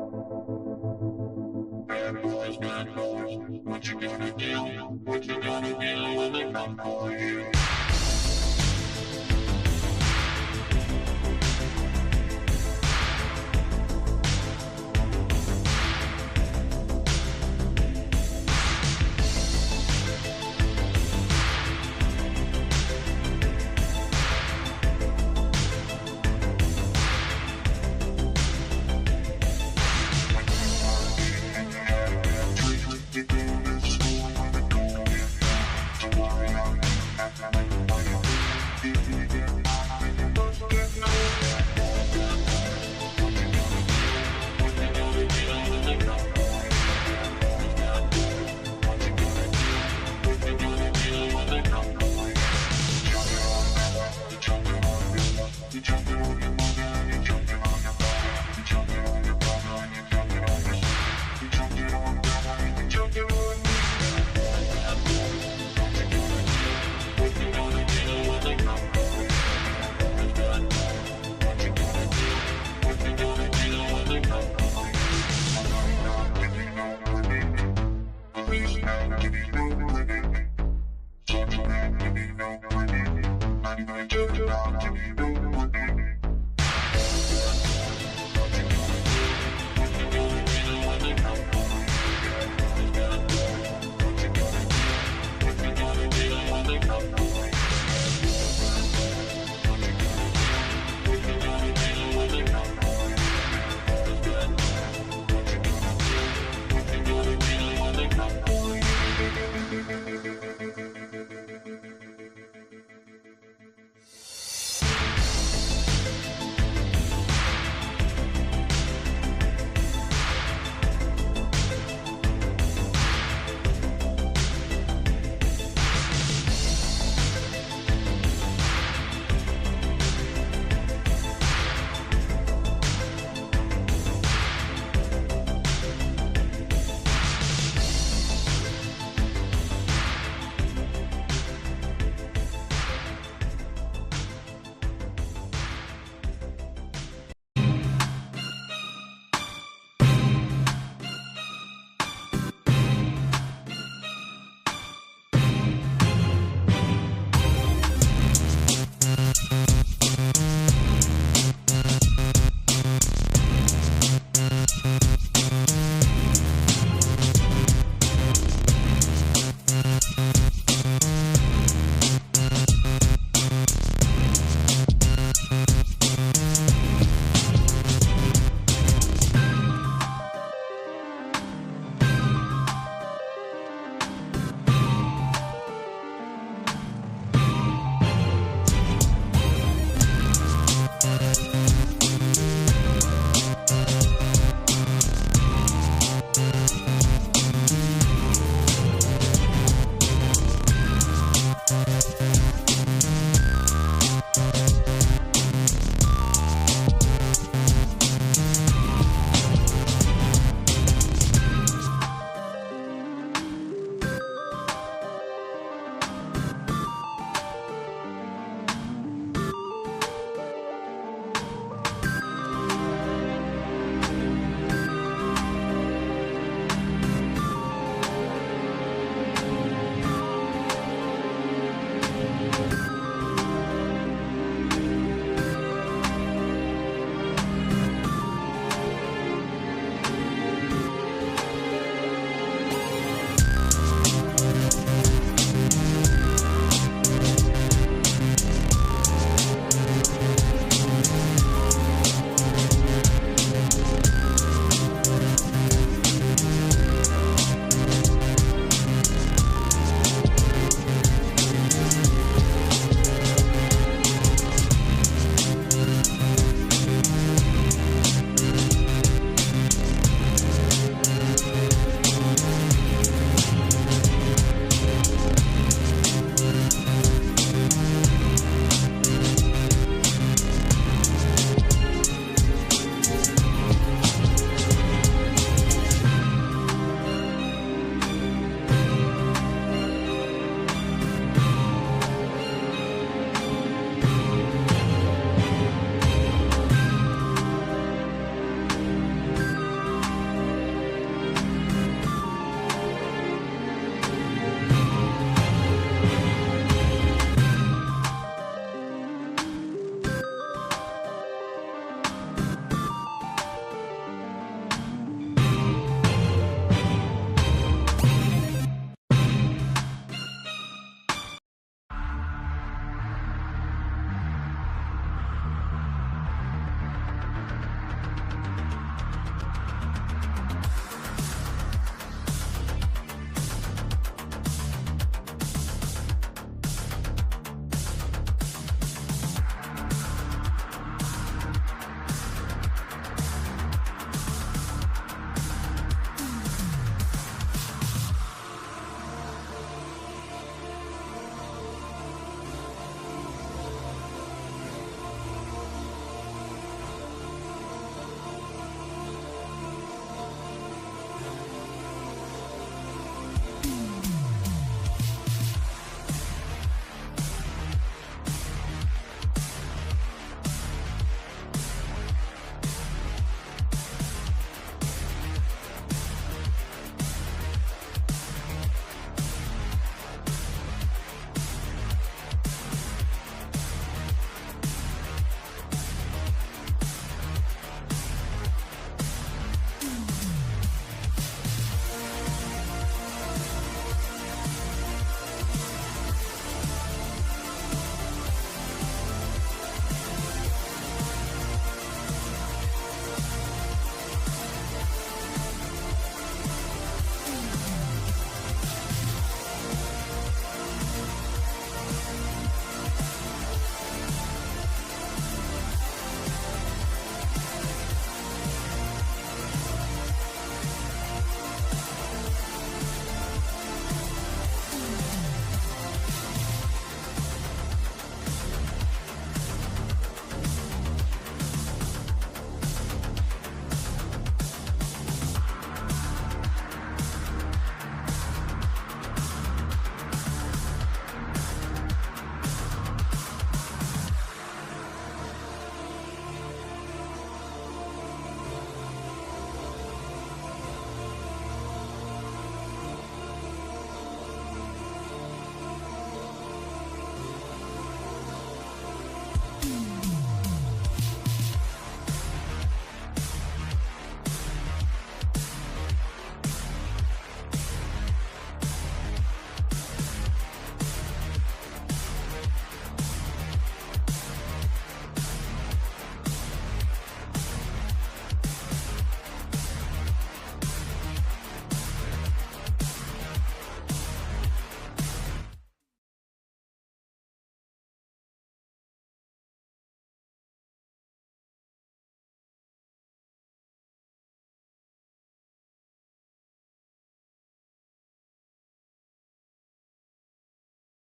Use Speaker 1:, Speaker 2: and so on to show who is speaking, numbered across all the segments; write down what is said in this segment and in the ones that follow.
Speaker 1: Bad boys, what you gonna do? What you gonna do when they come for you?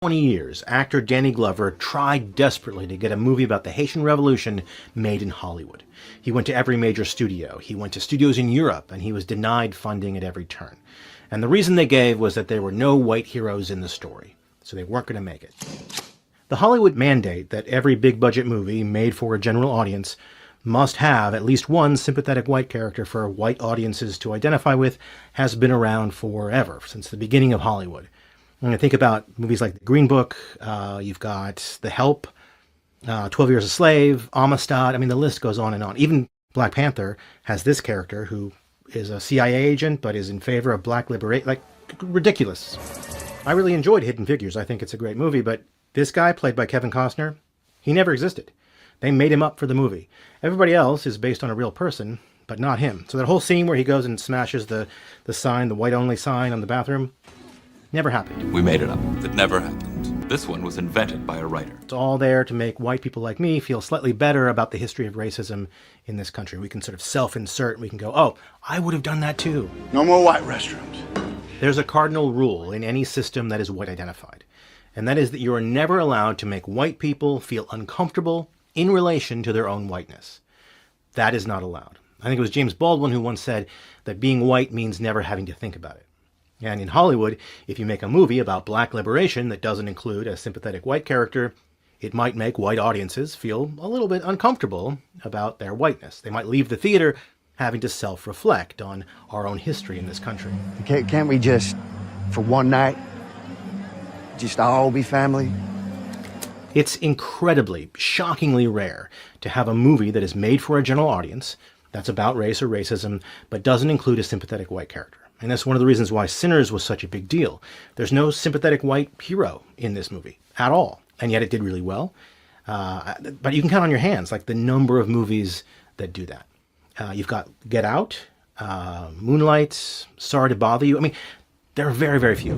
Speaker 2: 20 years, actor Danny Glover tried desperately to get a movie about the Haitian Revolution made in Hollywood. He went to every major studio. He went to studios in Europe, and he was denied funding at every turn. And the reason they gave was that there were no white heroes in the story, so they weren't going to make it. The Hollywood mandate that every big-budget movie made for a general audience must have at least one sympathetic white character for white audiences to identify with has been around forever, since the beginning of Hollywood. When I think about movies like The Green Book, you've got The Help, 12 Years a Slave, Amistad. I mean, the list goes on and on. Even Black Panther has this character who is a CIA agent but is in favor of black liberation. Like, ridiculous. I really enjoyed Hidden Figures. I think it's a great movie, but this guy, played by Kevin Costner, he never existed. They made him up for the movie. Everybody else is based on a real person, but not him. So that whole scene where he goes and smashes the sign, the white-only sign on the bathroom, never happened.
Speaker 3: We made it up. It never happened. This one was invented by a writer.
Speaker 2: It's all there to make white people like me feel slightly better about the history of racism in this country. We can sort of self-insert. We can go, oh, I would have done that too.
Speaker 4: No more white restrooms.
Speaker 2: There's a cardinal rule in any system that is white identified, and that is that you are never allowed to make white people feel uncomfortable in relation to their own whiteness. That is not allowed. I think it was James Baldwin who once said that being white means never having to think about it. And in Hollywood, if you make a movie about black liberation that doesn't include a sympathetic white character, it might make white audiences feel a little bit uncomfortable about their whiteness. They might leave the theater having to self-reflect on our own history in this country.
Speaker 4: Can't we just, for one night, just all be family?
Speaker 2: It's incredibly, shockingly rare to have a movie that is made for a general audience that's about race or racism, but doesn't include a sympathetic white character. And that's one of the reasons why Sinners was such a big deal. There's no sympathetic white hero in this movie at all, and yet it did really well. But you can count on your hands, like the number of movies that do that. You've got Get Out, Moonlight, Sorry to Bother You. I mean, there are very, very few.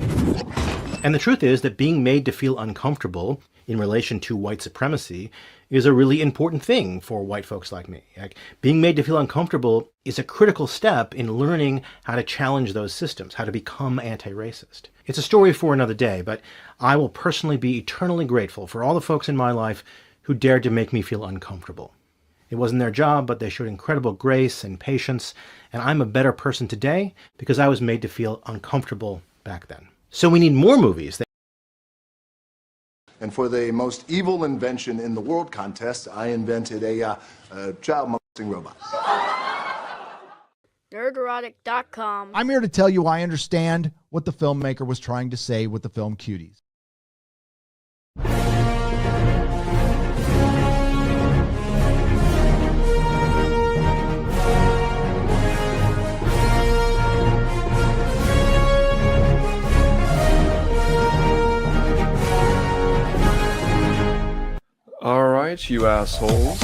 Speaker 2: And the truth is that being made to feel uncomfortable in relation to white supremacy is a really important thing for white folks like me. Like, being made to feel uncomfortable is a critical step in learning how to challenge those systems, how to become anti-racist. It's a story for another day, but I will personally be eternally grateful for all the folks in my life who dared to make me feel uncomfortable. It wasn't their job, but they showed incredible grace and patience, and I'm a better person today because I was made to feel uncomfortable back then. So we need more movies that...
Speaker 5: And for the most evil invention in the world contest, I invented a child molesting robot.
Speaker 6: Nerderotic.com.
Speaker 7: I'm here to tell you I understand what the filmmaker was trying to say with the film Cuties.
Speaker 8: All right, you assholes.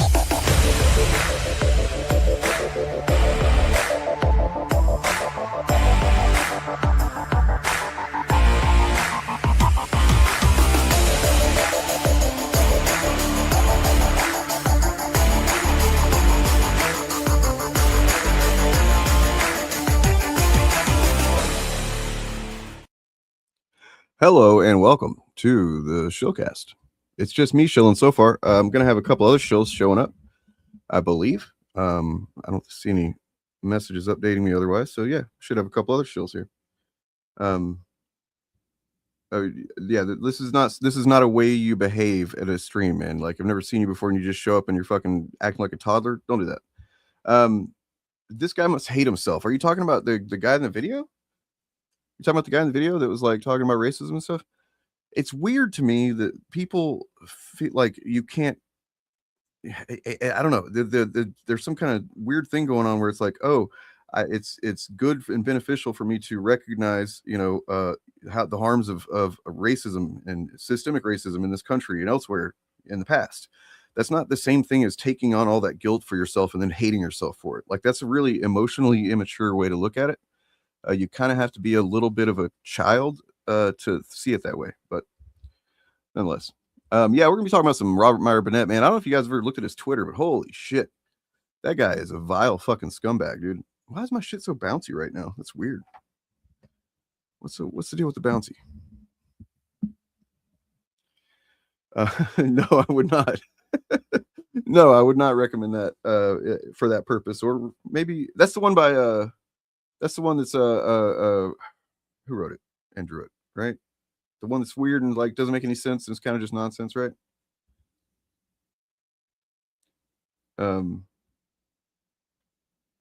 Speaker 9: Hello and welcome to the Shillcast. It's just me shilling so far. I'm going to have a couple other shills showing up, I believe. I don't see any messages updating me otherwise. So yeah, should have a couple other shills here. Yeah, this is not a way you behave at a stream, man. Like, I've never seen you before and you just show up and you're fucking acting like a toddler. Don't do that. This guy must hate himself. Are you talking about the guy in the video? You talking about the guy in the video that was like talking about racism and stuff? It's weird to me that people feel like you can't. I don't know. There's some kind of weird thing going on where it's like, oh, it's good and beneficial for me to recognize, how the harms of racism and systemic racism in this country and elsewhere in the past. That's not the same thing as taking on all that guilt for yourself and then hating yourself for it. Like, that's a really emotionally immature way to look at it. You kind of have to be a little bit of a child to see it that way, but nonetheless, yeah, we're gonna be talking about some Robert Meyer Burnet, man. I don't know if you guys ever looked at his Twitter, but holy shit, that guy is a vile fucking scumbag, dude. Why is my shit so bouncy right now? That's weird. What's the deal with the bouncy? No, I would not. No, I would not recommend that for that purpose. Or maybe that's the one by that's the one that's who wrote it and drew it, right? The one that's weird and like doesn't make any sense and it's kind of just nonsense, right? I don't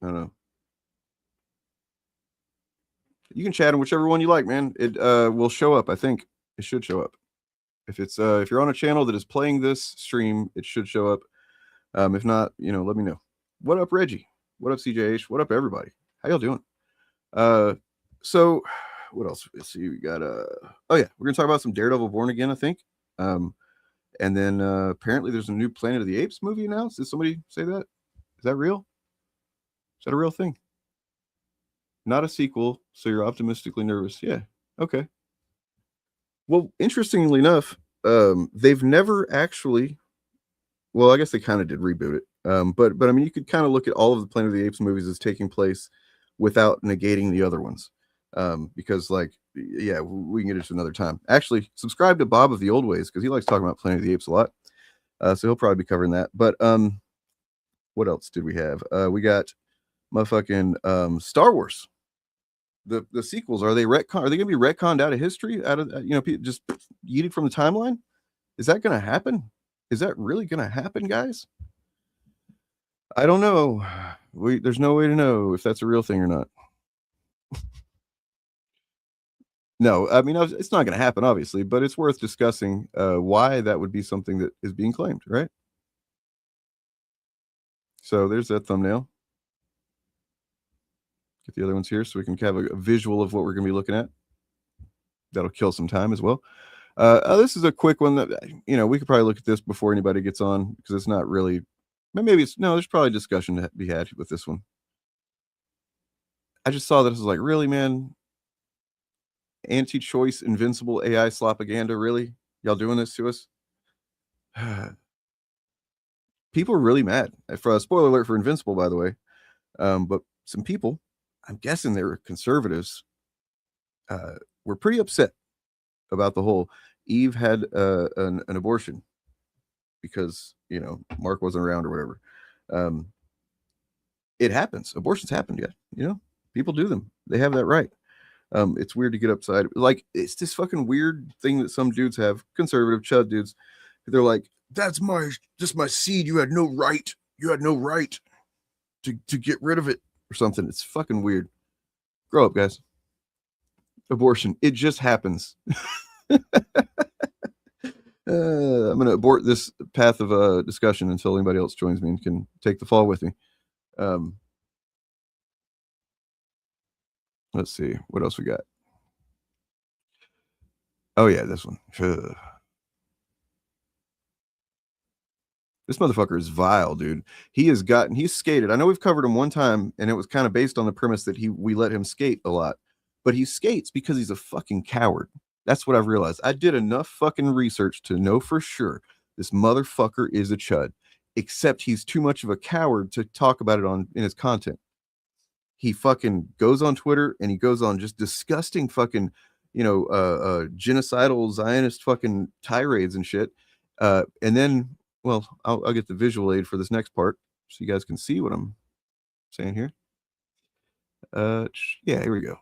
Speaker 9: know. You can chat on whichever one you like, man. It will show up. I think it should show up. If it's if you're on a channel that is playing this stream, it should show up. If not, you know, let me know. What up, Reggie? What up, CJH? What up, everybody? How y'all doing? So what else? Let's see. We got oh yeah, we're gonna talk about some Daredevil Born Again, I think. And then apparently there's a new Planet of the Apes movie announced. Did somebody say that? Is that real? Is that a real thing? Not a sequel, so you're optimistically nervous. Yeah. Okay. Well, interestingly enough, they've never actually. Well, I guess they kind of did reboot it. But I mean, you could kind of look at all of the Planet of the Apes movies as taking place without negating the other ones. Because like, yeah, we can get into another time. Actually, subscribe to Bob of the Old Ways because he likes talking about Planet of the Apes a lot. So he'll probably be covering that. But what else did we have? We got motherfucking Star Wars. The sequels, are they retcon? Are they going to be retconned out of history? Out of, you know, just yeeted from the timeline? Is that going to happen? Is that really going to happen, guys? I don't know. There's no way to know if that's a real thing or not. No, I mean, it's not going to happen, obviously, but it's worth discussing why that would be something that is being claimed, right? So there's that thumbnail. Get the other ones here so we can have a visual of what we're going to be looking at. That'll kill some time as well. This is a quick one that, you know, we could probably look at this before anybody gets on because it's not really, maybe it's, no, there's probably discussion to be had with this one. I just saw that. This was like, really, man? Anti-choice invincible AI slopaganda, really? Y'all doing this to us? People are really mad. For a spoiler alert for Invincible, by the way. But some people, I'm guessing they were conservatives, were pretty upset about the whole Eve had an abortion because, you know, Mark wasn't around or whatever. It happens. Abortions happen, yeah. You know, people do them. They have that right. It's weird to get upside. Like, it's this fucking weird thing that some dudes have, conservative chud dudes. They're like, that's my seed. You had no right. You had no right to get rid of it or something. It's fucking weird. Grow up, guys. Abortion. It just happens. I'm going to abort this path of discussion until anybody else joins me and can take the fall with me. Let's see. What else we got? Oh, yeah, this one. Ugh. This motherfucker is vile, dude. He's skated. I know we've covered him one time, and it was kind of based on the premise that we let him skate a lot. But he skates because he's a fucking coward. That's what I've realized. I did enough fucking research to know for sure this motherfucker is a chud, except he's too much of a coward to talk about it in his content. He fucking goes on Twitter and he goes on just disgusting fucking, you know, genocidal Zionist fucking tirades and shit. And then, well, I'll get the visual aid for this next part so you guys can see what I'm saying here. Yeah, here we go.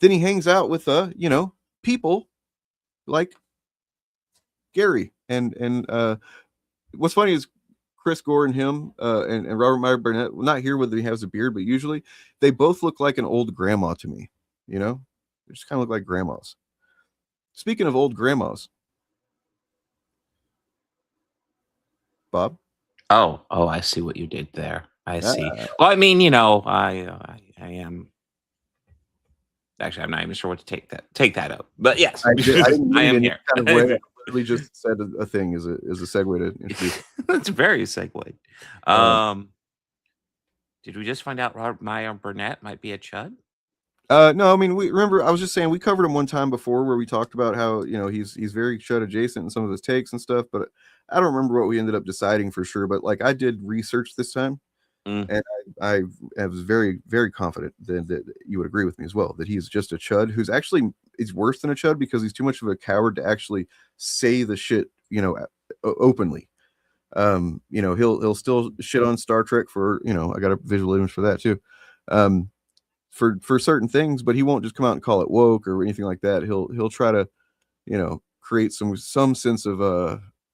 Speaker 9: Then he hangs out with you know, people like Gary and what's funny is Chris Gore and him and Robert Meyer Burnet, well, not here whether he has a beard, but usually they both look like an old grandma to me. You know, they just kind of look like grandmas. Speaking of old grandmas, Bob.
Speaker 10: Oh, I see what you did there. I see. Well, I mean, you know, I am. Actually, I'm not even sure what to take that up. But yes, I am here.
Speaker 9: Kind of way. I literally just said a thing as a segue to introduce.
Speaker 10: That's very segued. Did we just find out Robert Meyer Burnet might be a chud?
Speaker 9: No, I mean, I was just saying we covered him one time before where we talked about how, you know, he's very chud adjacent in some of his takes and stuff, but I don't remember what we ended up deciding for sure. But like, I did research this time, And I was very, very confident that you would agree with me as well, that he's just a chud who's actually, he's worse than a chud because he's too much of a coward to actually say the shit, openly. He'll still shit on Star Trek for, I got a visual image for that too. For certain things, but he won't just come out and call it woke or anything like that. He'll try to, create some sense of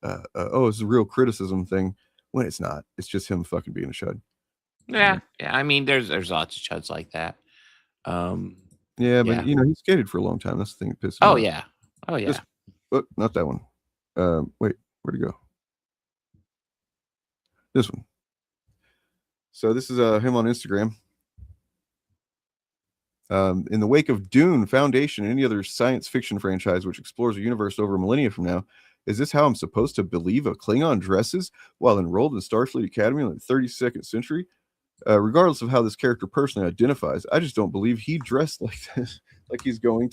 Speaker 9: it's a real criticism thing when it's not. It's just him fucking being a chud.
Speaker 10: Yeah. I mean, there's lots of chuds like that.
Speaker 9: But he skated for a long time. That's the thing that pisses me off.
Speaker 10: Oh yeah.
Speaker 9: Not that one. Wait, where'd it go? This one. So this is him on Instagram. In the wake of Dune, Foundation, and any other science fiction franchise which explores a universe over a millennia from now, is this how I'm supposed to believe a Klingon dresses while enrolled in Starfleet Academy in the 32nd century? Regardless of how this character personally identifies, I just don't believe he dressed like this, like he's going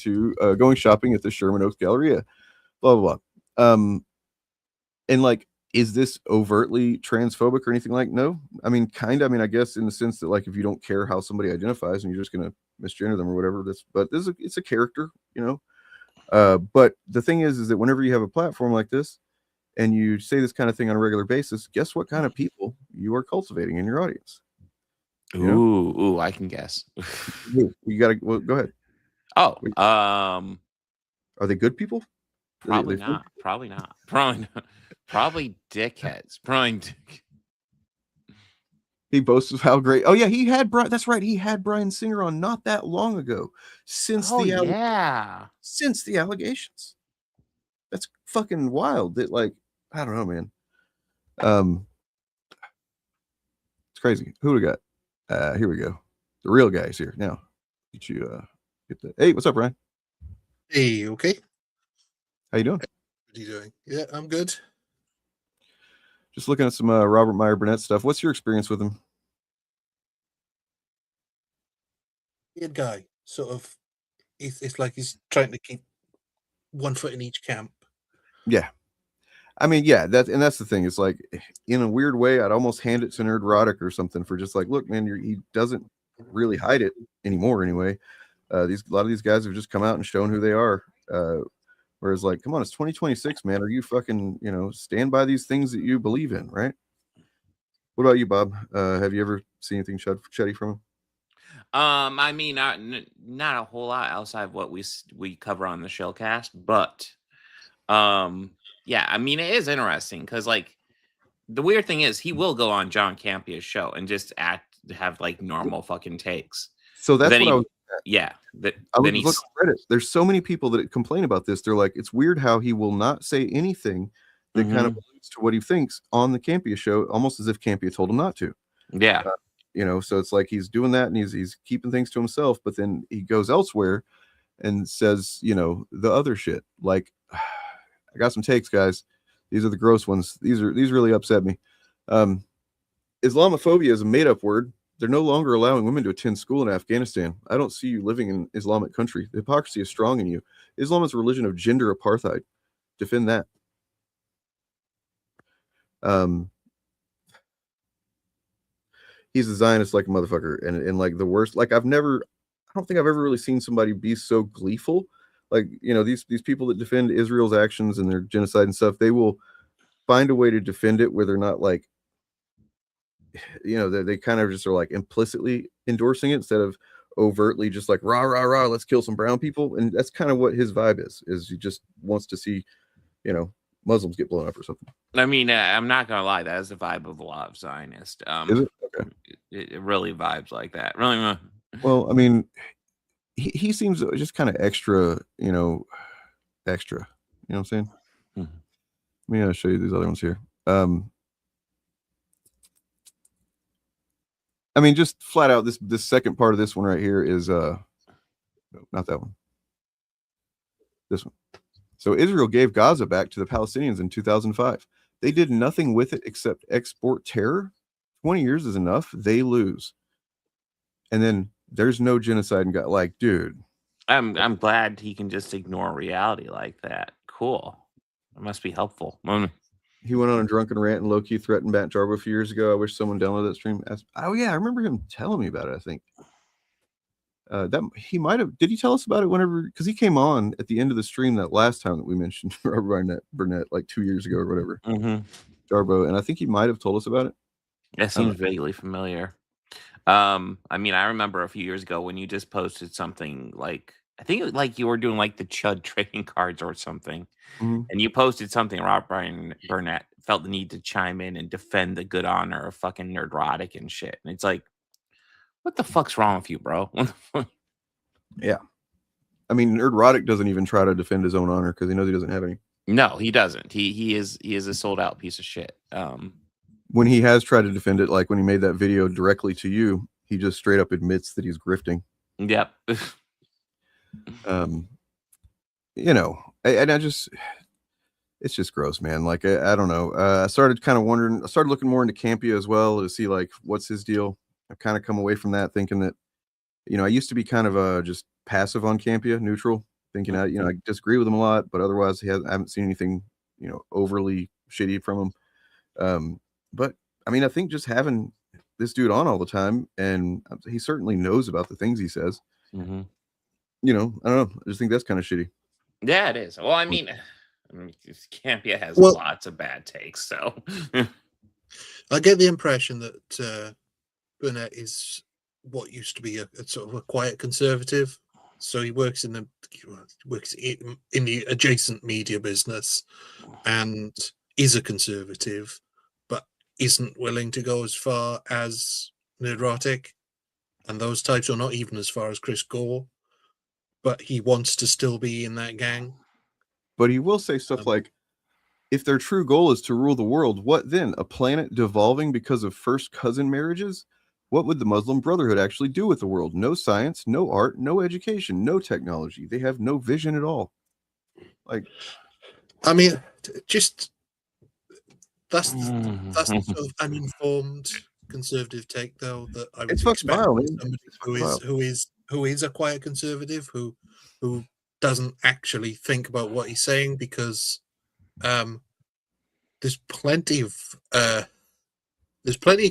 Speaker 9: shopping at the Sherman Oaks Galleria. Blah blah blah. And like, is this overtly transphobic or anything like? No, I mean, kind of. I mean, I guess in the sense that like if you don't care how somebody identifies and you're just gonna misgender them or whatever, it's a character, But the thing is that whenever you have a platform like this and you say this kind of thing on a regular basis, guess what kind of people you are cultivating in your audience?
Speaker 10: Ooh, I can guess.
Speaker 9: You gotta go ahead.
Speaker 10: Oh,
Speaker 9: are they good people?
Speaker 10: Probably not. Probably dickheads.
Speaker 9: He boasts of how great. Oh yeah, he had Brian. That's right. He had Bryan Singer on not that long ago. Since the allegations. That's fucking wild. That like, I don't know, man. It's crazy. Who we got? Here we go. The real guy's here now. Get you get the. Hey, what's up, Brian?
Speaker 11: Hey, okay.
Speaker 9: How you doing?
Speaker 11: What are you doing? Yeah, I'm good.
Speaker 9: Just looking at some Robert Meyer Burnet stuff. What's your experience with him?
Speaker 11: Weird guy. Sort of. It's like he's trying to keep one foot in each camp.
Speaker 9: Yeah. I mean, yeah, that's the thing. It's like, in a weird way, I'd almost hand it to Nerdrotic or something for just like, look, man, he doesn't really hide it anymore anyway. A lot of these guys have just come out and shown who they are. Whereas, like, come on, it's 2026, man. Are you fucking, stand by these things that you believe in, right? What about you, Bob? Have you ever seen anything chuddy from him?
Speaker 10: I mean, not a whole lot outside of what we cover on the Shillcast, but yeah, I mean, it is interesting because, like, the weird thing is he will go on John Campia's show and just have like normal fucking takes.
Speaker 9: So that's what I was.
Speaker 10: Yeah.
Speaker 9: I was looking at Reddit. There's so many people that complain about this. They're like, it's weird how he will not say anything that kind of alludes to what he thinks on the Campia show, almost as if Campia told him not to.
Speaker 10: Yeah.
Speaker 9: So it's like he's doing that and he's keeping things to himself, but then he goes elsewhere and says, the other shit. Like, I got some takes, guys. These are the gross ones. These really upset me. Islamophobia is a made-up word. They're no longer allowing women to attend school in Afghanistan. I don't see you living in Islamic country. The hypocrisy is strong in you. Islam is a religion of gender apartheid. Defend that. He's a Zionist like a motherfucker, and like the worst. Like I don't think I've ever really seen somebody be so gleeful. Like, these people that defend Israel's actions and their genocide and stuff, they will find a way to defend it where they're not like, they kind of just are like implicitly endorsing it instead of overtly just like rah rah rah, let's kill some brown people. And that's kind of what his vibe is he just wants to see Muslims get blown up or something.
Speaker 10: I mean, I'm not gonna lie, that is the vibe of a lot of Zionists.
Speaker 9: Is it? Okay.
Speaker 10: It really vibes like that. Really.
Speaker 9: Well, I mean, he seems just kind of extra. You know what I'm saying? Mm-hmm. Let me show you these other ones here. I mean, just flat out, this second part of this one right here is no, not that one. This one. So Israel gave Gaza back to the Palestinians in 2005. They did nothing with it except export terror. 20 years is enough. They lose. And then there's no genocide and got like, dude.
Speaker 10: I'm glad he can just ignore reality like that. Cool. It must be helpful.
Speaker 9: He went on a drunken rant and low-key threatened Matt Jarbo a few years ago. I wish someone downloaded that stream. Oh yeah, I remember him telling me about it. I think that he might have. Did he tell us about it whenever? Because he came on at the end of the stream that last time that we mentioned Burnet like 2 years ago or whatever. Jarbo, and I think he might have told us about it.
Speaker 10: That seems vaguely familiar. I mean, I remember a few years ago when you just posted something like, I think like you were doing like the CHUD trading cards or something, and you posted something. Brian Burnet felt the need to chime in and defend the good honor of fucking Nerdrotic and shit. And it's like, what the fuck's wrong with you, bro?
Speaker 9: Yeah, I mean, Nerdrotic doesn't even try to defend his own honor because he knows he doesn't have any.
Speaker 10: No, he doesn't. He is a sold out piece of shit.
Speaker 9: When he has tried to defend it, like when he made that video directly to you, he just straight up admits that he's grifting.
Speaker 10: Yep.
Speaker 9: You know, and it's just gross, man. Like, I don't know. I started kind of wondering, I started looking more into Campia as well to see like, what's his deal. I've kind of come away from that thinking that, you know, I used to be kind of just passive on Campia, neutral, thinking, you know, I disagree with him a lot, but otherwise I haven't seen anything, you know, overly shitty from him. But I mean, I think just having this dude on all the time, and he certainly knows about the things he says. You know, I don't know. I just think that's kind of shitty.
Speaker 10: Yeah, it is. Well, I mean Campia has lots of bad takes, so
Speaker 11: I get the impression that Burnet is what used to be a sort of a quiet conservative. So he works in the adjacent media business and is a conservative, but isn't willing to go as far as Nerdrotic and those types, or not even as far as Chris Gore. But he wants to still be in that gang.
Speaker 9: But he will say stuff like, if their true goal is to rule the world, what then? A planet devolving because of first cousin marriages? What would the Muslim Brotherhood actually do with the world? No science, no art, no education, no technology. They have no vision at all. Like,
Speaker 11: I mean, just that's the sort of uninformed conservative take, though, that I would expect from somebody who is a quiet conservative who doesn't actually think about what he's saying, because there's plenty of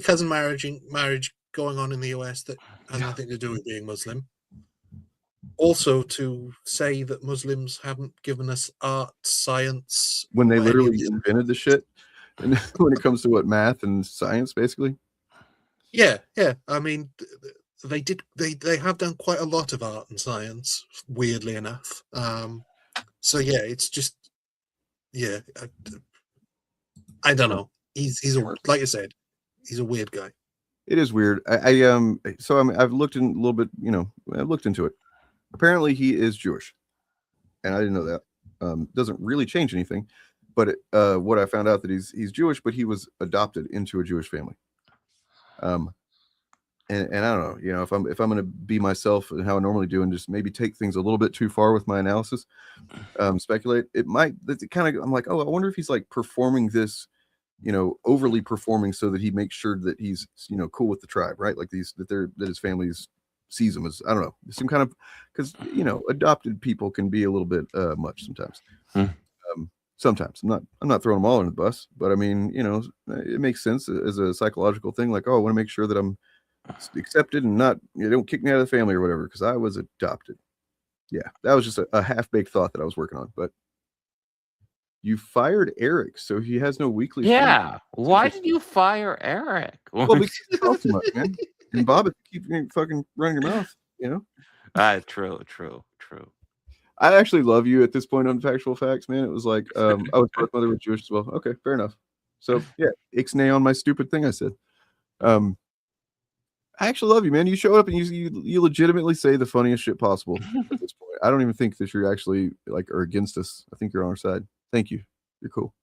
Speaker 11: cousin marriage going on in the US that has nothing to do with being Muslim. Also, to say that Muslims haven't given us art, science,
Speaker 9: when they literally invented the shit, and when it comes to what math and science, basically.
Speaker 11: Yeah. I mean, they have done quite a lot of art and science, weirdly enough. So yeah, it's just, yeah, I don't know. He's like I said, he's a weird guy.
Speaker 9: It is weird. So I mean, I've looked in a little bit, you know, I've looked into it. Apparently he is Jewish, and I didn't know that. Doesn't really change anything, but what I found out that he's Jewish, but he was adopted into a Jewish family. And I don't know, you know, if I'm going to be myself and how I normally do, and just maybe take things a little bit too far with my analysis, speculate, I'm like, oh, I wonder if he's like performing this, you know, overly performing so that he makes sure that he's, you know, cool with the tribe, right? Like that his family's sees him as, I don't know, some kind of, because, you know, adopted people can be a little bit much sometimes. Sometimes I'm not throwing them all under the bus, but I mean, you know, it makes sense as a psychological thing. Like, oh, I want to make sure that I'm accepted and not, you know, don't kick me out of the family or whatever, because I was adopted. Yeah, that was just a half-baked thought that I was working on. But you fired Eric, so he has no weekly.
Speaker 10: Yeah, why did you fire Eric?
Speaker 9: Well, because you talk too much, man. And Bob, keep fucking running your mouth, you know.
Speaker 10: True.
Speaker 9: I actually love you at this point on Factual Facts, man. It was like, I was birth mother was Jewish as well. Okay, fair enough. So yeah, ixnay on my stupid thing I said. I actually love you, man. You show up and you legitimately say the funniest shit possible at this point. I don't even think that you're actually like are against us. I think you're on our side. Thank you. You're cool.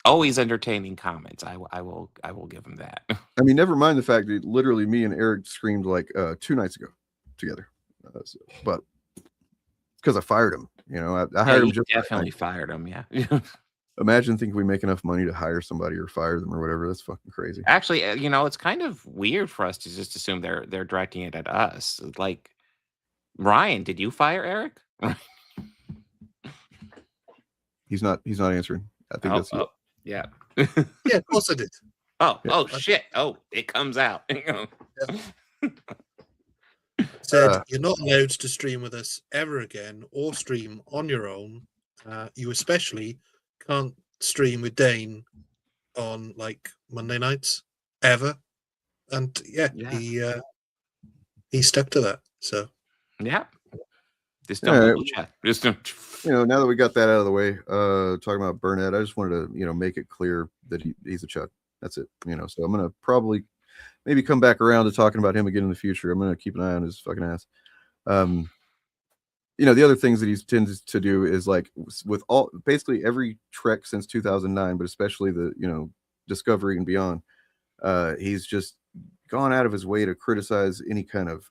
Speaker 10: Always entertaining comments. I will give him that.
Speaker 9: I mean, never mind the fact that literally me and Eric screamed like 2 nights ago together. But because I fired him, you know, I hired him.
Speaker 10: Definitely fired him. Yeah.
Speaker 9: Imagine thinking we make enough money to hire somebody or fire them or whatever. That's fucking crazy.
Speaker 10: Actually, you know, it's kind of weird for us to just assume they're directing it at us. Like, Ryan, did you fire Eric?
Speaker 9: He's not answering. I think that's it.
Speaker 10: Yeah.
Speaker 11: Yeah, of course I did.
Speaker 10: Oh shit. Oh, it comes out.
Speaker 11: Said you're not allowed to stream with us ever again or stream on your own. You especially can't stream with Dane on like Monday nights ever. And he stuck to that. So
Speaker 10: yeah. Just
Speaker 9: All
Speaker 10: don't
Speaker 9: right.
Speaker 10: double check. Just don't.
Speaker 9: Now that we got that out of the way, talking about Burnet, I just wanted to, make it clear that he's a CHUD. That's it. So I'm gonna probably maybe come back around to talking about him again in the future. I'm gonna keep an eye on his fucking ass. The other things that he tends to do is like with basically every Trek since 2009, but especially the Discovery and beyond, he's just gone out of his way to criticize any kind of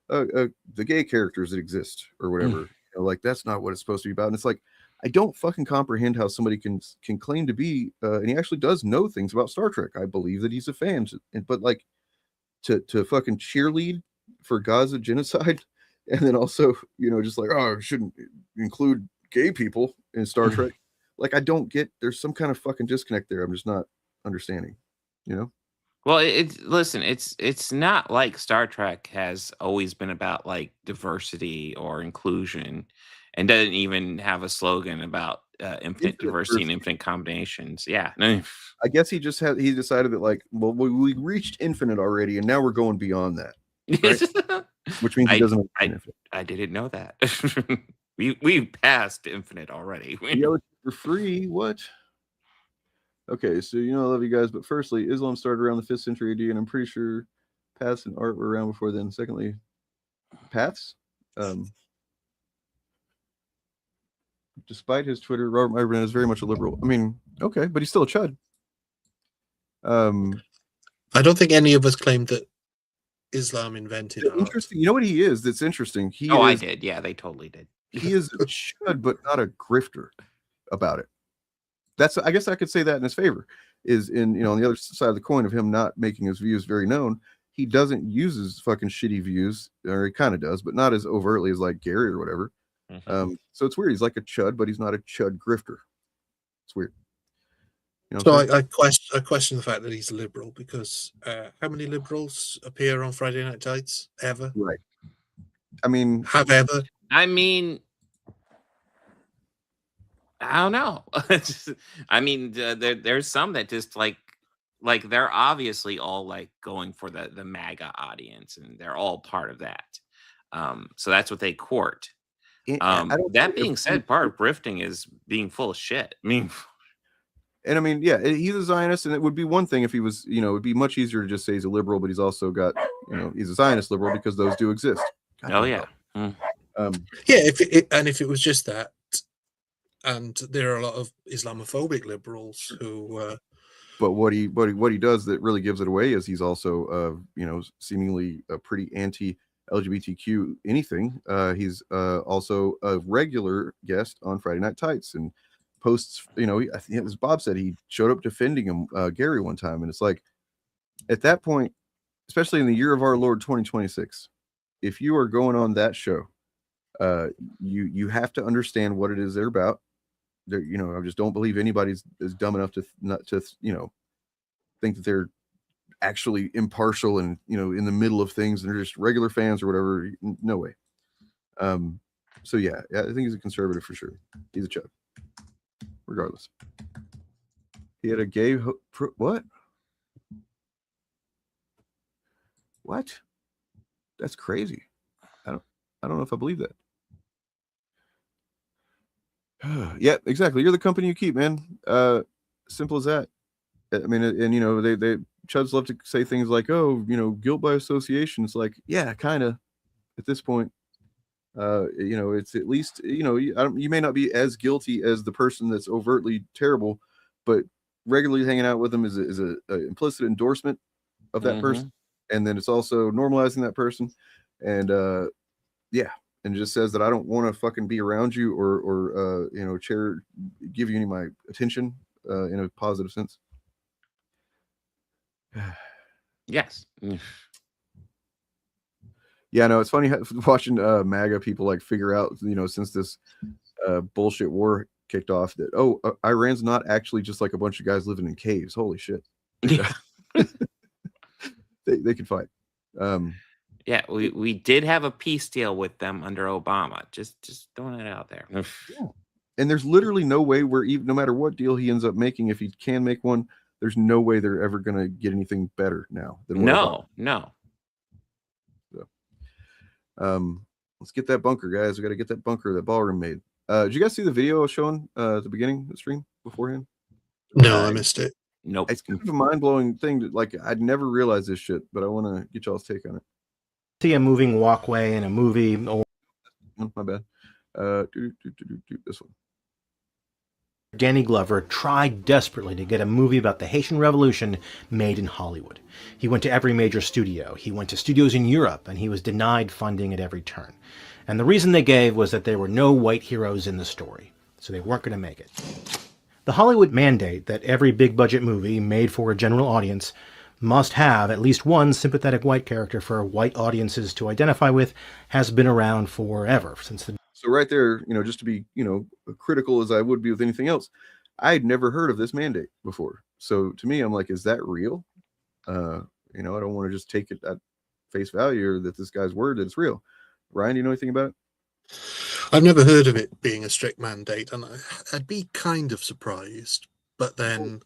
Speaker 9: the gay characters that exist or whatever. Like that's not what it's supposed to be about. And it's like I don't fucking comprehend how somebody can claim to be and he actually does know things about Star Trek. I believe that he's a fan, but like to fucking cheerlead for Gaza genocide and then also just like, oh, shouldn't include gay people in Star Trek. Like I don't get, there's some kind of fucking disconnect there. I'm just not understanding.
Speaker 10: Well, it's not like Star Trek has always been about like diversity or inclusion, and doesn't even have a slogan about infinite diversity and infinite combinations. Yeah,
Speaker 9: I guess he decided that like, well, we reached infinite already, and now we're going beyond that, right? Which means he doesn't.
Speaker 10: I didn't know that. we passed infinite already.
Speaker 9: For free, what? Okay, so I love you guys, but firstly, Islam started around the 5th century AD, and I'm pretty sure paths and art were around before then. Secondly, paths. Despite his Twitter, Robert Meyer is very much a liberal. I mean, okay, but he's still a CHUD.
Speaker 11: I don't think any of us claimed that Islam invented art.
Speaker 9: Interesting. You know what he is? That's interesting.
Speaker 10: I did. Yeah, they totally did.
Speaker 9: He is a CHUD, but not a grifter about it. I guess I could say that in his favor. Is in on the other side of the coin of him not making his views very known. He doesn't use his fucking shitty views, or he kind of does, but not as overtly as like Gary or whatever. So it's weird. He's like a CHUD, but he's not a CHUD grifter. It's weird.
Speaker 11: So I question the fact that he's a liberal because how many liberals appear on Friday Night Tights ever?
Speaker 9: Right. I mean,
Speaker 11: have ever?
Speaker 10: I mean, I don't know. I mean, there's some that just like they're obviously all like going for the MAGA audience, and they're all part of that. So that's what they court. That being said, part of grifting is being full of shit. I mean,
Speaker 9: yeah, he's a Zionist, and it would be one thing if he was, it would be much easier to just say he's a liberal, but he's also got, he's a Zionist liberal because those do exist.
Speaker 10: Yeah.
Speaker 11: If it was just that. And there are a lot of Islamophobic liberals who.
Speaker 9: But what he does that really gives it away is he's also, seemingly a pretty anti-LGBTQ anything. He's also a regular guest on Friday Night Tights and posts. I think as Bob said, he showed up defending him, Gary, one time, and it's like, at that point, especially in the year of our Lord 2026, if you are going on that show, you have to understand what it is they're about. I just don't believe anybody's is dumb enough to not to think that they're actually impartial and in the middle of things and they're just regular fans or whatever. No way. So yeah, I think he's a conservative for sure. He's a CHUD, regardless. He had a gay what? That's crazy. I don't know if I believe that. Yeah, exactly. You're the company you keep, man. Simple as that. I mean, and they CHUDs love to say things like, "Oh, guilt by association." It's like, yeah, kind of. At this point, it's at least you may not be as guilty as the person that's overtly terrible, but regularly hanging out with them is a implicit endorsement of that person, and then it's also normalizing that person, and yeah. And it just says that I don't want to fucking be around you or give you any of my attention in a positive sense.
Speaker 10: Yes.
Speaker 9: Yeah, no, it's funny watching MAGA people like figure out, since this bullshit war kicked off that Iran's not actually just like a bunch of guys living in caves. Holy shit.
Speaker 10: Yeah.
Speaker 9: they could fight.
Speaker 10: Yeah, we did have a peace deal with them under Obama. Just throwing it out there.
Speaker 9: Yeah. And there's literally no way where even no matter what deal he ends up making, if he can make one, there's no way they're ever gonna get anything better now than
Speaker 10: No.
Speaker 9: So, let's get that bunker, guys. We got to get that bunker, that ballroom made. Did you guys see the video I was showing at the beginning of the stream beforehand?
Speaker 11: No, I missed it.
Speaker 10: Nope.
Speaker 9: It's kind of a mind-blowing thing that, like, I'd never realized this shit, but I want to get y'all's take on it.
Speaker 2: See a moving walkway in a movie. Or
Speaker 9: my bad. This one.
Speaker 2: Danny Glover tried desperately to get a movie about the Haitian Revolution made in Hollywood. He went to every major studio. He went to studios in Europe, and he was denied funding at every turn. And the reason they gave was that there were no white heroes in the story, so they weren't going to make it. The Hollywood mandate that every big-budget movie made for a general audience must have at least one sympathetic white character for white audiences to identify with has been around forever, since the...
Speaker 9: So right there, just to be, critical as I would be with anything else, I had never heard of this mandate before. So to me, I'm like, is that real? I don't want to just take it at face value or that this guy's word that it's real. Ryan, do you know anything about it?
Speaker 11: I've never heard of it being a strict mandate, and I'd be kind of surprised. But then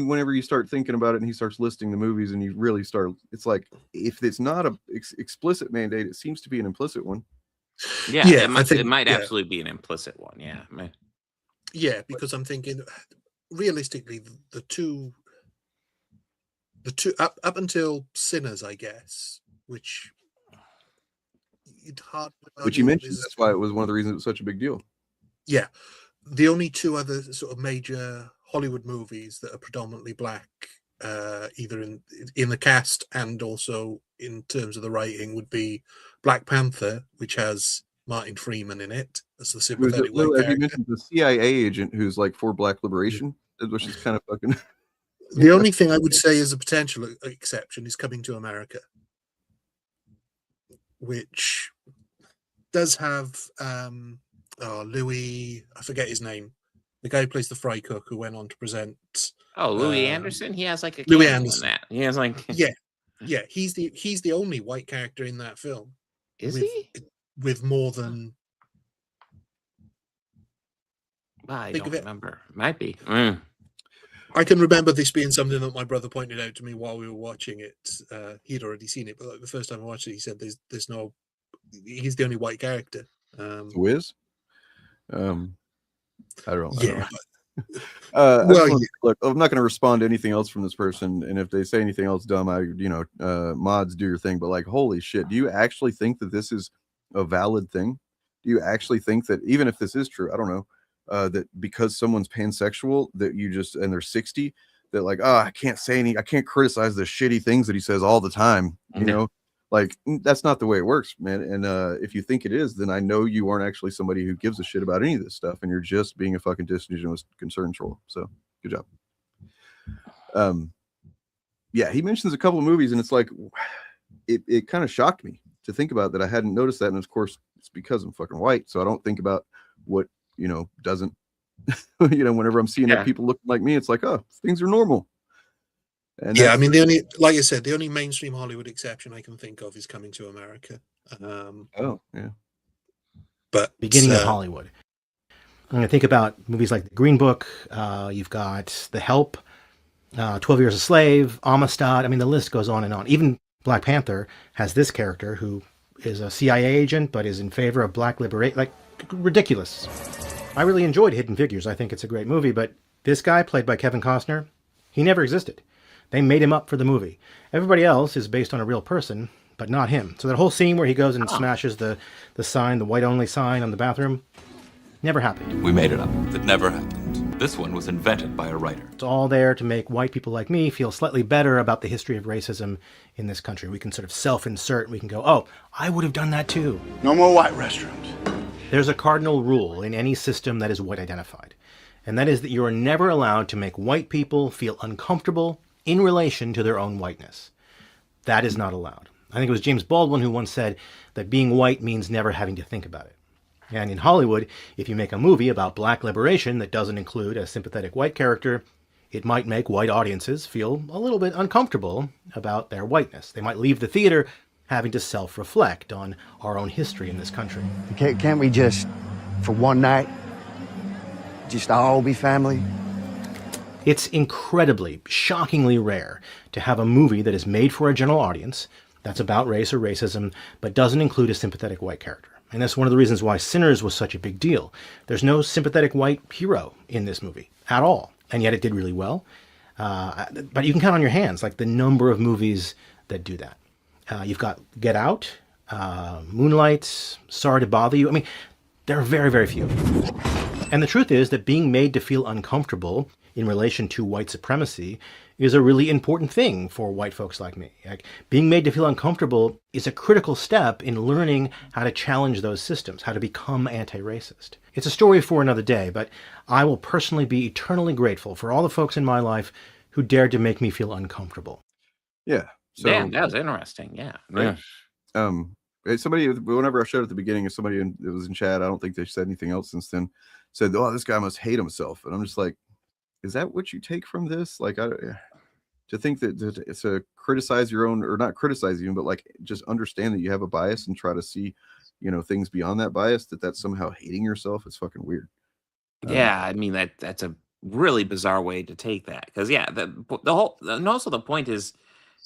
Speaker 9: whenever you start thinking about it and he starts listing the movies and you really start, it's like, if it's not a explicit mandate, it seems to be an implicit one.
Speaker 10: Yeah, it might absolutely be an implicit one. Yeah.
Speaker 11: Yeah, because I'm thinking realistically, the two up until Sinners, I guess, which
Speaker 9: you mentioned, that's why it was one of the reasons it was such a big deal.
Speaker 11: Yeah, the only two other sort of major Hollywood movies that are predominantly black, either in the cast and also in terms of the writing, would be Black Panther, which has Martin Freeman in it as the sympathetic white character.
Speaker 9: You mentioned the CIA agent who's like for black liberation, which is kind of fucking...
Speaker 11: The only thing I would say is a potential exception is Coming to America, which does have Louis, I forget his name, the guy who plays the fry cook who went on to present.
Speaker 10: Oh, Louis Anderson. He has like a
Speaker 11: Louis Anderson.
Speaker 10: In that. He has like
Speaker 11: yeah. He's the only white character in that film.
Speaker 10: Is he?
Speaker 11: With more than...
Speaker 10: I don't remember. Might be.
Speaker 11: I can remember this being something that my brother pointed out to me while we were watching it. He'd already seen it, but like the first time I watched it, he said there's no... He's the only white character.
Speaker 9: Wiz? I don't know.
Speaker 11: Yeah.
Speaker 9: Look, I'm not going to respond to anything else from this person, and if they say anything else dumb, mods, do your thing. But like, holy shit, do you actually think that this is a valid thing? Do you actually think that, even if this is true, I don't know, that because someone's pansexual, that you just, and they're 60, that like, I can't criticize the shitty things that he says all the time, like, that's not the way it works, man. And if you think it is, then I know you aren't actually somebody who gives a shit about any of this stuff, and you're just being a fucking disingenuous concern troll. So good job. Yeah, he mentions a couple of movies, and it's like, it kind of shocked me to think about that. I hadn't noticed that, and of course it's because I'm fucking white, so I don't think about what doesn't whenever I'm seeing people looking like me, it's like, oh, things are normal. And
Speaker 11: yeah, I mean, like I said, the only mainstream Hollywood exception I can think of is Coming to America.
Speaker 9: Oh yeah,
Speaker 2: but beginning of Hollywood. I'm gonna think about movies like The Green Book. You've got The Help, 12 Years a Slave, Amistad. I mean, the list goes on and on. Even Black Panther has this character who is a CIA agent but is in favor of black liberation. Like, ridiculous. I really enjoyed Hidden Figures. I think it's a great movie, but this guy, played by Kevin Costner, he never existed. They made him up for the movie. Everybody else is based on a real person, but not him. So that whole scene where he goes and smashes the sign, the white-only sign on the bathroom, never happened.
Speaker 3: We made it up. It never happened. This one was invented by a writer.
Speaker 2: It's all there to make white people like me feel slightly better about the history of racism in this country. We can sort of self-insert. We can go, oh, I would have done that too.
Speaker 1: No more white restrooms.
Speaker 2: There's a cardinal rule in any system that is white identified, and that is that you are never allowed to make white people feel uncomfortable in relation to their own whiteness. That is not allowed. I think it was James Baldwin who once said that being white means never having to think about it. And in Hollywood, if you make a movie about black liberation that doesn't include a sympathetic white character, it might make white audiences feel a little bit uncomfortable about their whiteness. They might leave the theater having to self-reflect on our own history in this country.
Speaker 4: Can't we just, for one night, just all be family?
Speaker 2: It's incredibly, shockingly rare to have a movie that is made for a general audience, that's about race or racism, but doesn't include a sympathetic white character. And that's one of the reasons why Sinners was such a big deal. There's no sympathetic white hero in this movie at all, and yet it did really well. But you can count on your hands, like the number of movies that do that. You've got Get Out, Moonlight, Sorry to Bother You. I mean, there are very, very few. And the truth is that being made to feel uncomfortable in relation to white supremacy is a really important thing for white folks like me. Like, being made to feel uncomfortable is a critical step in learning how to challenge those systems, how to become anti-racist. It's a story for another day, but I will personally be eternally grateful for all the folks in my life who dared to make me feel uncomfortable.
Speaker 9: Yeah. So,
Speaker 10: Damn, that was interesting. Yeah.
Speaker 9: Right. Somebody, whenever I showed at the beginning, somebody that was in chat, I don't think they've said anything else since then, said, "Oh, this guy must hate himself." And I'm just like, is that what you take from this? Like, to think that to criticize your own, or not criticize you, but like just understand that you have a bias and try to see, things beyond that bias, that's somehow hating yourself. It's fucking weird.
Speaker 10: Yeah, I mean that's a really bizarre way to take that, because the whole, and also the point is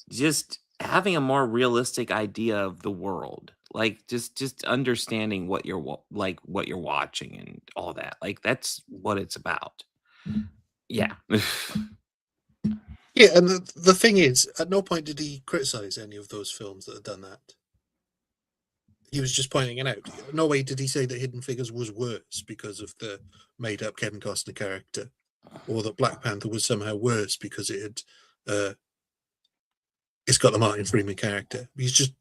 Speaker 10: just having a more realistic idea of the world, like just understanding what you're watching and all that. Like, that's what it's about. Yeah.
Speaker 11: Yeah, and the thing is, at no point did he criticize any of those films that had done that. He was just pointing it out. No way did he say that Hidden Figures was worse because of the made-up Kevin Costner character, or that Black Panther was somehow worse because it's got the Martin Freeman character. He's just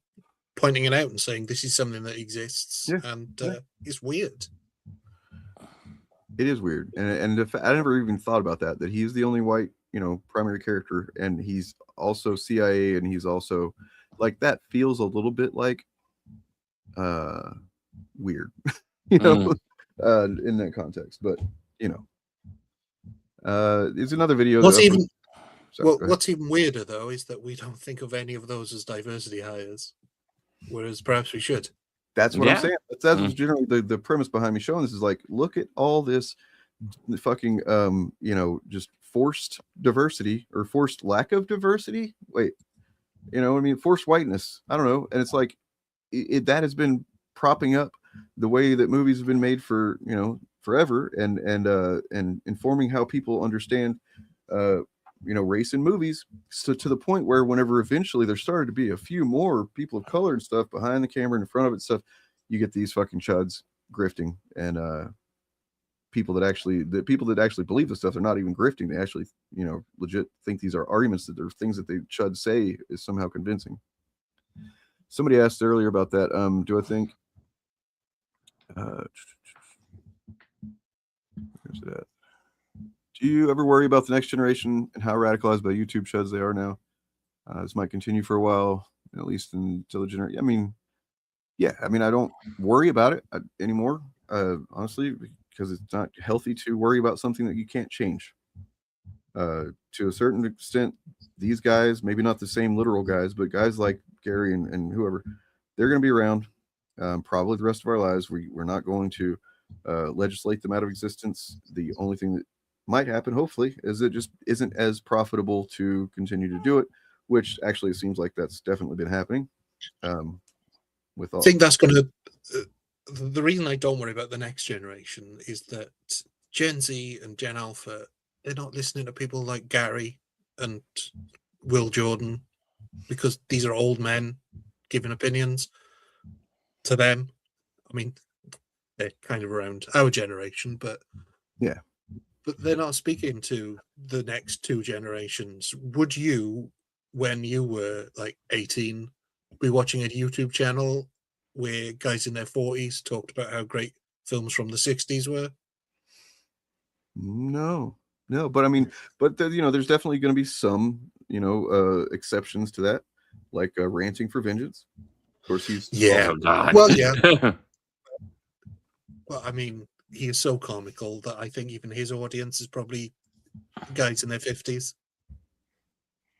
Speaker 11: pointing it out and saying this is something that exists, and it's weird.
Speaker 9: It is weird, and I never even thought about that he's the only white, primary character, and he's also CIA, and he's also like, that feels a little bit like weird, in that context. But there's another video.
Speaker 11: What's even weirder though is that we don't think of any of those as diversity hires, whereas perhaps we should.
Speaker 9: That's what I'm saying. That was generally the premise behind me showing this, is like, look at all this fucking just forced diversity, or forced lack of diversity. Wait, forced whiteness. I don't know. And it's like, that has been propping up the way that movies have been made for forever, and informing how people understand race in movies, so to the point where whenever eventually there started to be a few more people of color and stuff behind the camera, in front of it stuff, you get these fucking chuds grifting, and people that actually believe this stuff, they're not even grifting, they actually legit think these are arguments, that they're things that they chud say is somehow convincing. Somebody asked earlier about that. Do I think where's it at? Do you ever worry about the next generation and how radicalized by YouTube chuds they are now? This might continue for a while, at least until the generation. I mean, I don't worry about it anymore, honestly, because it's not healthy to worry about something that you can't change. To a certain extent, these guys, maybe not the same literal guys, but guys like Gary and whoever, they're going to be around probably the rest of our lives. We're not going to legislate them out of existence. The only thing that might happen, hopefully, is it just isn't as profitable to continue to do it, which actually seems like that's definitely been happening. With all,
Speaker 11: I think that's going to. The reason I don't worry about the next generation is that Gen Z and Gen Alpha, they're not listening to people like Gary and Will Jordan, because these are old men giving opinions. To them, I mean, they're kind of around our generation, but they're not speaking to the next two generations. Would you, when you were like 18, be watching a YouTube channel where guys in their 40s talked about how great films from the 60s were?
Speaker 9: No, but I mean, there's definitely going to be some, exceptions to that, like Ranting for Vengeance. Of course, he's
Speaker 11: well, But I mean, he is so comical that I think even his audience is probably guys in their 50s.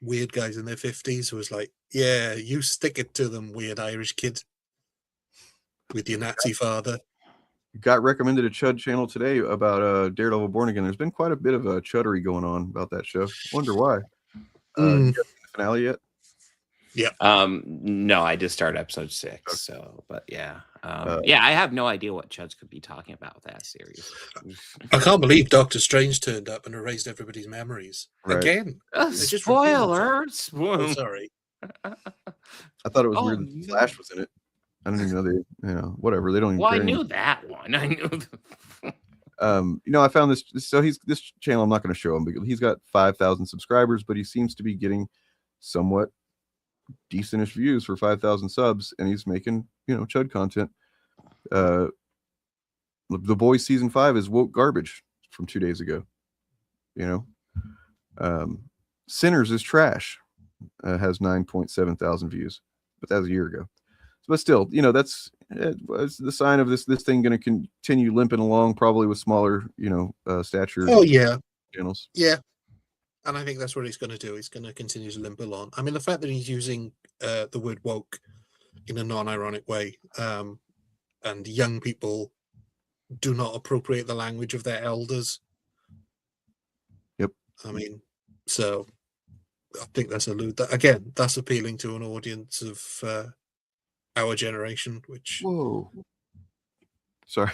Speaker 11: Weird guys in their 50s who was like, yeah, you stick it to them, weird Irish kid with your Nazi father.
Speaker 9: Got recommended a CHUD channel today about Daredevil Born Again. There's been quite a bit of chuddery going on about that show. Wonder why. You guys seen the finale yet?
Speaker 11: Yeah.
Speaker 10: No, I just started episode 6. So, but yeah. Yeah, I have no idea what Chuds could be talking about with that series.
Speaker 11: I can't believe Doctor Strange turned up and erased everybody's memories again. They just
Speaker 10: Spoilers.
Speaker 11: Oh, sorry.
Speaker 9: I thought it was weird that Flash was in it. I don't even know they, whatever. They don't even
Speaker 10: Well, I
Speaker 9: care
Speaker 10: knew
Speaker 9: anymore.
Speaker 10: that one. I knew.
Speaker 9: I found this. So this channel. I'm not going to show him because he's got 5,000 subscribers, but he seems to be getting somewhat decentish views for 5,000 subs, and he's making CHUD content. The Boys season 5 is woke garbage from 2 days ago. Sinners is trash. Has 9.7 thousand views, but that was a year ago. But still, that's the sign of this thing going to continue limping along, probably with smaller, stature.
Speaker 11: Oh yeah,
Speaker 9: channels.
Speaker 11: Yeah, and I think that's what he's going to do. He's going to continue to limp along. I mean, the fact that he's using the word woke in a non-ironic way, and young people do not appropriate the language of their elders.
Speaker 9: Yep.
Speaker 11: I mean, so I think that's again, that's appealing to an audience of our generation, which...
Speaker 9: Whoa. Sorry.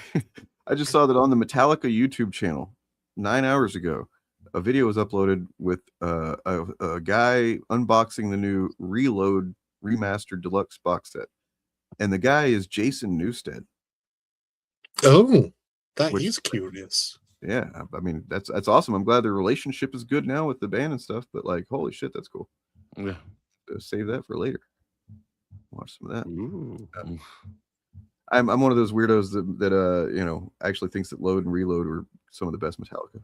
Speaker 9: I just saw that on the Metallica YouTube channel 9 hours ago, a video was uploaded with a guy unboxing the new Reload Remastered Deluxe box set. And the guy is Jason Newsted.
Speaker 11: Oh, that is curious.
Speaker 9: Yeah, I mean, that's awesome. I'm glad their relationship is good now with the band and stuff, but like, holy shit, that's cool.
Speaker 10: Yeah.
Speaker 9: Save that for later. Watch some of that. I'm one of those weirdos that actually thinks that Load and Reload are some of the best Metallica.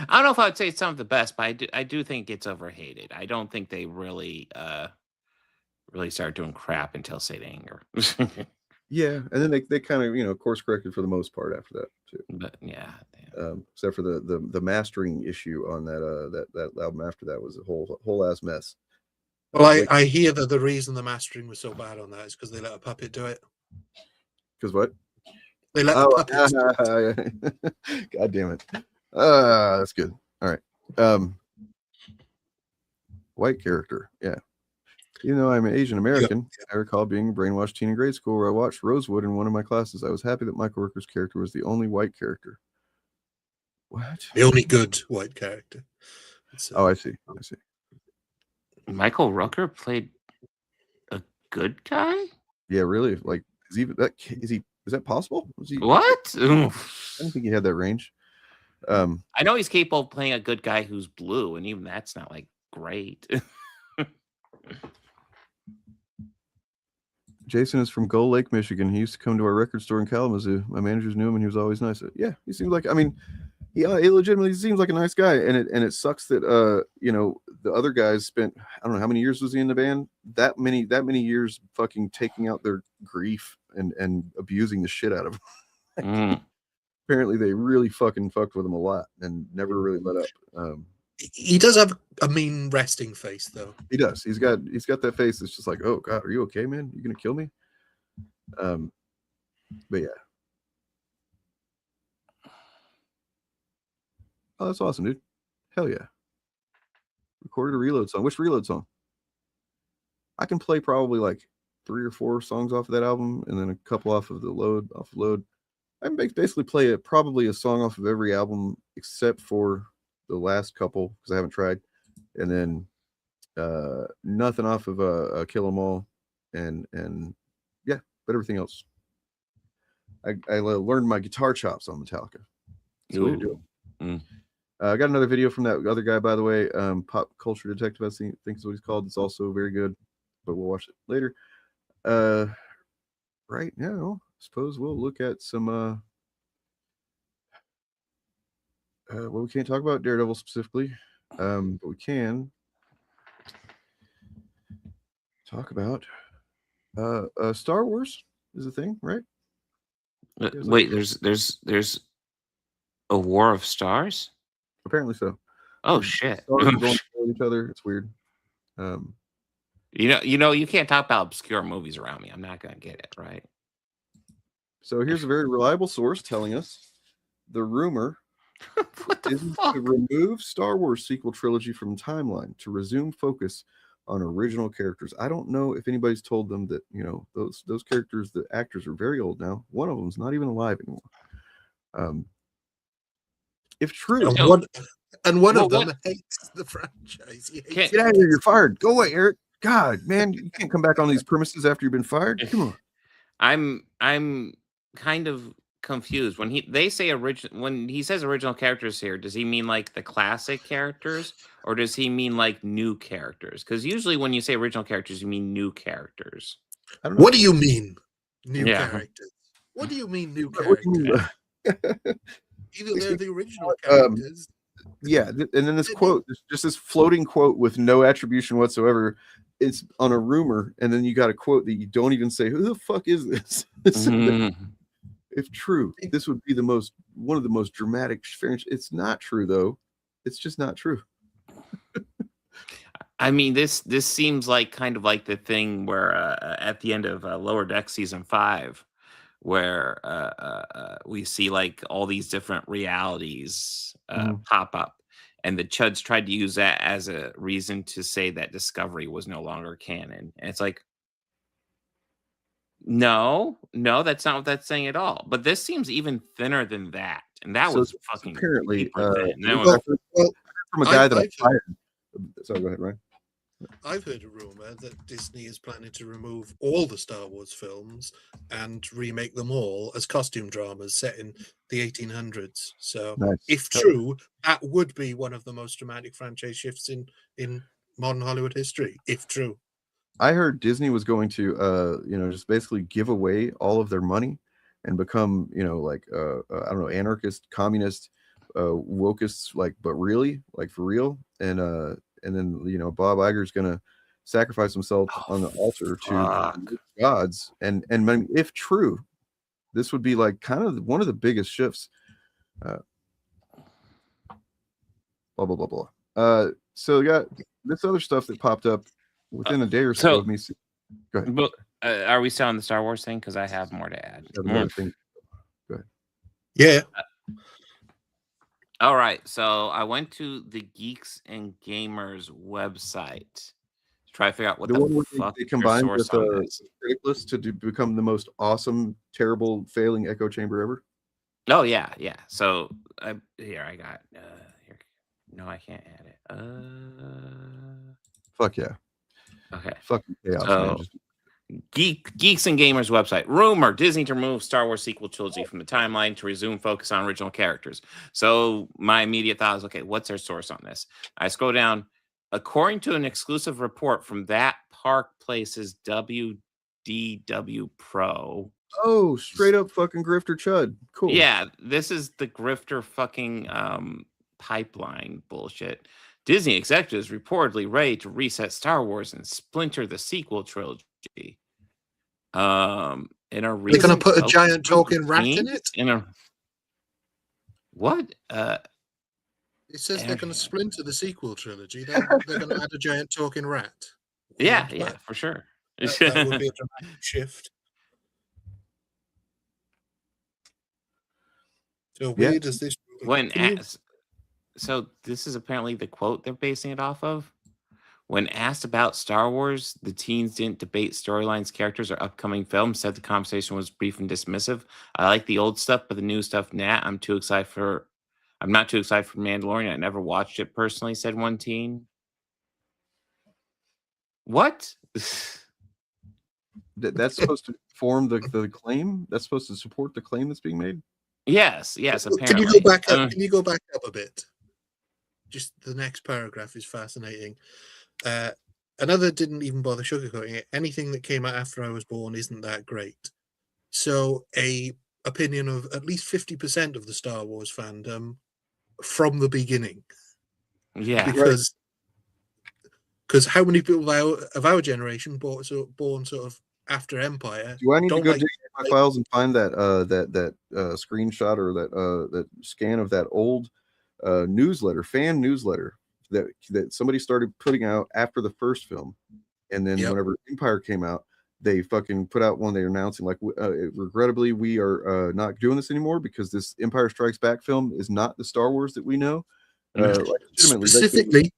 Speaker 10: I don't know if I would say it's some of the best, but I do think it's overhated. I don't think they really started doing crap until Saint Anger.
Speaker 9: Yeah, and then they kind of course corrected for the most part after that too.
Speaker 10: But yeah.
Speaker 9: Except for the mastering issue on that album after that was a whole ass mess.
Speaker 11: Well, I hear that the reason the mastering was so bad on that is because they let a puppet do it.
Speaker 9: Because what?
Speaker 11: They let the
Speaker 9: puppet. God damn it. That's good. All right. White character. Yeah. Even though I'm an Asian American, I recall being a brainwashed teen in grade school where I watched Rosewood in one of my classes. I was happy that Michael Rooker's character was the only white character. What?
Speaker 11: The only good white character.
Speaker 9: Oh, I see.
Speaker 10: Michael Rooker played a good guy?
Speaker 9: Yeah, really? Like, is that possible?
Speaker 10: What?
Speaker 9: I don't think he had that range.
Speaker 10: I know he's capable of playing a good guy who's blue, and even that's not like great.
Speaker 9: Jason is from Gull Lake, Michigan. He used to come to our record store in Kalamazoo. My managers knew him, and he was always nice. Yeah, he seems like. I mean, he legitimately seems like a nice guy, and it sucks that the other guys spent, I don't know how many years was he in the band. That many years fucking taking out their grief and abusing the shit out of him. Apparently, they really fucking fucked with him a lot and never really let up.
Speaker 11: He does have a mean resting face, though.
Speaker 9: He does. He's got that face that's just like, oh God, are you okay, man? You gonna kill me? But yeah. Oh, that's awesome, dude. Hell yeah. Recorded a Reload song. Which Reload song? I can play probably like 3 or 4 songs off of that album, and then a couple off of Load. I basically play probably a song off of every album except for the last couple because I haven't tried, and then nothing off of Kill 'Em All, and yeah, but everything else. I learned my guitar chops on Metallica. That's the way to do it. I got another video from that other guy, by the way, Pop Culture Detective, I think is what he's called. It's also very good, but we'll watch it later. Right now, I suppose we'll look at some well, we can't talk about Daredevil specifically, but we can talk about Star Wars is a thing, right?
Speaker 10: Wait, there's a War of Stars?
Speaker 9: Apparently so.
Speaker 10: Oh shit!
Speaker 9: Stars are going for each other. It's weird.
Speaker 10: You can't talk about obscure movies around me. I'm not gonna get it right.
Speaker 9: So here's a very reliable source telling us the rumor is to remove Star Wars sequel trilogy from timeline to resume focus on original characters. I don't know if anybody's told them that, those characters, the actors are very old now. One of them's not even alive anymore. If true,
Speaker 11: and one of them hates the franchise.
Speaker 9: Get out of here! You're fired. Go away, Eric. God, man, you can't come back on these premises after you've been fired. Come on.
Speaker 10: I'm kind of confused when he says original characters here. Does he mean like the classic characters, or does he mean like new characters? Because usually when you say original characters, you mean new characters.
Speaker 9: I don't know.
Speaker 11: What do you mean new characters? What do you mean new characters? Either they're the original characters.
Speaker 9: Yeah, and then this quote, just this floating quote with no attribution whatsoever. It's on a rumor, and then you got a quote that you don't even say, who the fuck is this? If true, this would be one of the most dramatic. It's not true, though. It's just not true.
Speaker 10: I mean, this seems like kind of like the thing where at the end of Lower Deck season 5, where we see like all these different realities pop up, and the Chuds tried to use that as a reason to say that Discovery was no longer canon. And it's like, no, that's not what that's saying at all. But this seems even thinner than that, and that was fucking
Speaker 9: apparently
Speaker 10: from
Speaker 9: a guy that I fired. Sorry, go ahead, Ryan.
Speaker 11: I've heard a rumor that Disney is planning to remove all the Star Wars films and remake them all as costume dramas set in the 1800s. So, if true, that would be one of the most dramatic franchise shifts in modern Hollywood history. If true,
Speaker 9: I heard Disney was going to, just basically give away all of their money and become, I don't know, anarchist, communist, wokeists, but really, for real, and then Bob Iger's gonna sacrifice himself on the altar to gods, and if true, this would be kind of one of the biggest shifts. Blah blah blah blah. So we got this other stuff that popped up within a day or so of me. Go ahead.
Speaker 10: But, are we still on the Star Wars thing? Because I have more to add.
Speaker 9: Go ahead.
Speaker 11: Yeah.
Speaker 10: All right, so I went to the Geeks and Gamers website to try to figure out what the fuck
Speaker 9: they combined with critic list to become the most awesome, terrible, failing echo chamber ever.
Speaker 10: Oh yeah. So here I got here. No, I can't add it.
Speaker 9: Fuck yeah.
Speaker 10: Okay.
Speaker 9: Fucking chaos, man.
Speaker 10: Geeks and Gamers website. Rumor: Disney to remove Star Wars sequel trilogy from the timeline to resume focus on original characters. So my immediate thought is, okay, what's their source on this? I scroll down. According to an exclusive report from That Park Place's WDW Pro.
Speaker 9: Oh, straight up fucking grifter chud. Cool.
Speaker 10: Yeah, this is the grifter fucking pipeline bullshit. Disney executives reportedly ready to reset Star Wars and splinter the sequel trilogy. In a
Speaker 11: they're going to put a giant talking rat in it.
Speaker 10: What?
Speaker 11: It says they're going to splinter the sequel trilogy. They're going to add a giant talking rat.
Speaker 10: Yeah, for sure.
Speaker 11: That would be a dramatic shift. So where does this?
Speaker 10: So this is apparently the quote they're basing it off of. When asked about Star Wars, the teens didn't debate storylines, characters, or upcoming films. Said the conversation was brief and dismissive. I like the old stuff, but the new stuff, nah. I'm not too excited for Mandalorian. I never watched it personally, said one teen. What?
Speaker 9: That's supposed to form the claim? That's supposed to support the claim that's being made?
Speaker 10: Yes, apparently.
Speaker 11: Can you go back up? Can you go back up a bit? Just the next paragraph is fascinating. Another didn't even bother sugarcoating it. Anything that came out after I was born isn't that great. So a opinion of at least 50% of the Star Wars fandom from the beginning.
Speaker 10: Yeah.
Speaker 11: Because how many people of our generation born sort of after Empire
Speaker 9: do I need to go dig my files and find that screenshot or that scan of that old fan newsletter that somebody started putting out after the first film, and then whenever Empire came out, they fucking put out one they announcing like, regrettably, we are not doing this anymore because this Empire Strikes Back film is not the Star Wars that we know.
Speaker 11: Specifically,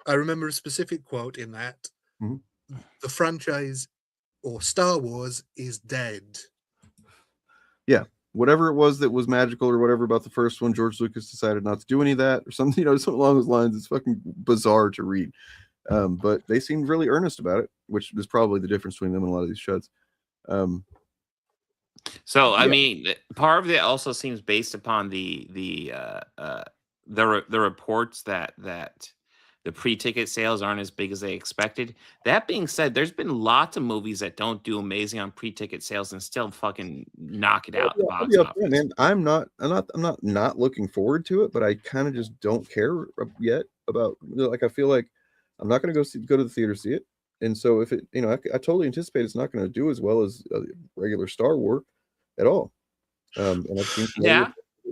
Speaker 11: I remember a specific quote in that: "The franchise or Star Wars is dead."
Speaker 9: Yeah, whatever it was that was magical or whatever about the first one, George Lucas decided not to do any of that or something, something along those lines. It's fucking bizarre to read. But they seemed really earnest about it, which is probably the difference between them and a lot of these chuds.
Speaker 10: So I mean, part of it also seems based upon the reports that the pre-ticket sales aren't as big as they expected. That being said, there's been lots of movies that don't do amazing on pre-ticket sales and still fucking knock it out the box office.
Speaker 9: Man, I'm not looking forward to it, but I kind of just don't care yet about, like, I feel like I'm not going to go to the theater to see it. And so if it, I totally anticipate it's not going to do as well as a regular Star Wars at all. And I've seen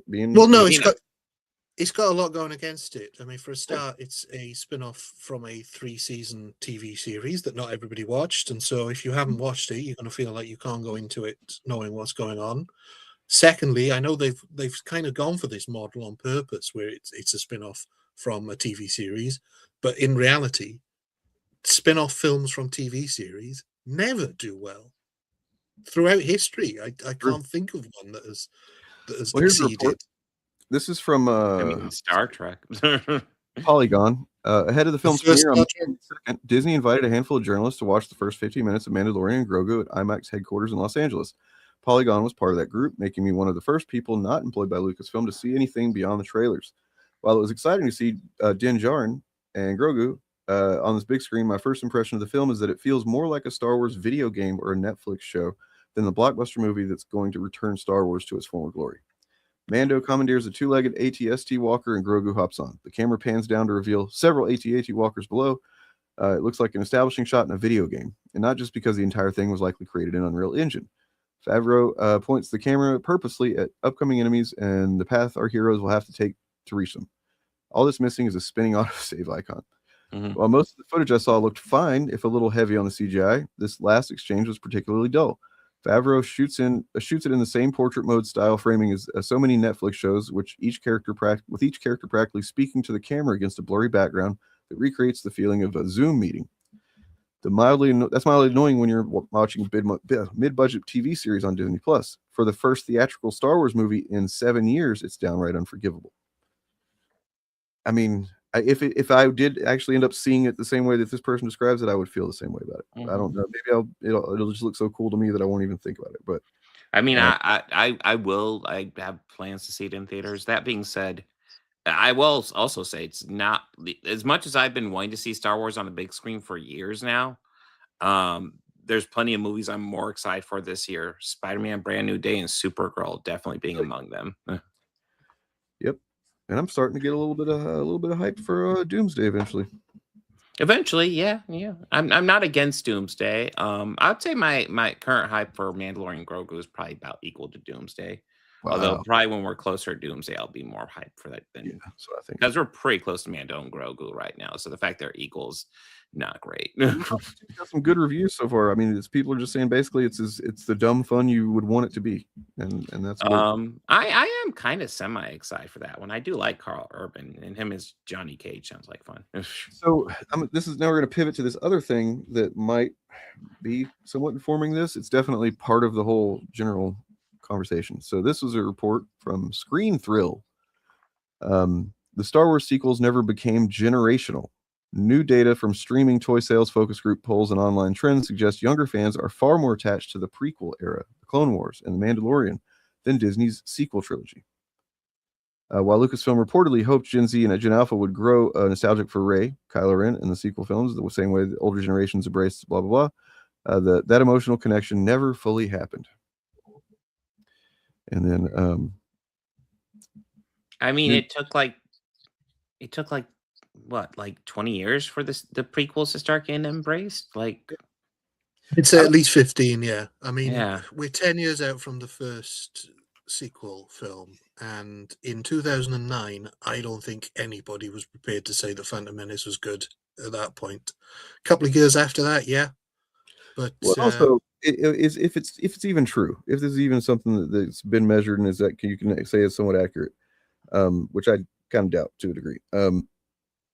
Speaker 9: being
Speaker 11: it's got a lot going against it. I mean, for a start, it's a spin-off from a 3-season TV series that not everybody watched, and so if you haven't watched it, you're going to feel like you can't go into it knowing what's going on. Secondly, I know they've kind of gone for this model on purpose, where it's a spin-off from a TV series, but in reality, spin-off films from TV series never do well throughout history. I can't think of one that has succeeded.
Speaker 9: This is from
Speaker 10: Star Trek.
Speaker 9: Polygon. Ahead of the film's premiere on the 22nd, Disney invited a handful of journalists to watch the first 15 minutes of Mandalorian and Grogu at IMAX headquarters in Los Angeles. Polygon was part of that group, making me one of the first people not employed by Lucasfilm to see anything beyond the trailers. While it was exciting to see Din Djarin and Grogu on this big screen, my first impression of the film is that it feels more like a Star Wars video game or a Netflix show than the blockbuster movie that's going to return Star Wars to its former glory. Mando commandeers a two-legged AT-ST walker and Grogu hops on. The camera pans down to reveal several AT-AT walkers below. It looks like an establishing shot in a video game, and not just because the entire thing was likely created in Unreal Engine. Favreau points the camera purposely at upcoming enemies and the path our heroes will have to take to reach them. All that's missing is a spinning autosave icon. While most of the footage I saw looked fine, if a little heavy on the CGI, this last exchange was particularly dull. Favreau shoots it in the same portrait mode style framing as so many Netflix shows, with each character practically speaking to the camera against a blurry background that recreates the feeling of a Zoom meeting. That's mildly annoying when you're watching a mid-budget TV series on Disney Plus. For the first theatrical Star Wars movie in 7 years, it's downright unforgivable. I mean, if I did actually end up seeing it the same way that this person describes it, I would feel the same way about it. I don't know. Maybe it'll just look so cool to me that I won't even think about it. But
Speaker 10: I mean, I will. I have plans to see it in theaters. That being said, I will also say it's not as much as I've been wanting to see Star Wars on the big screen for years now. There's plenty of movies I'm more excited for this year. Spider-Man: Brand New Day and Supergirl definitely being among them.
Speaker 9: Yep. And I'm starting to get a little bit of hype for Doomsday eventually.
Speaker 10: Eventually, yeah. I'm not against Doomsday. I'd say my current hype for Mandalorian Grogu is probably about equal to Doomsday. Wow. Although probably when we're closer to Doomsday, I'll be more hyped for that than
Speaker 9: that's what I think.
Speaker 10: Because we're pretty close to Mando and Grogu right now, so the fact they're equals not great.
Speaker 9: Got some good reviews so far. I mean, people are just saying basically it's the dumb fun you would want it to be, and that's good.
Speaker 10: I am kind of semi excited for that one. I do like Carl Urban, and him as Johnny Cage sounds like fun.
Speaker 9: So now we're going to pivot to this other thing that might be somewhat informing this. It's definitely part of the whole general conversation. So this was a report from Screen Thrill. The Star Wars sequels never became generational. New data from streaming toy sales focus group polls and online trends suggest younger fans are far more attached to the prequel era, the Clone Wars, and the Mandalorian than Disney's sequel trilogy. While Lucasfilm reportedly hoped Gen Z and Gen Alpha would grow nostalgic for Rey, Kylo Ren, and the sequel films the same way the older generations embraced blah, blah, blah, that emotional connection never fully happened. And then...
Speaker 10: I mean, it took like what, like 20 years for the prequels to start getting embraced? Like,
Speaker 11: It's at least 15, yeah. I mean,
Speaker 10: Yeah.
Speaker 11: we're 10 years out from the first sequel film, and in 2009, I don't think anybody was prepared to say that Phantom Menace was good at that point. A couple of years after that, yeah. But
Speaker 9: Well, also, is if it's even true, if this is even something that's been measured and is that you can say is somewhat accurate, which I kind of doubt to a degree.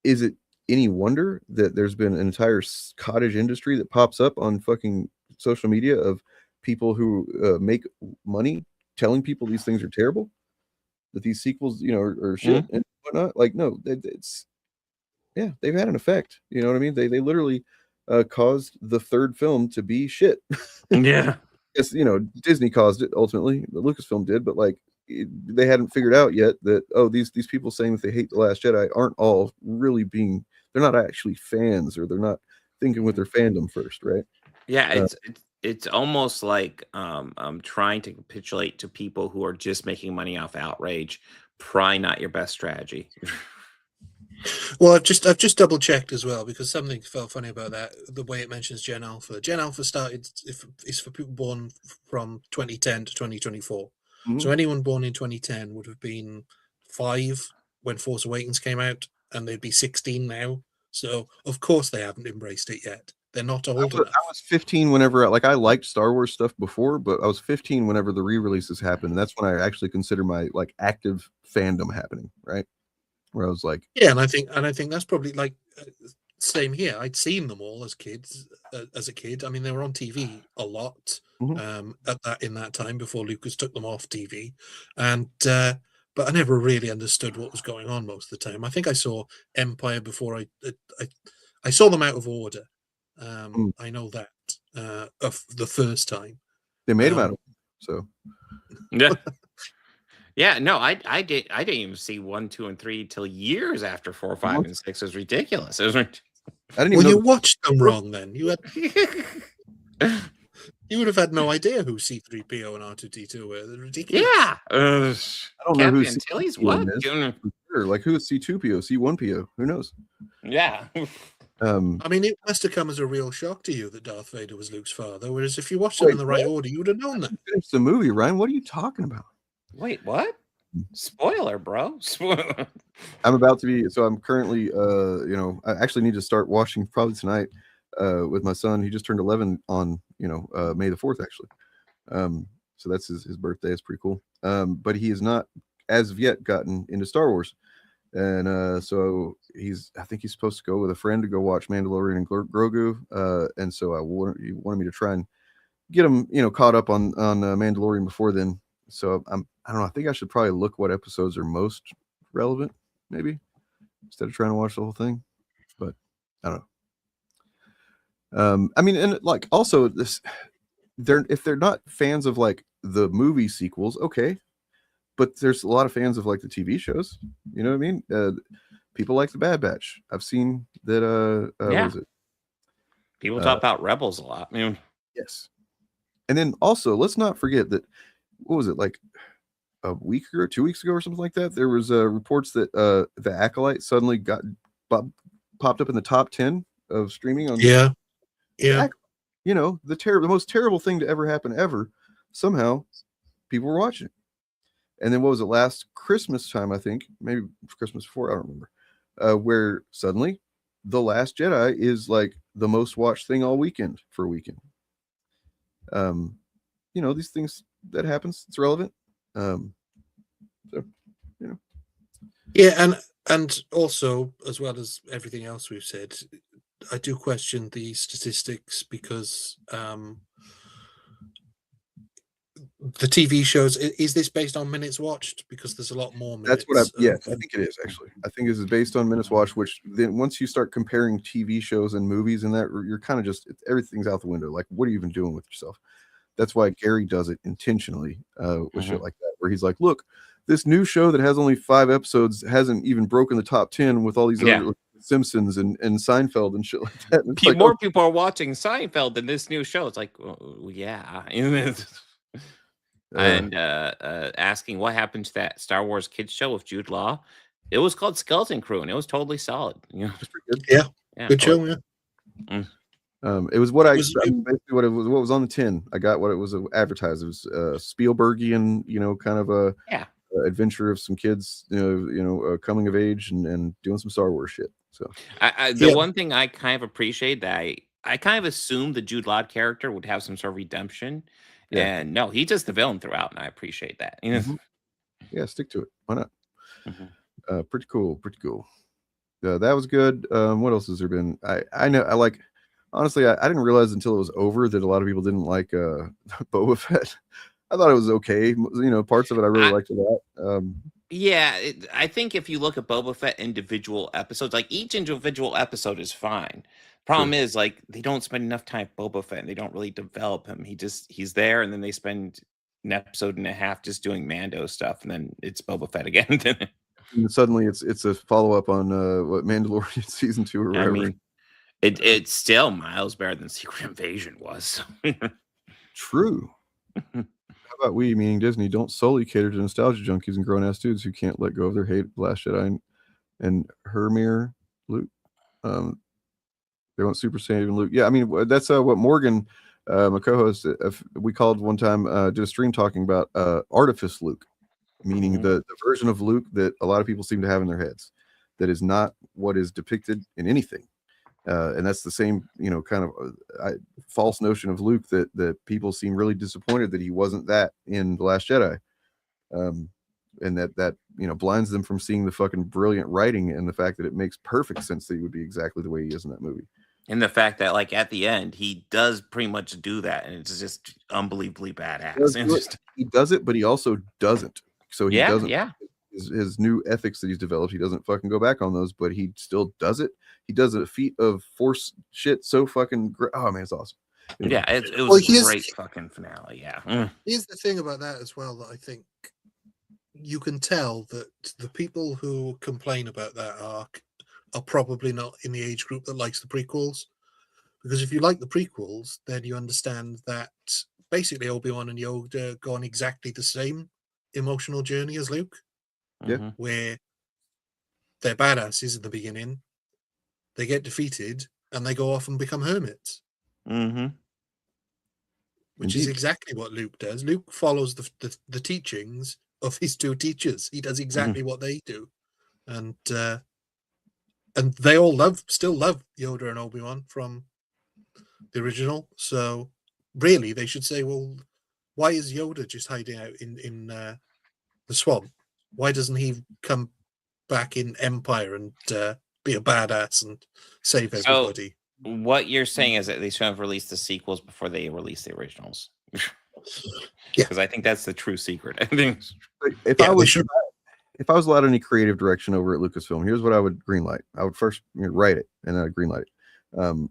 Speaker 9: Is it any wonder that there's been an entire cottage industry that pops up on fucking social media of people who make money telling people these things are terrible, that these sequels, are shit and whatnot? Like, no, it's yeah, they've had an effect. You know what I mean? They literally caused the third film to be shit.
Speaker 10: Yeah.
Speaker 9: Yes, Disney caused it ultimately. The Lucasfilm did, but like they hadn't figured out yet that these people saying that they hate The Last Jedi aren't all really being. They're not actually fans, or they're not thinking with their fandom first, right?
Speaker 10: Yeah, it's almost like trying to capitulate to people who are just making money off outrage. Probably not your best strategy.
Speaker 11: well, I've just double checked as well, because something felt funny about that. The way it mentions Gen Alpha. Gen Alpha started is for people born from 2010 to 2024. So anyone born in 2010 would have been 5 when Force Awakens came out, and they'd be 16 now. So of course they haven't embraced it yet. They're not old enough.
Speaker 9: I was 15 whenever I liked Star Wars stuff before, but I was 15 whenever the re-releases happened. And that's when I actually consider my like active fandom happening, right? Where I was like,
Speaker 11: yeah, and I think that's probably like same here. I'd seen them all as a kid. I mean, they were on TV a lot in that time before Lucas took them off TV, and but I never really understood what was going on most of the time. I think I saw Empire before I saw them out of order. I know that of the first time
Speaker 9: they made them out of so
Speaker 10: yeah. Yeah, no, I didn't even see 1, 2, and 3 till years after 4, 5, and 6. It was ridiculous. It was
Speaker 9: I didn't even
Speaker 11: well,
Speaker 9: know
Speaker 11: you watched them wrong then. You would have had no idea who C-3PO and R2-D2 were. They're ridiculous.
Speaker 10: Yeah.
Speaker 9: I don't know who
Speaker 10: Tilly's
Speaker 9: C-2PO
Speaker 10: what?
Speaker 9: is, for sure. Like, who is C-2PO, C-1PO? Who knows?
Speaker 10: Yeah.
Speaker 11: I mean, it must have come as a real shock to you that Darth Vader was Luke's father, whereas if you watched them in the right order, you would have known that.
Speaker 9: Finish the movie, Ryan. What are you talking about?
Speaker 10: Wait, what? Spoiler, bro. Spoiler.
Speaker 9: I'm about to be, so I'm currently, I actually need to start watching probably tonight with my son. He just turned 11 on, May the 4th, actually. So that's his birthday. It's pretty cool. But he has not, as of yet, gotten into Star Wars. And so I think he's supposed to go with a friend to go watch Mandalorian and Grogu. And so he wanted me to try and get him, caught up on Mandalorian before then. So I don't know. I think I should probably look what episodes are most relevant, maybe, instead of trying to watch the whole thing. But I don't know. I mean, and like also if they're not fans of like the movie sequels, okay, but there's a lot of fans of like the TV shows. You know what I mean? People like the Bad Batch. I've seen that. What is it?
Speaker 10: People talk about Rebels a lot.
Speaker 9: Yes. And then also, let's not forget that. What was it, like a week ago, 2 weeks ago, or something like that? There was reports that the Acolyte suddenly popped up in the top 10 of streaming on.
Speaker 11: Yeah.
Speaker 9: The most terrible thing to ever happen ever. Somehow, people were watching it. And then what was it, last Christmas time? I think maybe Christmas before. I don't remember. Where suddenly, The Last Jedi is like the most watched thing all weekend for a weekend. These things. That happens. It's relevant.
Speaker 11: Yeah, and also, as well as everything else we've said, I do question the statistics because the TV shows, is this based on minutes watched? Because there's a lot more minutes.
Speaker 9: That's what I think it is, actually. I think this is based on minutes watched, which then once you start comparing TV shows and movies and that, you're kind of just, everything's out the window. Like, what are you even doing with yourself? That's why Gary does it intentionally with shit like that, where he's like, look, this new show that has only 5 episodes hasn't even broken the top 10 with all these other Simpsons and Seinfeld and shit like that.
Speaker 10: More people are watching Seinfeld than this new show. It's like, yeah. And asking what happened to that Star Wars kids show with Jude Law. It was called Skeleton Crew, and it was totally solid.
Speaker 11: It's pretty good. Yeah. Good show, yeah.
Speaker 9: It was what basically what it was. What was on the tin? I got what it was advertised. It was Spielbergian, kind of a adventure of some kids, coming of age and doing some Star Wars shit. So
Speaker 10: the one thing I kind of appreciate that I kind of assumed the Jude Law character would have some sort of redemption, and no, he's just the villain throughout, and I appreciate that.
Speaker 9: Yeah, stick to it. Why not? Pretty cool. That was good. What else has there been? I know. Honestly, I didn't realize until it was over that a lot of people didn't like Boba Fett. I thought it was okay. Parts of it I really liked a lot.
Speaker 10: I think if you look at Boba Fett individual episodes, like each individual episode is fine. Problem is, like, they don't spend enough time with Boba Fett and they don't really develop him. He's there, and then they spend an episode and a half just doing Mando stuff, and then it's Boba Fett again.
Speaker 9: And suddenly it's a follow-up on what Mandalorian season 2 or whatever.
Speaker 10: I mean, it's still miles better than Secret Invasion was.
Speaker 9: True. How about we, meaning Disney, don't solely cater to nostalgia junkies and grown-ass dudes who can't let go of their hate of Last Jedi and Hermir Luke. They want Super Saiyan Luke. Yeah, I mean, that's what Morgan, my co-host, we called one time, did a stream talking about Artifice Luke, meaning the version of Luke that a lot of people seem to have in their heads that is not what is depicted in anything. And that's the same, kind of false notion of Luke that people seem really disappointed that he wasn't that in The Last Jedi. And that blinds them from seeing the fucking brilliant writing and the fact that it makes perfect sense that he would be exactly the way he is in that movie.
Speaker 10: And the fact that, like, at the end, he does pretty much do that, and it's just unbelievably badass.
Speaker 9: He does it, but he also doesn't. So he doesn't.
Speaker 10: Yeah.
Speaker 9: His new ethics that he's developed, he doesn't fucking go back on those, but he still does it. He does a feat of force shit so fucking great. Oh man, it's awesome.
Speaker 10: Yeah, it was a great fucking finale. Yeah.
Speaker 11: Here's the thing about that as well, that I think you can tell that the people who complain about that arc are probably not in the age group that likes the prequels. Because if you like the prequels, then you understand that basically Obi-Wan and Yoda go on exactly the same emotional journey as Luke.
Speaker 9: Yeah.
Speaker 11: Where they're badasses in the beginning, they get defeated, and they go off and become hermits. Which is exactly what Luke does. Luke follows the teachings of his two teachers. He does exactly what they do. And they all still love Yoda and Obi-Wan from the original. So really, they should say, well, why is Yoda just hiding out in the swamp? Why doesn't he come back in Empire and be a badass and save everybody?
Speaker 10: So what you're saying is that they should have released the sequels before they released the originals. Because I think that's the true secret. I think
Speaker 9: if I was allowed any creative direction over at Lucasfilm, here's what I would greenlight. I would first write it and then I'd greenlight it.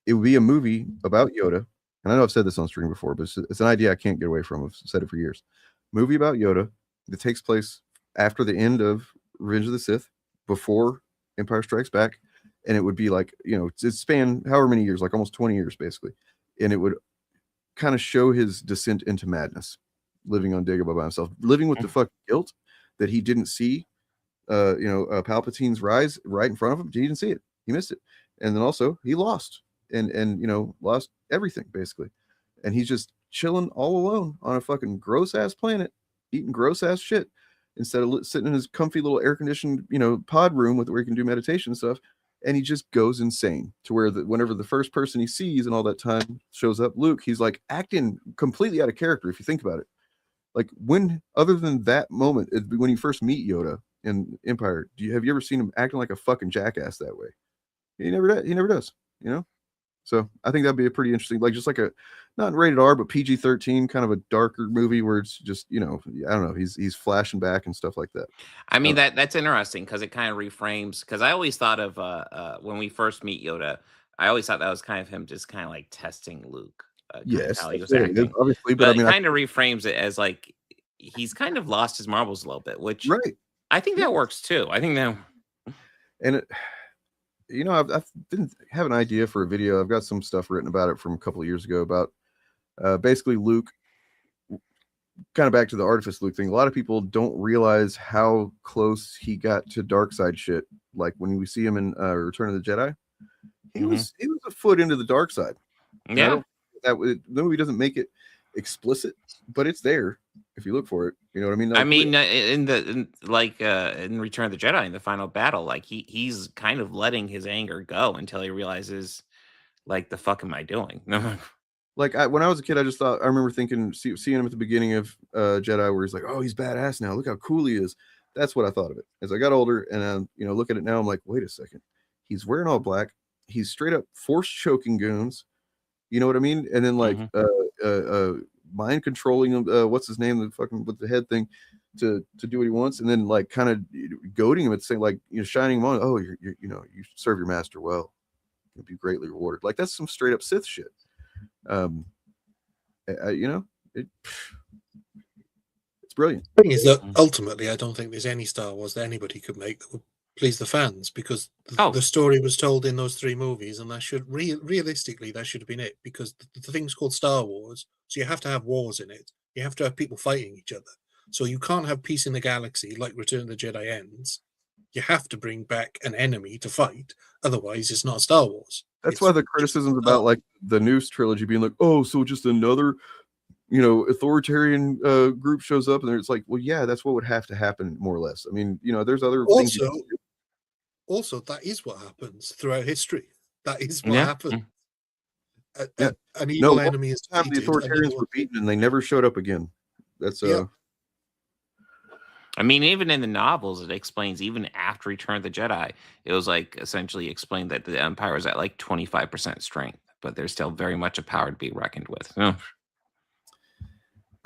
Speaker 9: It would be a movie about Yoda. And I know I've said this on stream before, but it's an idea I can't get away from. I've said it for years. Movie about Yoda that takes place after the end of Revenge of the Sith, before Empire Strikes Back, and it would be like, it spanned however many years, like almost 20 years basically, and it would kind of show his descent into madness, living on Dagobah by himself, living with the fucking guilt that he didn't see, Palpatine's rise right in front of him. He didn't see it. He missed it, and then also he lost, and lost everything basically, and he's just chilling all alone on a fucking gross ass planet, eating gross ass shit, instead of sitting in his comfy little air conditioned, pod room where he can do meditation and stuff. And he just goes insane to where whenever the first person he sees in all that time shows up, Luke, he's like acting completely out of character. If you think about it, like other than that moment, when you first meet Yoda in Empire, have you ever seen him acting like a fucking jackass that way? He never does, So I think that'd be a pretty interesting, just like a not rated R, but PG-13 kind of a darker movie where it's just, I don't know, he's flashing back and stuff like that.
Speaker 10: I mean, that's interesting because it kind of reframes, because I always thought of when we first meet Yoda, I always thought that was kind of him just kind of like testing Luke.
Speaker 9: Yes,
Speaker 10: how he was acting.
Speaker 9: Obviously,
Speaker 10: but it kind of reframes it as like he's kind of lost his marbles a little bit, which I think that works too. I think that,
Speaker 9: and it. I've been have an idea for a video. I've got some stuff written about it from a couple of years ago about basically Luke, kind of back to the Artifice Luke thing. A lot of people don't realize how close he got to dark side shit. Like when we see him in Return of the Jedi, he was a foot into the dark side. And I
Speaker 10: Yeah.
Speaker 9: don't the movie doesn't make it explicit, but it's there if you look for it. You know what I mean?
Speaker 10: I
Speaker 9: Like,
Speaker 10: mean, in Return of the Jedi, in the final battle, like he's kind of letting his anger go until he realizes, like, the fuck am I doing?
Speaker 9: like when I was a kid, I remember thinking, seeing him at the beginning of Jedi, where he's like, oh, he's badass now. Look how cool he is. That's what I thought of it. As I got older and look at it now, I'm like, wait a second. He's wearing all black. He's straight up force choking goons. You know what I mean? And then like mind controlling him. What's his name? The fucking with the head thing to do what he wants, and then like kind of goading him at saying like shining him on. Oh, you serve your master well. You'll be greatly rewarded. Like that's some straight up Sith shit. It's brilliant.
Speaker 11: The thing is that ultimately, I don't think there's any Star Wars that anybody could make that would please the fans, because the story was told in those 3 movies, and that should realistically that should have been it, because the thing's called Star Wars, so you have to have wars in it. You have to have people fighting each other. So you can't have peace in the galaxy like Return of the Jedi ends. You have to bring back an enemy to fight, otherwise it's not Star Wars.
Speaker 9: That's why the criticisms about like the Noose trilogy being like, oh, so just another authoritarian group shows up, and it's like, well, yeah, that's what would have to happen more or less. I mean, there's other things.
Speaker 11: Also, that is what happens throughout history. That is what happens. An evil enemy is
Speaker 9: defeated. The authoritarians were beaten, and they never showed up again. That's
Speaker 10: I mean, even in the novels, it explains, even after Return of the Jedi, it was like essentially explained that the Empire was at like 25% strength, but there's still very much a power to be reckoned with.
Speaker 9: I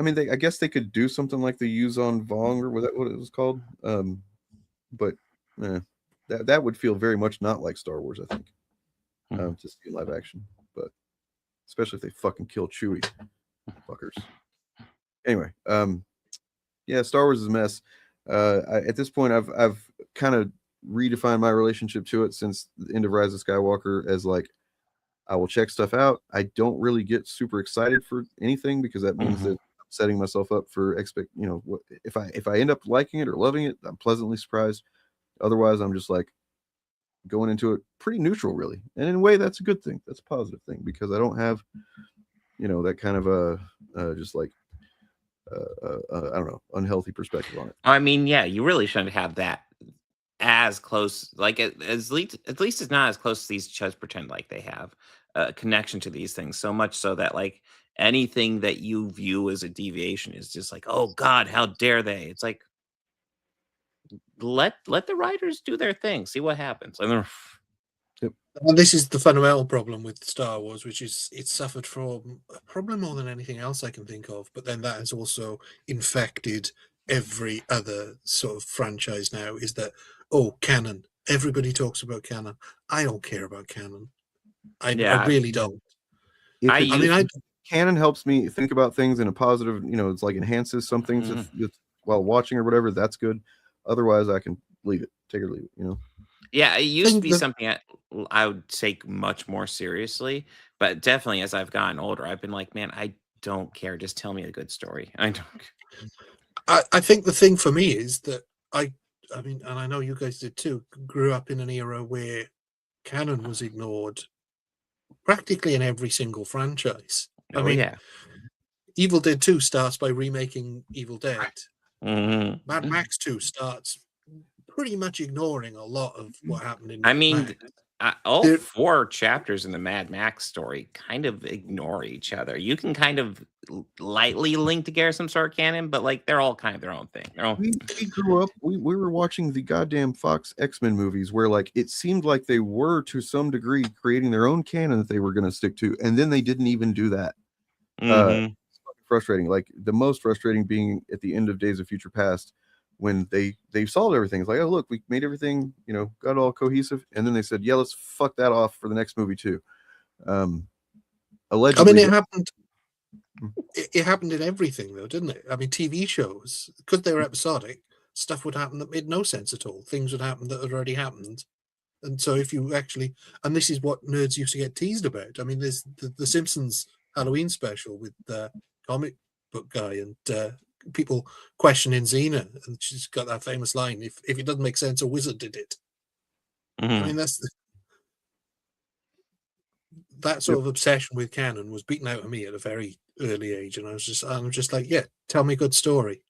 Speaker 9: mean, I guess they could do something like the Yuzon Vong, or what it was called. But that would feel very much not like Star Wars, I think, to see live action. But especially if they fucking kill Chewie, fuckers. Anyway, Star Wars is a mess. At this point, I've kind of redefined my relationship to it since the end of Rise of Skywalker as like, I will check stuff out. I don't really get super excited for anything, because that means that I'm setting myself up for if I end up liking it or loving it, I'm pleasantly surprised. Otherwise, I'm just like going into it pretty neutral, really. And in a way, that's a good thing. That's a positive thing, because I don't have, that kind of just like I don't know, unhealthy perspective on it.
Speaker 10: I mean, yeah, you really shouldn't have that as close, like at least it's not as close as these CHUDs pretend like they have a connection to these things, so much so that like anything that you view as a deviation is just like, oh God, how dare they? It's like, let the writers do their thing, see what happens. And
Speaker 11: this is the fundamental problem with Star Wars, which is it suffered from a problem more than anything else I can think of. But then that has also infected every other sort of franchise now, is that, canon. Everybody talks about canon. I don't care about canon. I really don't.
Speaker 9: Canon helps me think about things in a positive, it's like enhances some things while watching or whatever. That's good. Otherwise, I can leave it, take it or leave it,
Speaker 10: Yeah, it used to be something I would take much more seriously, but definitely as I've gotten older, I've been like, man, I don't care. Just tell me a good story. I don't.
Speaker 11: I think the thing for me is that I mean, and I know you guys did too, grew up in an era where canon was ignored practically in every single franchise. I mean, Evil Dead 2 starts by remaking Evil Dead. Mad Max 2 starts pretty much ignoring a lot of what happened in
Speaker 10: all 4 chapters in the Mad Max story kind of ignore each other. You can kind of lightly link together some sort of canon, but like they're all kind of their own thing.
Speaker 9: We grew up, we were watching the goddamn Fox X-Men movies where like it seemed like they were to some degree creating their own canon that they were going to stick to, and then they didn't even do that. It's frustrating. Like the most frustrating being at the end of Days of Future Past, when they solved everything. It's like, oh look, we made everything, got all cohesive, and then they said, yeah, let's fuck that off for the next movie too. Allegedly,
Speaker 11: I mean, it happened in everything though, didn't it? I mean, TV shows, because they were episodic, stuff would happen that made no sense at all. Things would happen that had already happened. And so if you actually, and this is what nerds used to get teased about. I mean, there's the Simpsons Halloween special with the comic book guy, and people questioning Xena, and she's got that famous line, if it doesn't make sense, a wizard did it. I mean, that sort of obsession with canon was beaten out of me at a very early age, and I'm just like, yeah, tell me a good story.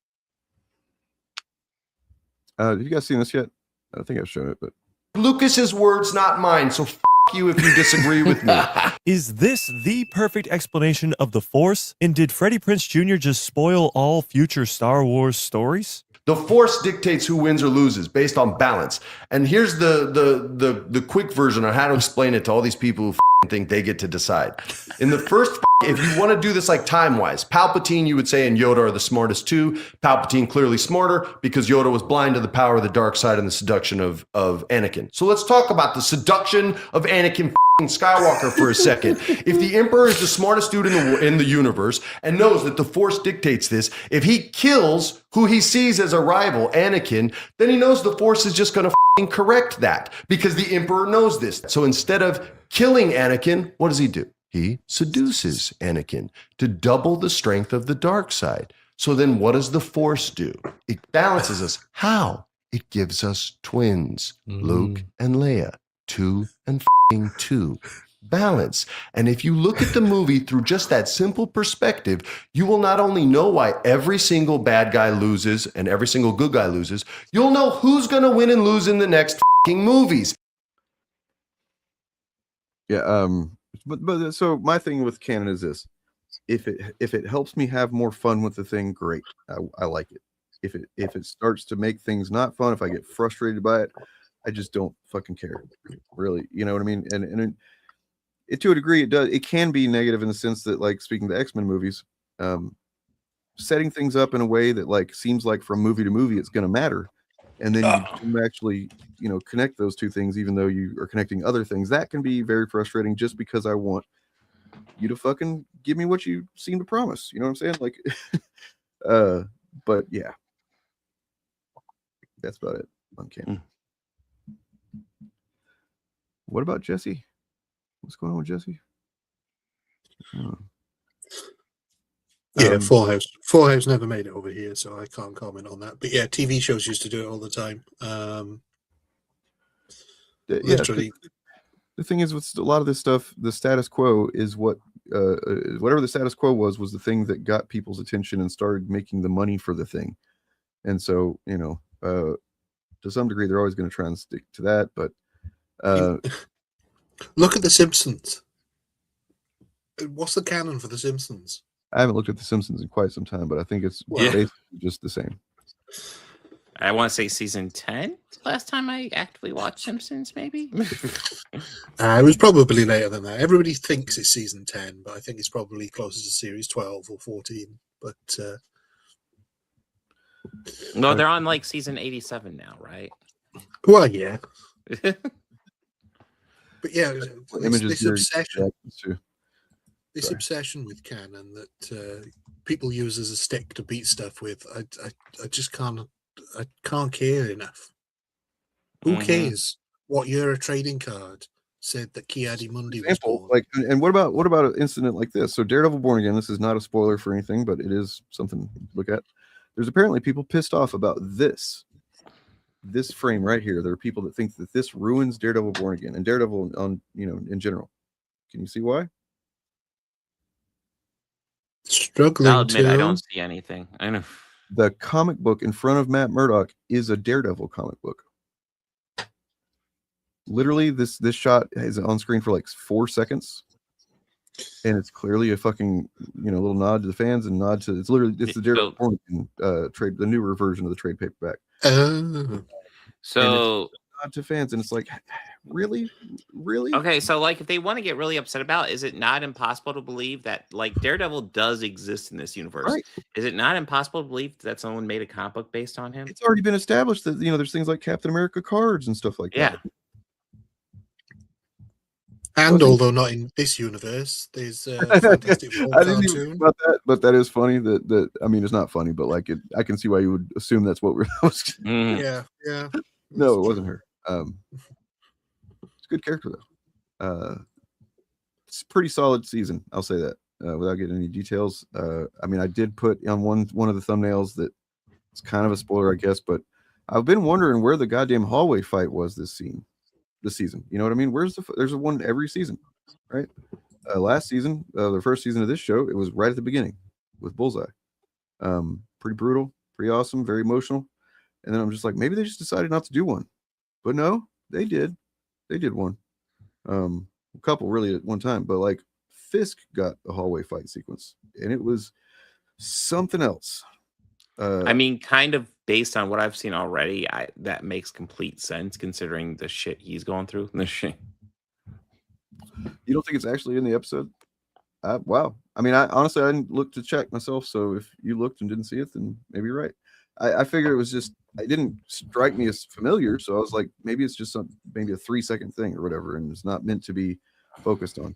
Speaker 9: Have you guys seen this yet? I think I've shown it, but
Speaker 12: Lucas's words, not mine. So you if you disagree with me.
Speaker 13: Is this the perfect explanation of the Force? And did Freddie Prinze Jr. just spoil all future Star Wars stories?
Speaker 12: The Force dictates who wins or loses based on balance. And here's the quick version on how to explain it to all these people who think they get to decide. In the first, if you want to do this like time-wise, Palpatine, you would say, and Yoda are the smartest two. Palpatine clearly smarter because Yoda was blind to the power of the dark side and the seduction of Anakin. So let's talk about the seduction of Anakin Skywalker for a second. If the Emperor is the smartest dude in the universe and knows that the Force dictates this, if he kills who he sees as a rival, Anakin, then he knows the Force is just going to correct that because the Emperor knows this. So instead of killing Anakin, what does he do? He seduces Anakin to double the strength of the dark side. So then what does the Force do? It balances us. How? It gives us twins, Luke and Leia, 2 and 2. Balance. And if you look at the movie through just that simple perspective, you will not only know why every single bad guy loses and every single good guy loses, you'll know who's going to win and lose in the next movies.
Speaker 9: yeah, but so my thing with canon is this: if it helps me have more fun with the thing, great. I like it. If it starts to make things not fun, if I get frustrated by it, I just don't fucking care, really. You know what I mean? And it to a degree, it can be negative in the sense that, like, speaking to X-Men movies, setting things up in a way that, like, seems like from movie to movie it's going to matter, and then you actually, you know, connect those two things even though you are connecting other things. That can be very frustrating just because I want you to fucking give me what you seem to promise. You know what I'm saying? Like, but yeah, that's about it on canon. What about Jesse? What's going on with Jesse?
Speaker 11: Yeah, Full House. Full House never made it over here, so I can't comment on that. But yeah, TV shows used to do it all the time. Literally.
Speaker 9: The thing is, with a lot of this stuff, the status quo is what, whatever the status quo was the thing that got people's attention and started making the money for the thing. And so, you know, to some degree, they're always going to try and stick to that. But
Speaker 11: look at The Simpsons. What's the canon for The Simpsons?
Speaker 9: I haven't looked at The Simpsons in quite some time, but I think it's basically just the same.
Speaker 10: I want to say season 10. Last time I actively watched Simpsons, maybe.
Speaker 11: It was probably later than that. Everybody thinks it's season 10, but I think it's probably closer to series 12 or 14. But
Speaker 10: no, they're on like season 87 now, right?
Speaker 11: Well, yeah. But yeah, this obsession. This obsession with canon that people use as a stick to beat stuff with, I just can't care enough. Who cares what year a trading card said that Ki-Adi-Mundi was born?
Speaker 9: Like, and what about an incident like this? So Daredevil Born Again, this is not a spoiler for anything, but it is something to look at. There's apparently people pissed off about this frame right here. There are people that think that this ruins Daredevil Born Again and Daredevil on, you know, in general. Can you see why?
Speaker 11: Struggling.
Speaker 10: I'll admit I don't see anything. I know.
Speaker 9: The comic book in front of Matt Murdock is a Daredevil comic book. Literally, this shot is on screen for like 4 seconds, and it's clearly a fucking, you know, little nod to the fans and nod to it's the Daredevil Born Again, trade, the newer version of the trade paperback.
Speaker 10: So
Speaker 9: nod to fans, and it's like, really?
Speaker 10: Okay, so like if they want to get really upset about, is it not impossible to believe that like Daredevil does exist in this universe?
Speaker 9: Right.
Speaker 10: Is it not impossible to believe that someone made a comic book based on him?
Speaker 9: It's already been established that, you know, there's things like Captain America cards and stuff like that.
Speaker 11: And although not in this universe, there's Fantastic Four
Speaker 9: I didn't even
Speaker 11: cartoon.
Speaker 9: think about that, but that is funny. That I mean, it's not funny, but like I can see why you would assume that's what we're.
Speaker 11: Yeah.
Speaker 9: No, it wasn't her. It's a good character though. It's a pretty solid season. I'll say that without getting any details. I mean, I did put on one of the thumbnails that it's kind of a spoiler, I guess, but I've been wondering where the goddamn hallway fight was this season. You know what I mean? There's one every season. right? Last season, the first season of this show, it was right at the beginning with Bullseye. Pretty brutal, pretty awesome, very emotional. And then I'm just like, maybe they just decided not to do one, but no, they did. They did one. A couple really at one time, but like Fisk got a hallway fight sequence, and it was something else.
Speaker 10: I mean, kind of based on what I've seen already, that makes complete sense considering the shit he's going through. The shit.
Speaker 9: You don't think it's actually in the episode? Wow. I mean, I honestly I didn't look to check myself. So if you looked and didn't see it, then maybe you're right. I figured it was just it didn't strike me as familiar, so I was like, maybe it's just maybe a 3-second thing or whatever, and it's not meant to be focused on.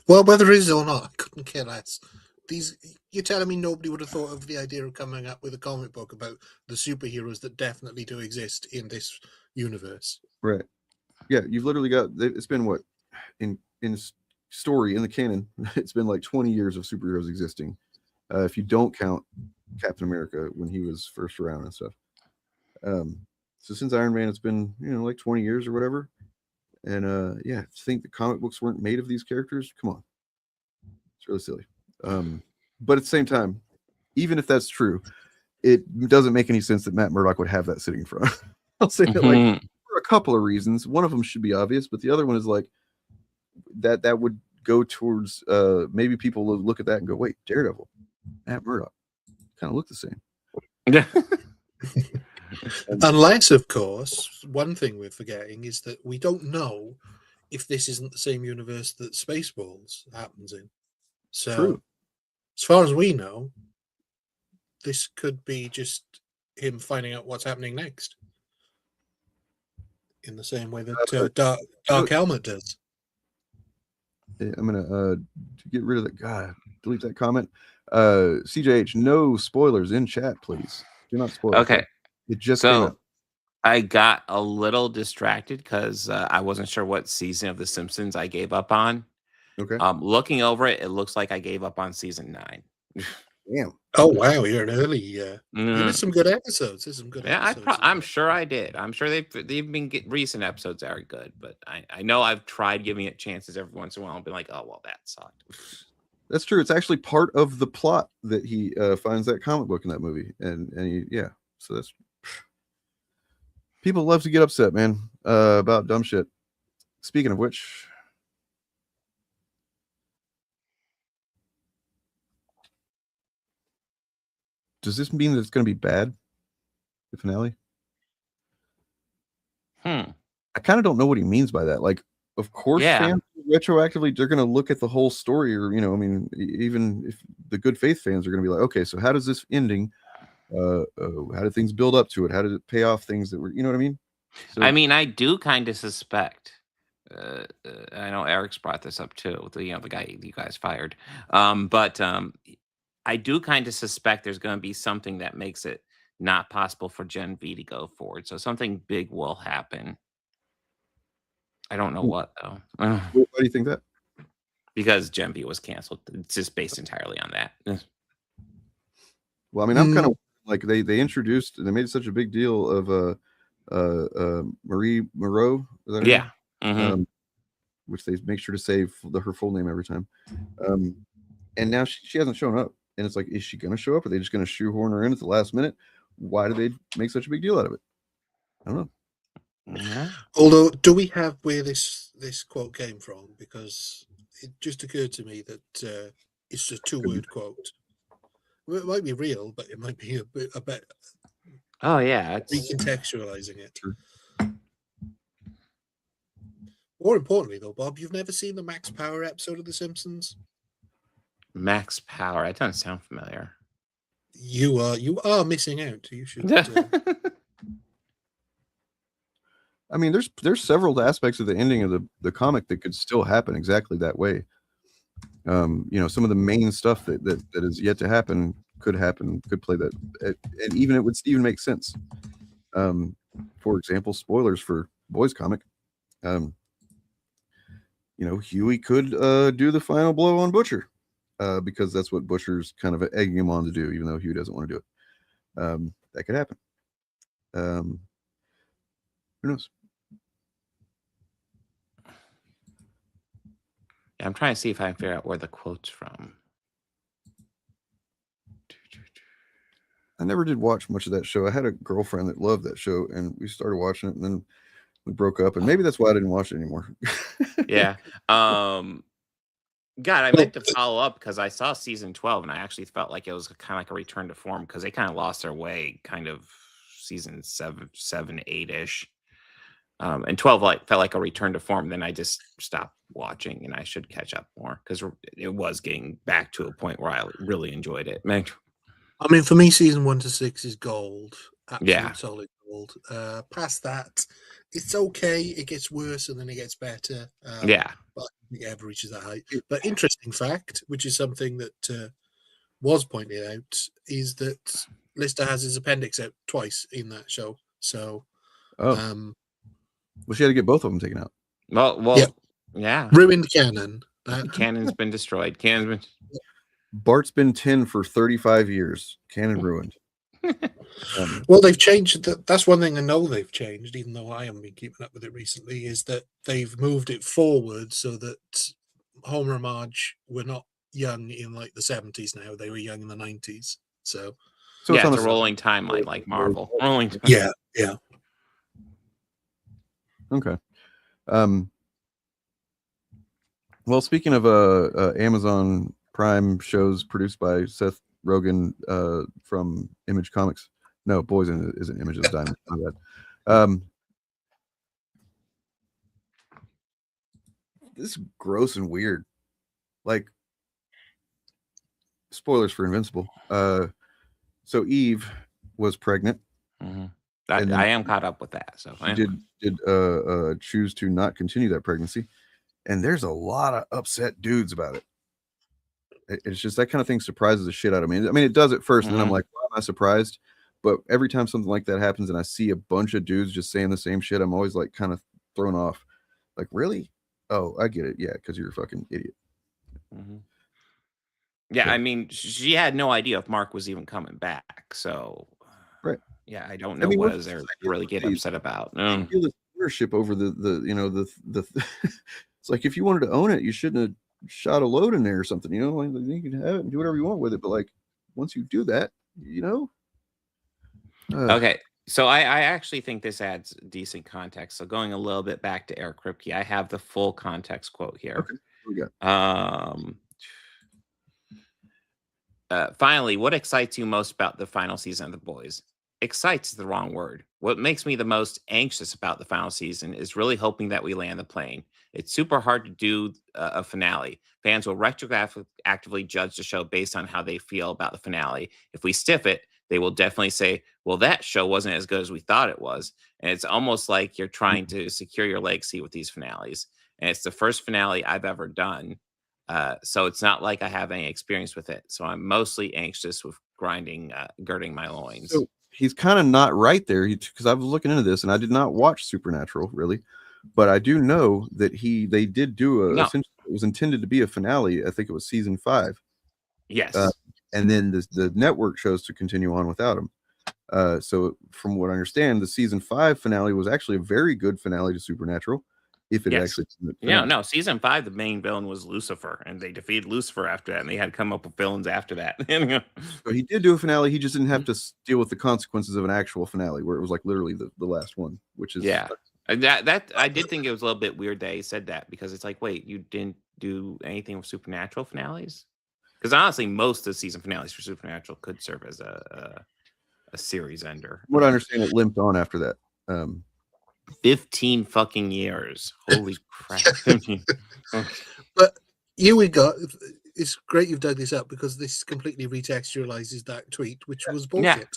Speaker 11: Well, whether it is or not, I couldn't care less. You're telling me nobody would have thought of the idea of coming up with a comic book about the superheroes that definitely do exist in this universe?
Speaker 9: Right. Yeah, you've literally got. It's been what in story in the canon. It's been like 20 years of superheroes existing, if you don't count Captain America when he was first around and stuff. So since Iron Man, it's been like 20 years or whatever. And yeah, to think the comic books weren't made of these characters, come on, it's really silly. But at the same time, even if that's true, it doesn't make any sense that Matt Murdock would have that sitting in front. I'll say that like for a couple of reasons. One of them should be obvious, but the other one is like that would go towards maybe people will look at that and go, wait, Daredevil, Matt Murdock, kind of look the same.
Speaker 11: Unless, of course, one thing we're forgetting is that we don't know if this isn't the same universe that Spaceballs happens in. So,
Speaker 9: True.
Speaker 11: As far as we know, this could be just him finding out what's happening next. In the same way that Dark Helmet does.
Speaker 9: I'm gonna get rid of that guy. Delete that comment. CJH, no spoilers in chat, please. Do not spoil.
Speaker 10: Okay.
Speaker 9: It just came out.
Speaker 10: I got a little distracted because I wasn't sure what season of The Simpsons I gave up on.
Speaker 9: Okay.
Speaker 10: Looking over it, it looks like I gave up on season 9.
Speaker 9: Damn.
Speaker 11: Oh wow, you're an early. You did some good episodes. There's some good.
Speaker 10: Yeah,
Speaker 11: episodes
Speaker 10: I'm sure I did. I'm sure they've been recent episodes are good, but I know I've tried giving it chances every once in a while and been like, oh well, that sucked.
Speaker 9: That's true. It's actually part of the plot that he finds that comic book in that movie, and yeah. So that's people love to get upset, man, about dumb shit. Speaking of which. Does this mean that it's going to be bad? The finale? I kind of don't know what he means by that. Like, of course, fans retroactively, they're going to look at the whole story, or I mean, even if the good faith fans are going to be like, okay, so how does this ending? How did things build up to it? How did it pay off things that were, you know what I mean? So,
Speaker 10: I mean, I do kind of suspect. I know Eric's brought this up too. The guy you guys fired, but. I do kind of suspect there's going to be something that makes it not possible for Gen V to go forward. So something big will happen. I don't know what, though.
Speaker 9: Why do you think that?
Speaker 10: Because Gen V was canceled. It's just based entirely on that.
Speaker 9: Well, I mean, I'm kind of like they made such a big deal of Marie Moreau.
Speaker 10: Yeah.
Speaker 9: Which they make sure to say her full name every time. And now she hasn't shown up. And it's like, is she going to show up? Are they just going to shoehorn her in at the last minute? Why do they make such a big deal out of it? I don't know.
Speaker 10: Yeah.
Speaker 11: Although, do we have where this quote came from? Because it just occurred to me that it's a 2-word quote. Well, it might be real, but it might be a bit.
Speaker 10: Oh yeah,
Speaker 11: recontextualizing it. More importantly, though, Bob, you've never seen the Max Power episode of The Simpsons?
Speaker 10: Max Power. That doesn't sound familiar.
Speaker 11: You are missing out. You should.
Speaker 9: I mean, there's several aspects of the ending of the comic that could still happen exactly that way. Some of the main stuff that is yet to happen, could play that, and even it would even make sense. For example, spoilers for Boys comic. Huey could do the final blow on Butcher. Because that's what Butcher's kind of egging him on to do, even though Hugh doesn't want to do it. That could happen. Who knows?
Speaker 10: I'm trying to see if I can figure out where the quote's from.
Speaker 9: I never did watch much of that show. I had a girlfriend that loved that show, and we started watching it, and then we broke up, and maybe that's why I didn't watch it anymore.
Speaker 10: Yeah. God, I meant to follow up because I saw season 12, and I actually felt like it was kind of like a return to form because they kind of lost their way, kind of season 7, 8-ish. And 12 felt like a return to form. Then I just stopped watching, and I should catch up more because it was getting back to a point where I really enjoyed it. Man.
Speaker 11: I mean, for me, season 1 to 6 is gold. Absolute solid gold. Past that, it's okay. It gets worse and then it gets better. But I don't think it ever reaches that height. But interesting fact, which is something that was pointed out, is that Lister has his appendix out twice in that show. So,
Speaker 9: well, she had to get both of them taken out.
Speaker 10: Well, yeah.
Speaker 11: Ruined canon.
Speaker 10: Canon's been destroyed. Canon's been.
Speaker 9: Bart's been 10 for 35 years. Canon ruined.
Speaker 11: Well, they've changed. That's one thing I know they've changed, even though I haven't been keeping up with it recently, is that they've moved it forward so that Homer and Marge were not young in like the 70s now. They were young in the 90s. So
Speaker 10: yeah, it's a rolling timeline like Marvel. Rolling time.
Speaker 11: Yeah.
Speaker 9: Okay. Well, speaking of Amazon Prime shows produced by Seth Rogen from Image Comics. No, Boys isn't Image, it's Diamond. My bad. This is gross and weird. Like, spoilers for Invincible. So Eve was pregnant.
Speaker 10: Mm-hmm. I am caught up with that. So
Speaker 9: she did choose to not continue that pregnancy. And there's a lot of upset dudes about it. It's just that kind of thing surprises the shit out of me. I mean, it does at first, and then I'm like, why am I surprised? But every time something like that happens and I see a bunch of dudes just saying the same shit, I'm always like kind of thrown off. Like, really? Oh, I get it. Yeah, because you're a fucking idiot.
Speaker 10: Mm-hmm. Yeah, I mean, she had no idea if Mark was even coming back. So,
Speaker 9: right.
Speaker 10: Yeah, I don't know what is there to really get upset about.
Speaker 9: You feel this ownership over the it's like if you wanted to own it, you shouldn't have shot a load in there or something, you know, like you can have it and do whatever you want with it, but like once you do that, you know.
Speaker 10: Okay, so I actually think this adds decent context. So going a little bit back to Eric Kripke, I have the full context quote here.
Speaker 9: Okay.
Speaker 10: Finally, what excites you most about the final season of The Boys? Excites is the wrong word. What makes me the most anxious about the final season is really hoping that we land the plane. It's super hard to do a finale. Fans will retroactively judge the show based on how they feel about the finale. If we stiff it, they will definitely say, well, that show wasn't as good as we thought it was. And it's almost like you're trying to secure your legacy with these finales. And it's the first finale I've ever done. So it's not like I have any experience with it. So I'm mostly anxious with girding my loins.
Speaker 9: So he's kind of not right there, because I was looking into this and I did not watch Supernatural really, but I do know that they did do it was intended to be a finale. I think it was season 5.
Speaker 10: Yes.
Speaker 9: And then the network chose to continue on without him. So from what I understand, the season 5 finale was actually a very good finale to Supernatural. If it actually,
Speaker 10: no, season 5, the main villain was Lucifer, and they defeated Lucifer after that, and they had to come up with villains after that.
Speaker 9: So he did do a finale. He just didn't have to deal with the consequences of an actual finale, where it was like literally the last one, which is
Speaker 10: that I did think it was a little bit weird that he said that, because it's like, wait, you didn't do anything with Supernatural finales? Because honestly, most of the season finales for Supernatural could serve as a series ender.
Speaker 9: What I understand, it limped on after that.
Speaker 10: 15 fucking years. Holy crap.
Speaker 11: But here we go. It's great you've dug this up, because this completely retextualizes that tweet, which was bullshit.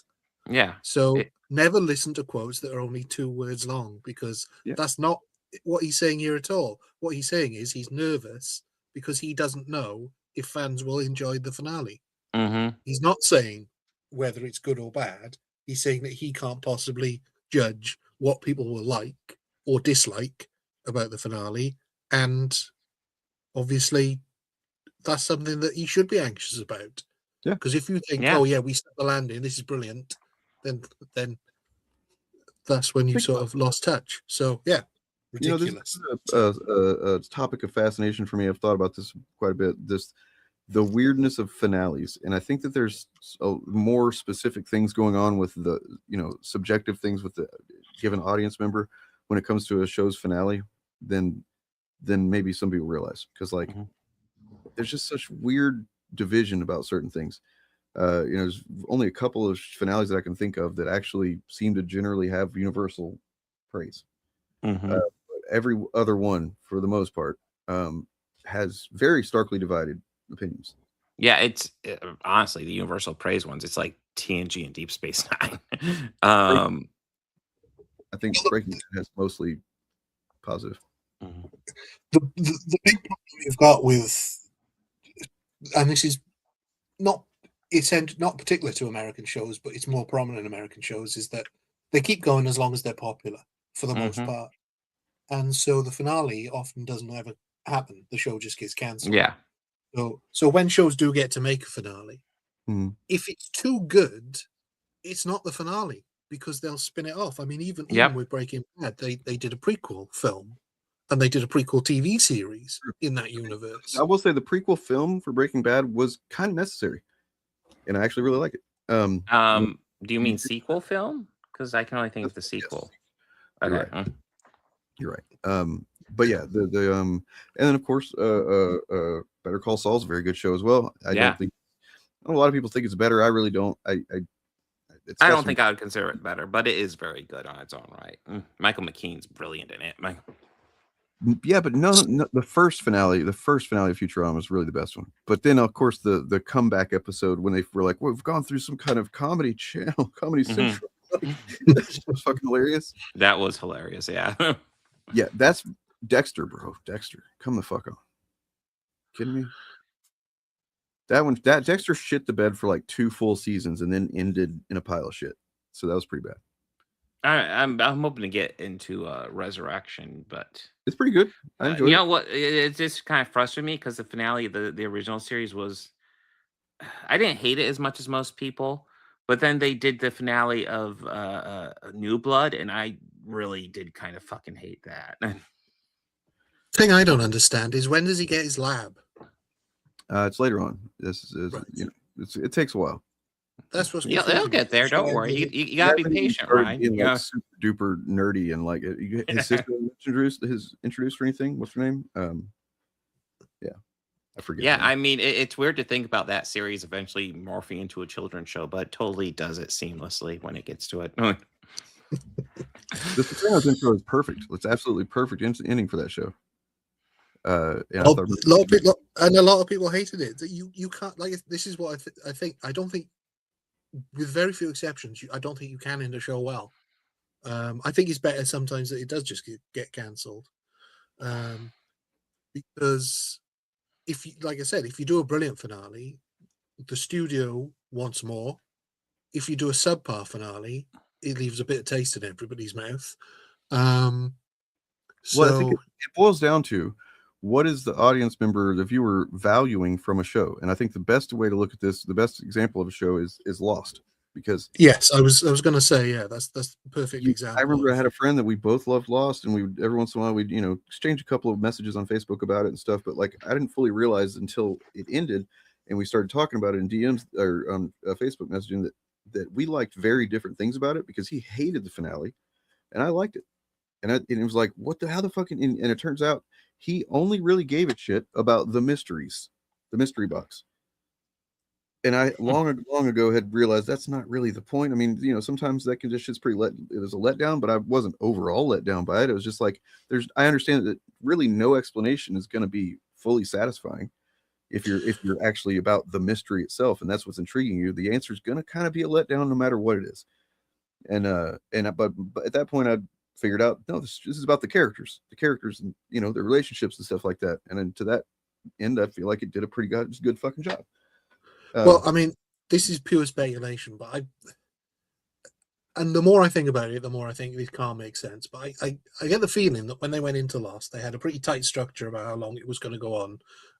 Speaker 10: Yeah.
Speaker 11: So never listen to quotes that are only 2 words long, because that's not what he's saying here at all. What he's saying is he's nervous because he doesn't know if fans will enjoy the finale.
Speaker 10: Mm-hmm.
Speaker 11: He's not saying whether it's good or bad. He's saying that he can't possibly judge what people will like or dislike about the finale, and obviously that's something that he should be anxious about.
Speaker 9: Yeah,
Speaker 11: because if you think, oh yeah, we set the landing, this is brilliant, then that's when you sort of lost touch. So yeah, ridiculous.
Speaker 9: You know, this is a topic of fascination for me. I've thought about this quite a bit. The weirdness of finales, and I think that there's more specific things going on with the, you know, subjective things with the given audience member when it comes to a show's finale than maybe some people realize. Because like, there's just such weird division about certain things. You know, there's only a couple of finales that I can think of that actually seem to generally have universal praise. Every other one, for the most part, has very starkly divided opinions.
Speaker 10: Yeah, it's honestly the universal praise ones. It's like TNG and Deep Space Nine.
Speaker 9: I think Breaking Bad has mostly positive.
Speaker 11: The big problem we've got with, and this is not particular to American shows, but it's more prominent in American shows, is that they keep going as long as they're popular for the most part, and so the finale often doesn't ever happen. The show just gets cancelled.
Speaker 10: Yeah.
Speaker 11: So when shows do get to make a finale, if it's too good, it's not the finale because they'll spin it off. I mean, even with Breaking Bad, they did a prequel film and they did a prequel TV series in that universe.
Speaker 9: I will say the prequel film for Breaking Bad was kind of necessary, and I actually really like it.
Speaker 10: Do you mean sequel film? Because I can only think of the sequel.
Speaker 9: Yes.
Speaker 10: Okay.
Speaker 9: You're right. But yeah, the and then of course, Better Call Saul is a very good show as well. I don't think a lot of people think it's better. I really don't. I
Speaker 10: don't think I would consider it better, but it is very good on its own right. Michael McKean's brilliant in it.
Speaker 9: Yeah, but no, the first finale of Futurama is really the best one. But then, of course, the comeback episode when they were like, "We've gone through some kind of comedy channel, Comedy Central." Like, that's just fucking hilarious.
Speaker 10: That was hilarious. Yeah.
Speaker 9: Yeah, that's Dexter, bro. Dexter, come the fuck on. Kidding me? That Dexter shit the bed for like 2 full seasons and then ended in a pile of shit. So that was pretty bad.
Speaker 10: I'm hoping to get into Resurrection, but
Speaker 9: it's pretty good. I enjoyed it.
Speaker 10: You know what? It just kind of frustrated me because the finale of the original series was, I didn't hate it as much as most people, but then they did the finale of New Blood, and I really did kind of fucking hate that.
Speaker 11: Thing I don't understand is, when does he get his lab?
Speaker 9: It's later on. This is
Speaker 11: Right.
Speaker 9: You know, it takes a while.
Speaker 11: That's what's
Speaker 10: they'll get there. Don't worry. You gotta be patient, right?
Speaker 9: Like, super duper nerdy and like his sister introduced or anything. What's her name? Yeah, I forget.
Speaker 10: Yeah, I mean, it's weird to think about that series eventually morphing into a children's show, but it totally does it seamlessly when it gets to it.
Speaker 9: The Sopranos intro is perfect. It's absolutely perfect ending for that show.
Speaker 11: A lot of people hated it. You can't, like, this is what I think. I don't think, with very few exceptions, I don't think you can end a show well. I think it's better sometimes that it does just get cancelled, because like I said, if you do a brilliant finale, the studio wants more. If you do a subpar finale, it leaves a bit of taste in everybody's mouth.
Speaker 9: Well, I think it boils down to, what is the audience member, the viewer, valuing from a show? And I think the best way to look at this, the best example of a show is Lost. Because
Speaker 11: yes, I was going to say, yeah, that's the perfect example.
Speaker 9: I remember I had a friend that we both loved Lost, and we every once in a while we'd exchange a couple of messages on Facebook about it and stuff. But like, I didn't fully realize until it ended, and we started talking about it in DMs or Facebook messaging that we liked very different things about it, because he hated the finale, and I liked it, and it was like, what the, how the fucking, and it turns out he only really gave a shit about the mystery box. And I long ago had realized that's not really the point. I mean, sometimes that condition's it was a letdown, but I wasn't overall let down by it. It was just like, I understand that really no explanation is going to be fully satisfying if you're actually about the mystery itself, and that's what's intriguing you. The answer is going to kind of be a letdown no matter what it is. But at that point I figured out, no, this is about the characters and their relationships and stuff like that. And then to that end, I feel like it did a pretty good fucking job.
Speaker 11: Well, I mean, this is pure speculation, but and the more I think about it, the more I think this can't make sense. But I get the feeling that when they went into Lost, they had a pretty tight structure about how long it was going to go on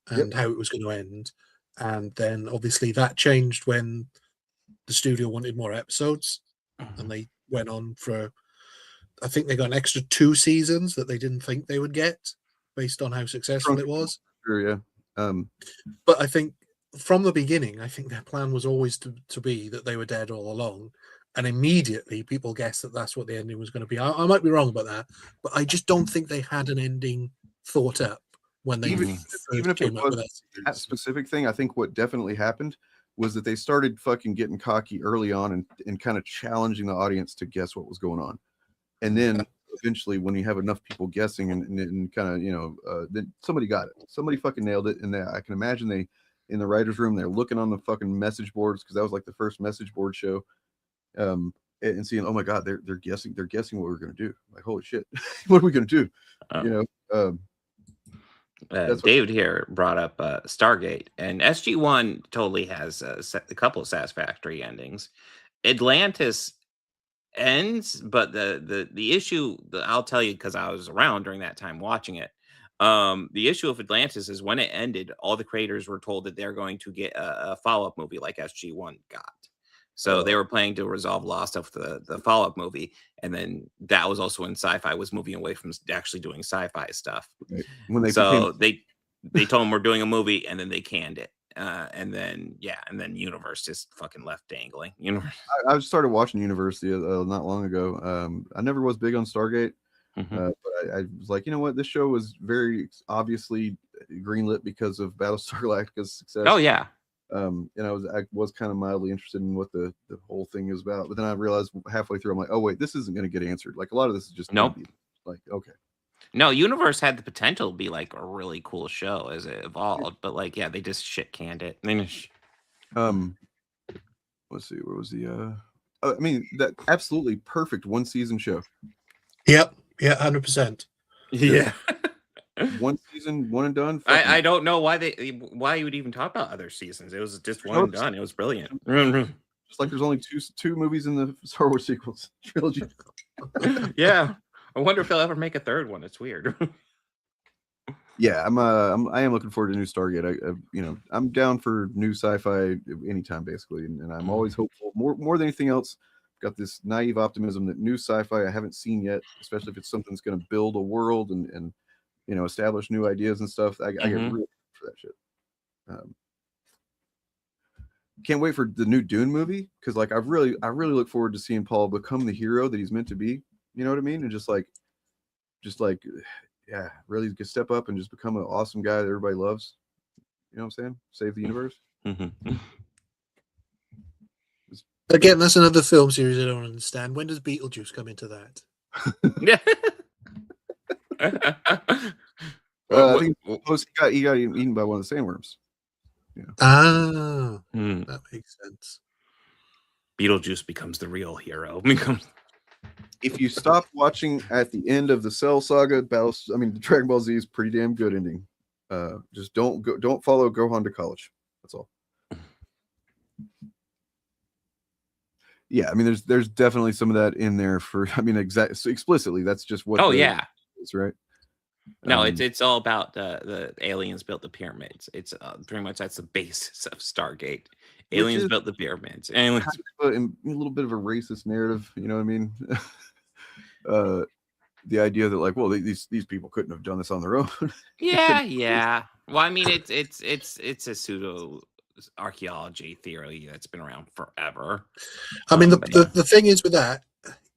Speaker 11: and how it was going to end. And then obviously that changed when the studio wanted more episodes, and they went on for I think they got an extra 2 seasons that they didn't think they would get based on how successful it was.
Speaker 9: Sure, yeah.
Speaker 11: But I think from the beginning, I think their plan was always to be that they were dead all along. And immediately people guessed that that's what the ending was going to be. I might be wrong about that, but I just don't think they had an ending thought up when they
Speaker 9: even if it was that specific thing. I think what definitely happened was that they started fucking getting cocky early on and kind of challenging the audience to guess what was going on. And then eventually when you have enough people guessing and kind of, then somebody got it. Somebody fucking nailed it. And I can imagine they, in the writer's room, they're looking on the fucking message boards, because that was like the first message board show. And seeing, oh my God, they're guessing what we're going to do. Like, holy shit, what are we going to do?
Speaker 10: David here brought up Stargate, and SG-1 totally has a couple of satisfactory endings. Atlantis ends, but the issue, I'll tell you because I was around during that time watching it. The issue of Atlantis is when it ended, all the creators were told that they're going to get a follow-up movie like SG-1 got. So they were planning to resolve lost of the follow-up movie, and then that was also when sci-fi was moving away from actually doing sci-fi stuff.
Speaker 9: Right. When they
Speaker 10: they told them we're doing a movie, and then they canned it, and then Universe just fucking left dangling.
Speaker 9: I started watching Universe not long ago. I never was big on Stargate, but I was like, you know what, this show was very obviously greenlit because of Battlestar Galactica's success.
Speaker 10: Oh yeah.
Speaker 9: And I was kind of mildly interested in what the whole thing is about, but then I realized halfway through, I'm like, oh wait, this isn't going to get answered. Like a lot of this is just
Speaker 10: nope.
Speaker 9: Like, okay,
Speaker 10: no, Universe had the potential to be like a really cool show as it evolved, but like, yeah, they just shit canned it.
Speaker 9: Let's see, where was the I mean, that absolutely perfect 1 season show.
Speaker 11: Yep, yeah, 100%.
Speaker 10: Yeah.
Speaker 9: 1 season, one and done.
Speaker 10: I don't know why you would even talk about other seasons. It was just one and done. It was brilliant.
Speaker 9: Just like there's only two movies in the Star Wars sequels trilogy.
Speaker 10: Yeah, I wonder if they'll ever make a third one. It's weird.
Speaker 9: Yeah, I am looking forward to new Stargate. I'm down for new sci-fi anytime, basically, and I'm always hopeful. More than anything else, I've got this naive optimism that new sci-fi I haven't seen yet, especially if it's something that's going to build a world and establish new ideas and stuff. I get really for that shit. Can't wait for the new Dune movie, because like I really look forward to seeing Paul become the hero that he's meant to be. You know what I mean? And just like yeah, really step up and just become an awesome guy that everybody loves. You know what I'm saying? Save the universe.
Speaker 11: Again, that's another film series I don't understand. When does Beetlejuice come into that?
Speaker 10: Yeah.
Speaker 9: I think he got eaten by one of the sandworms. Yeah.
Speaker 11: That makes sense.
Speaker 10: Beetlejuice becomes the real hero.
Speaker 9: If you stop watching at the end of the Cell Saga, the Dragon Ball Z is pretty damn good ending. Just don't follow Gohan to college. That's all. Yeah, I mean, there's definitely some of that in there so explicitly. That's just what. It's right.
Speaker 10: No, it's all about the aliens built the pyramids. It's pretty much that's the basis of Stargate. Aliens built the pyramids. Aliens,
Speaker 9: a little bit of a racist narrative. You know what I mean? The idea that like, well, these people couldn't have done this on their own.
Speaker 10: yeah. Well, I mean, it's a pseudo archaeology theory that's been around forever.
Speaker 11: I mean, the thing is with that,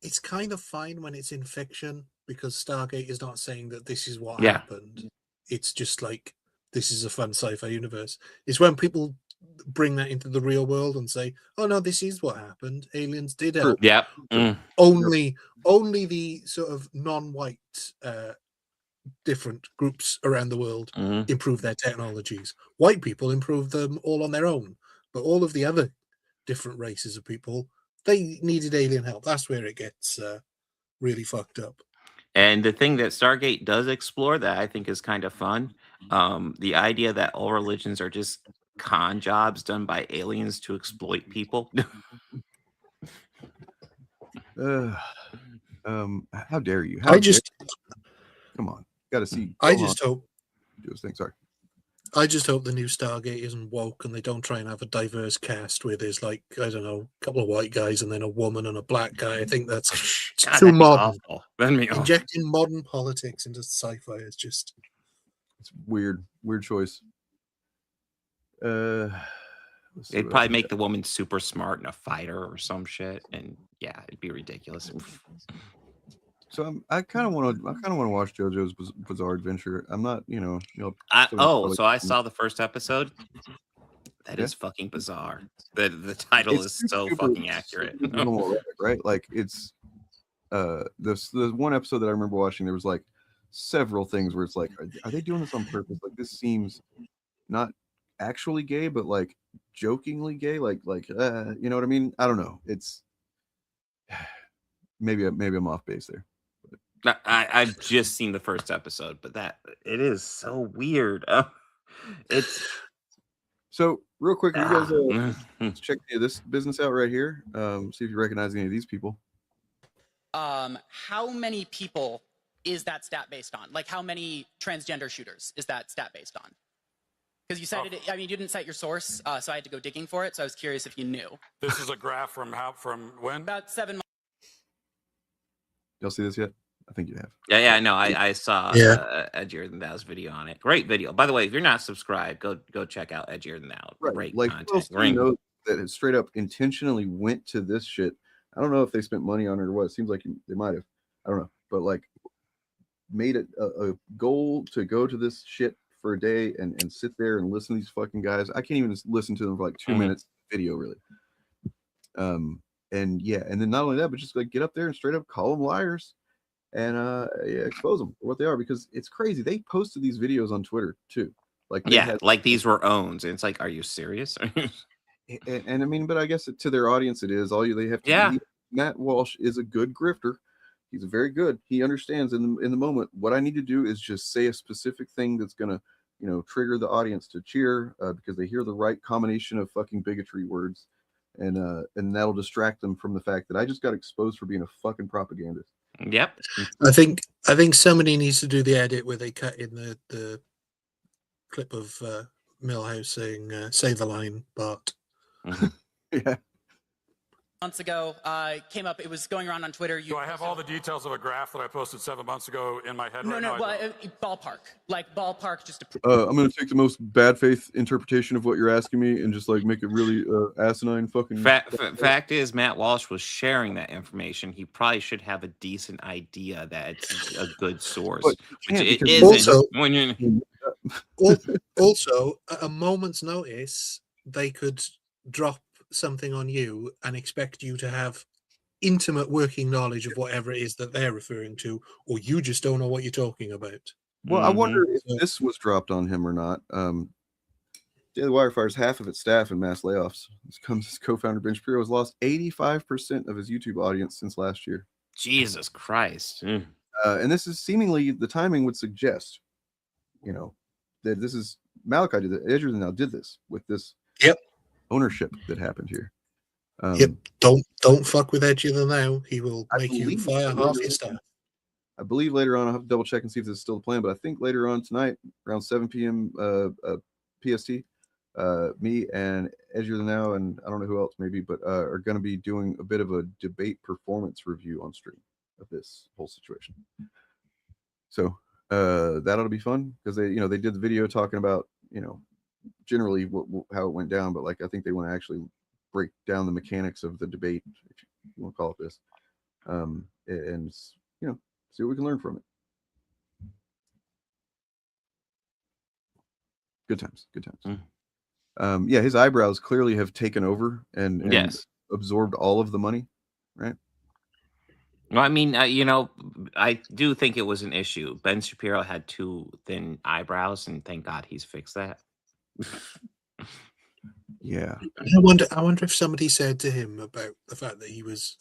Speaker 11: it's kind of fine when it's in fiction, because Stargate is not saying that this is what happened. It's just like, this is a fun sci-fi universe. It's when people bring that into the real world and say, oh no, this is what happened. Aliens did help.
Speaker 10: Yeah.
Speaker 11: Only the sort of non-white different groups around the world improve their technologies. White people improve them all on their own. But all of the other different races of people, they needed alien help. That's where it gets really fucked up.
Speaker 10: And the thing that Stargate does explore that I think is kind of fun, the idea that all religions are just con jobs done by aliens to exploit people.
Speaker 9: How dare you?
Speaker 11: Come on,
Speaker 9: got to see.
Speaker 11: I just hope.
Speaker 9: Do his thing. Sorry.
Speaker 11: I just hope the new Stargate isn't woke and they don't try and have a diverse cast where there's like, I don't know, a couple of white guys and then a woman and a black guy. I think that's
Speaker 10: God,
Speaker 11: too
Speaker 10: that'd be
Speaker 11: modern.
Speaker 10: awful. That'd be awful.
Speaker 11: Injecting modern politics into sci-fi is just
Speaker 9: It's weird choice. Let's see
Speaker 10: They'd
Speaker 9: what
Speaker 10: probably
Speaker 9: else.
Speaker 10: make the woman super smart and a fighter or some shit, and yeah, it'd be ridiculous.
Speaker 9: So I kind of want to watch JoJo's Bizarre Adventure. I'm not, so
Speaker 10: So I saw the first episode. That is fucking bizarre. The title is so fucking accurate.
Speaker 9: Right? Like it's this one episode that I remember watching. There was like several things where it's like, are they doing this on purpose? Like this seems not actually gay, but like jokingly gay. Like you know what I mean? I don't know. It's maybe I'm off base there.
Speaker 10: I've just seen the first episode, but it is so weird. It's
Speaker 9: so real quick. You guys check this business out right here. See if you recognize any of these people.
Speaker 14: How many people is that stat based on? Like, how many transgender shooters is that stat based on? Because you cited it. I mean, you didn't cite your source, so I had to go digging for it. So I was curious if you knew.
Speaker 15: This is a graph from when?
Speaker 14: About 7 months.
Speaker 9: Y'all see this yet? I think you have.
Speaker 10: Yeah, no, I saw Edgier Than Thou's video on it. Great video. By the way, if you're not subscribed, go check out Edgier Than Thou.
Speaker 9: Right.
Speaker 10: Great
Speaker 9: Like
Speaker 10: content.
Speaker 9: that it straight up intentionally went to this shit. I don't know if they spent money on it or what. It seems like they might have. I don't know. But like made it a goal to go to this shit for a day and sit there and listen to these fucking guys. I can't even listen to them for like 2 minutes video really. And yeah, and then not only that, but just like get up there and straight up call them liars and expose them for what they are, because it's crazy. They posted these videos on Twitter too. Like
Speaker 10: like these were owns, and it's like, are you serious?
Speaker 9: and I mean, but I guess to their audience it is. They have to believe Matt Walsh is a good grifter. He's very good. He understands in the moment what I need to do is just say a specific thing that's gonna, trigger the audience to cheer because they hear the right combination of fucking bigotry words, and that'll distract them from the fact that I just got exposed for being a fucking propagandist.
Speaker 10: Yep.
Speaker 11: I think somebody needs to do the edit where they cut in the clip of Millhouse saying "Say the line, Bart."
Speaker 9: Yeah.
Speaker 14: Months ago, came up. It was going around on Twitter.
Speaker 15: Do I have all the details of a graph that I posted 7 months ago in my head right now?
Speaker 14: Ballpark, just to.
Speaker 9: I'm gonna take the most bad faith interpretation of what you're asking me and just like make it really asinine fucking.
Speaker 10: Fact is, Matt Walsh was sharing that information. He probably should have a decent idea that it's a good source. Which it isn't when you're.
Speaker 11: Also, at a moment's notice, they could drop something on you and expect you to have intimate working knowledge of whatever it is that they're referring to, or you just don't know what you're talking about.
Speaker 9: Well, I wonder if this was dropped on him or not. Daily Wire fires half of its staff in mass layoffs. His co-founder Ben Shapiro has lost 85% of his YouTube audience since last year.
Speaker 10: Jesus Christ.
Speaker 9: And this is seemingly, the timing would suggest, that this is Malachi did it. Edgier Than Thou did this with this ownership that happened here.
Speaker 11: Don't fuck with Edgier Than Thou. He will make you fire half your staff.
Speaker 9: I believe later on, I'll have to double check and see if this is still the plan, but I think later on tonight, around 7 p.m. PST, me and Edgier Than Thou, and I don't know who else maybe, but are going to be doing a bit of a debate performance review on stream of this whole situation. So that ought to be fun, because they did the video talking about, generally how it went down, but like I think they want to actually break down the mechanics of the debate, if you want to call it this, and see what we can learn from it. Good times. Yeah, his eyebrows clearly have taken over and absorbed all of the money, right?
Speaker 10: Well, I mean, I do think it was an issue. Ben Shapiro had too thin eyebrows, and thank God he's fixed that.
Speaker 9: Yeah.
Speaker 11: I wonder if somebody said to him about the fact that he was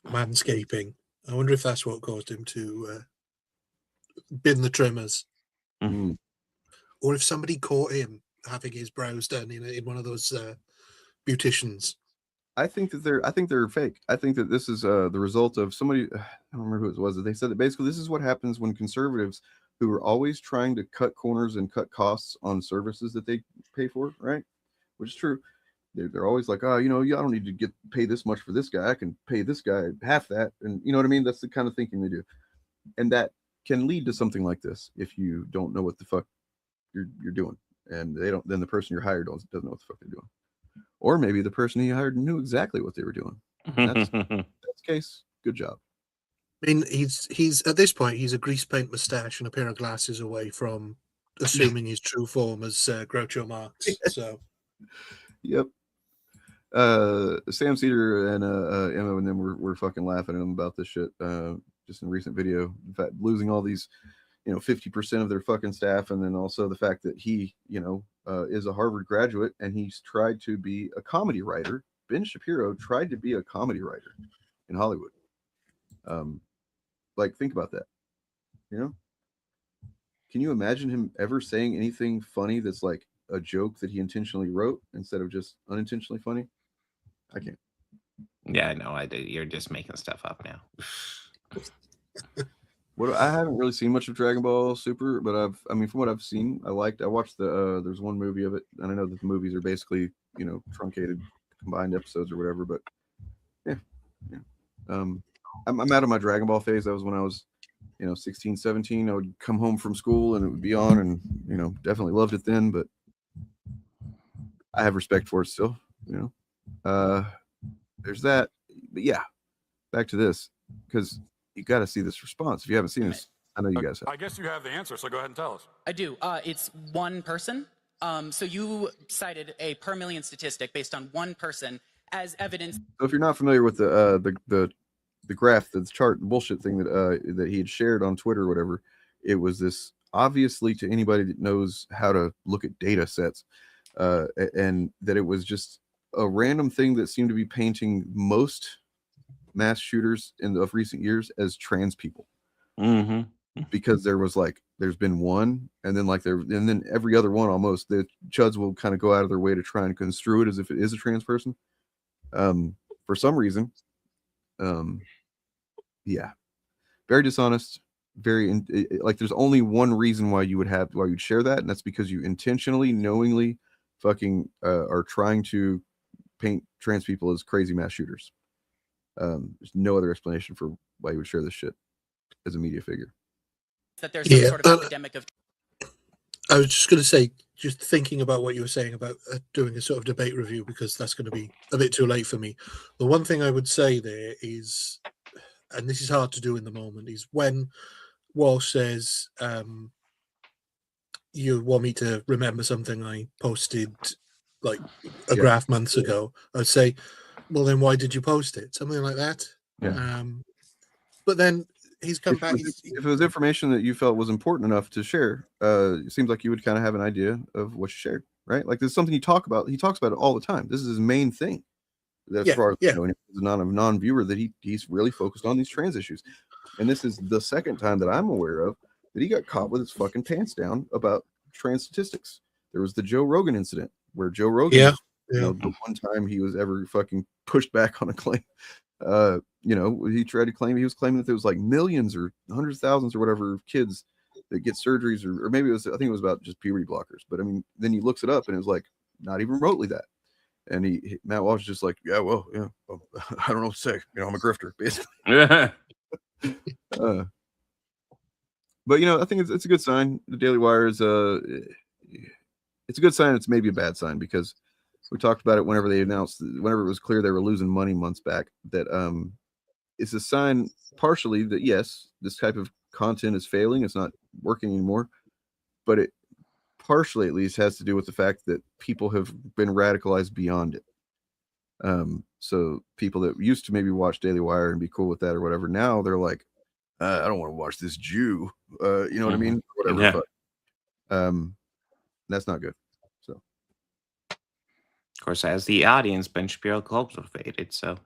Speaker 11: manscaping. I wonder if that's what caused him to bin the trimmers.
Speaker 9: Mm-hmm.
Speaker 11: Or if somebody caught him having his brows done in one of those beauticians.
Speaker 9: I think they're fake. I think that this is the result of somebody. I don't remember who it was. They said that basically this is what happens when conservatives who are always trying to cut corners and cut costs on services that they pay for, right? Which is true. They're always like, oh, you know, I don't need to pay this much for this guy. I can pay this guy half that. And you know what I mean? That's the kind of thinking they do. And that can lead to something like this if you don't know what the fuck you're doing. And they don't, then the person you're hired doesn't know what the fuck they're doing. Or maybe the person you hired knew exactly what they were doing. That's the case. Good job.
Speaker 11: I mean, he's at this point, he's a grease paint mustache and a pair of glasses away from assuming his true form as Groucho Marx. So,
Speaker 9: yep. Sam Cedar and Emma and them were fucking laughing at him about this shit. Just in a recent video, in fact, losing all these, 50% of their fucking staff, and then also the fact that he, is a Harvard graduate and he's tried to be a comedy writer. Ben Shapiro tried to be a comedy writer in Hollywood. Like, think about that. Can you imagine him ever saying anything funny that's like a joke that he intentionally wrote instead of just unintentionally funny? I can't.
Speaker 10: Yeah, I know. I do. You're just making stuff up now.
Speaker 9: I haven't really seen much of Dragon Ball Super, but from what I've seen, I watched there's one movie of it, and I know that the movies are basically, truncated, combined episodes or whatever, but yeah. I'm out of my Dragon Ball phase. That was when I was, 16, 17. I would come home from school and it would be on, and, definitely loved it then, but I have respect for it still, There's that. But yeah, back to this, because you got to see this response. If you haven't seen this, I know you guys have.
Speaker 15: I guess you have the answer, so go ahead and tell us.
Speaker 14: I do. It's one person. So you cited a per million statistic based on one person as evidence.
Speaker 9: So if you're not familiar with the graph, the chart bullshit thing that he had shared on Twitter or whatever, it was this, obviously to anybody that knows how to look at data sets, and that it was just a random thing that seemed to be painting most mass shooters of recent years as trans people. Because there's been one, and then every other one almost, the chuds will kind of go out of their way to try and construe it as if it is a trans person. For some reason, yeah, very dishonest, very there's only one reason why you'd share that, and that's because you intentionally, knowingly fucking are trying to paint trans people as crazy mass shooters. There's no other explanation for why you would share this shit as a media figure.
Speaker 14: That there's some sort of epidemic of.
Speaker 11: I was just going to say, just thinking about what you were saying about doing a sort of debate review, because that's going to be a bit too late for me. The one thing I would say there is, and this is hard to do in the moment, is when Walsh says, you want me to remember something I posted like a graph months ago, I'd say, well, then why did you post it? Something like that.
Speaker 9: Yeah.
Speaker 11: But then he's come back.
Speaker 9: If it was information that you felt was important enough to share, it seems like you would kind of have an idea of what you shared, right? Like, this is something you talk about. He talks about it all the time. This is his main thing. As far as as a non-viewer, that he's really focused on these trans issues. And this is the second time that I'm aware of that he got caught with his fucking pants down about trans statistics. There was the Joe Rogan incident where Joe Rogan, the one time he was ever fucking pushed back on a claim. He tried to claim, he was claiming that there was like millions or hundreds of thousands or whatever of kids that get surgeries, or maybe I think it was about just puberty blockers. But I mean, then he looks it up and it was like not even remotely that. And Matt Walsh is just like, I don't know what to say. I'm a grifter, basically. But I think it's a good sign. The Daily Wire is it's a good sign. It's maybe a bad sign, because we talked about it whenever it was clear they were losing money months back, that it's a sign partially that yes, this type of content is failing. It's not working anymore, but it partially at least has to do with the fact that people have been radicalized beyond it. So people that used to maybe watch Daily Wire and be cool with that or whatever, now they're like, I don't want to watch this Jew. You know what I mean? Whatever.
Speaker 10: Yeah.
Speaker 9: But that's not good. So,
Speaker 10: of course, as the audience, Ben Shapiro cultivated. So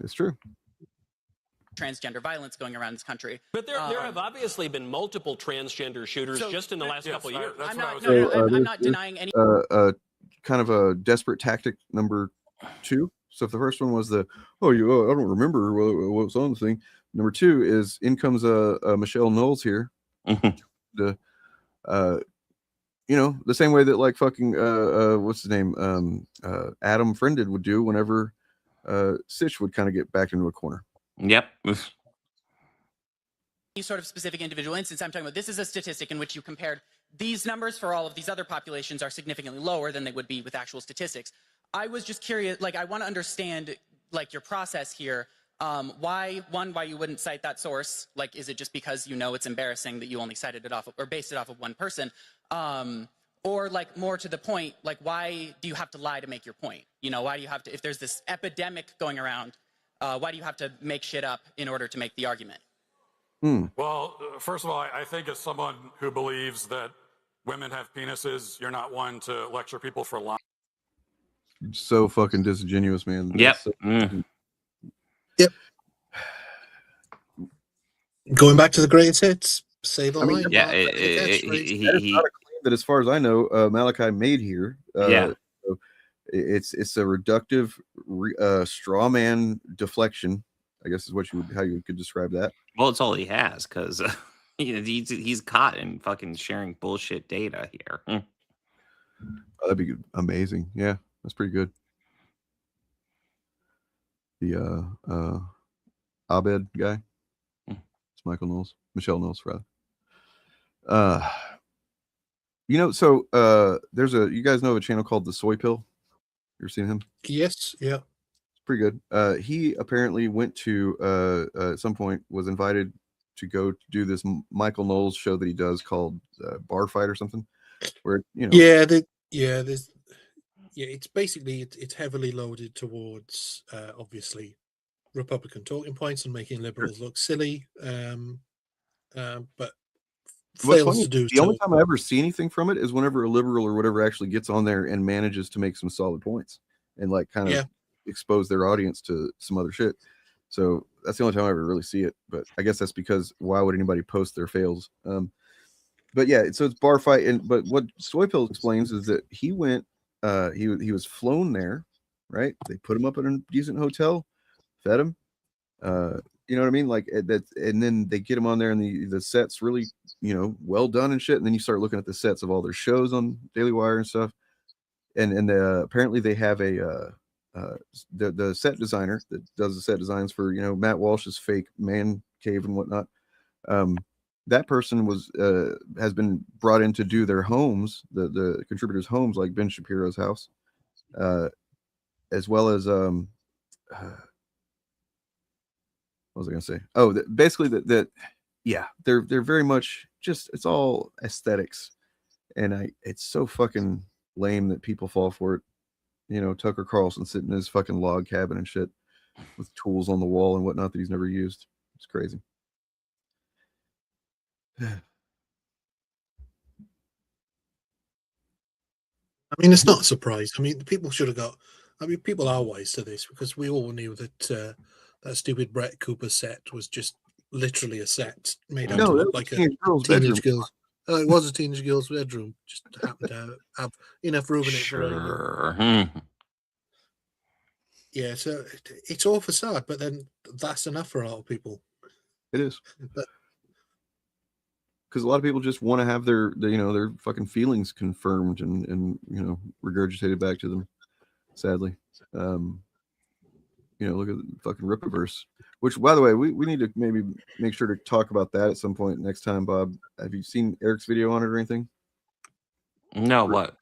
Speaker 9: it's true.
Speaker 14: Transgender violence going around this country.
Speaker 16: But there have obviously been multiple transgender shooters just in the last couple of years.
Speaker 14: I'm not denying any.
Speaker 9: Kind of a desperate tactic number 2. So if the first one was I don't remember what was on the thing. Number 2 is in comes Michelle Knowles here The you know, the same way that like fucking what's his name, Adam Friended would do whenever Sitch would kind of get backed into a corner.
Speaker 10: Yep.
Speaker 14: Any sort of specific individual instance I'm talking about, this is a statistic in which you compared these numbers for all of these other populations are significantly lower than they would be with actual statistics. I was just curious, like, I want to understand, like, your process here. Why you wouldn't cite that source? Like, is it just because you know it's embarrassing that you only cited it off of, or based it off of one person? Or, like, more to the point, like, why do you have to lie to make your point? You know, why do you have to, if there's this epidemic going around, why do you have to make shit up in order to make the argument?
Speaker 15: Well, first of all, I think as someone who believes that women have penises, you're not one to lecture people for lying.
Speaker 9: So fucking disingenuous, man.
Speaker 10: Yep.
Speaker 11: Yep. Going back to the greatest hits, say the line.
Speaker 10: Yeah,
Speaker 9: that is not a claim that, as far as I know, Malachi made here.
Speaker 10: Yeah.
Speaker 9: So it's a reductive straw man deflection, I guess is what how you could describe that.
Speaker 10: Well, it's all he has, because he's caught in fucking sharing bullshit data here.
Speaker 9: Oh, that'd be amazing. Yeah, that's pretty good. The Abed guy. It's Michelle Knowles, rather. You know, so there's you guys know of a channel called The Soy Pill? You ever seen him?
Speaker 11: Yes, yeah.
Speaker 9: It's pretty good. He apparently went to at some point was invited to go do this Michael Knowles show that he does called Bar Fight or something, where, you know.
Speaker 11: It's basically it's heavily loaded towards obviously Republican talking points and making liberals look silly, but fails to do.
Speaker 9: The only time I ever see anything from it is whenever a liberal or whatever actually gets on there and manages to make some solid points and like kind of expose their audience to some other shit. So that's the only time I ever really see it. But I guess that's because why would anybody post their fails? But yeah, so it's Bar Fight, but what Soy Pill explains is that he went. He was flown there, right? They put him up in a decent hotel, fed him. You know what I mean? Like that, and then they get him on there, and the set's really, you know, well done and shit. And then you start looking at the sets of all their shows on Daily Wire and stuff. And apparently they have the set designer that does the set designs for, you know, Matt Walsh's fake man cave and whatnot. That person has been brought in to do their homes, the contributors' homes, like Ben Shapiro's house, as well as what was I gonna say? Oh, basically that they're very much just, it's all aesthetics, and it's so fucking lame that people fall for it. You know, Tucker Carlson sitting in his fucking log cabin and shit with tools on the wall and whatnot that he's never used. It's crazy.
Speaker 11: I mean, it's not a surprise. I mean, people should have got. I mean, people are wise to this because we all knew that that stupid Brett Cooper set was just literally a set made out of like a teenage girl's. It was a teenage girl's bedroom. Just happened to have enough room in it for everyone. Yeah, so it's all facade, but then that's enough for a lot of people.
Speaker 9: It is. Because a lot of people just want to have their you know, their fucking feelings confirmed and you know, regurgitated back to them. Sadly, you know, look at the fucking Rippaverse. Which, by the way, we need to maybe make sure to talk about that at some point next time. Bob, have you seen Eric's video on it or anything?
Speaker 10: No. What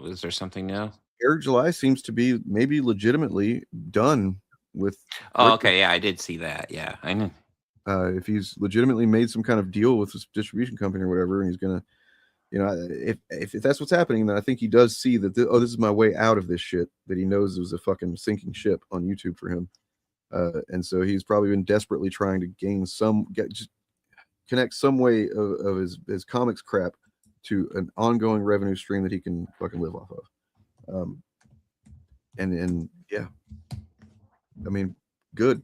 Speaker 10: is there something new?
Speaker 9: Eric July seems to be maybe legitimately done with.
Speaker 10: Oh, okay, yeah, I did see that. Yeah, I know.
Speaker 9: If he's legitimately made some kind of deal with this distribution company or whatever, and he's gonna, you know, if that's what's happening, then I think he does see that this is my way out of this shit. That he knows it was a fucking sinking ship on YouTube for him, and so he's probably been desperately trying to gain just connect some way of his comics crap to an ongoing revenue stream that he can fucking live off of. And yeah, I mean, good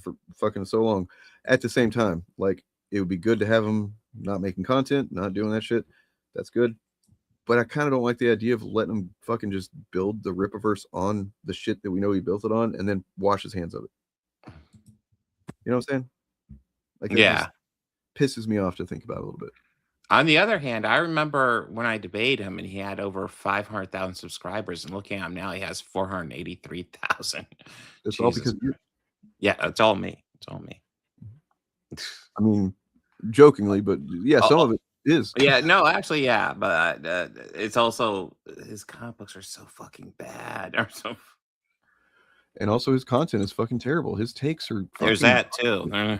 Speaker 9: for fucking so long. At the same time, like, it would be good to have him not making content, not doing that shit. That's good. But I kind of don't like the idea of letting him fucking just build the Rippaverse on the shit that we know he built it on and then wash his hands of it. You know what I'm saying? Like,
Speaker 10: yeah.
Speaker 9: pisses me off to think about a little bit.
Speaker 10: On the other hand, I remember when I debated him and he had over 500,000 subscribers, and looking at him now, he has 483,000.
Speaker 9: It's all because you.
Speaker 10: Yeah, it's all me. It's all me.
Speaker 9: I mean, jokingly, but yeah, some of it is.
Speaker 10: Yeah, no, actually, yeah, but it's also his comic books are so fucking bad, or so.
Speaker 9: And also, his content is fucking terrible. His takes are.
Speaker 10: There's that too.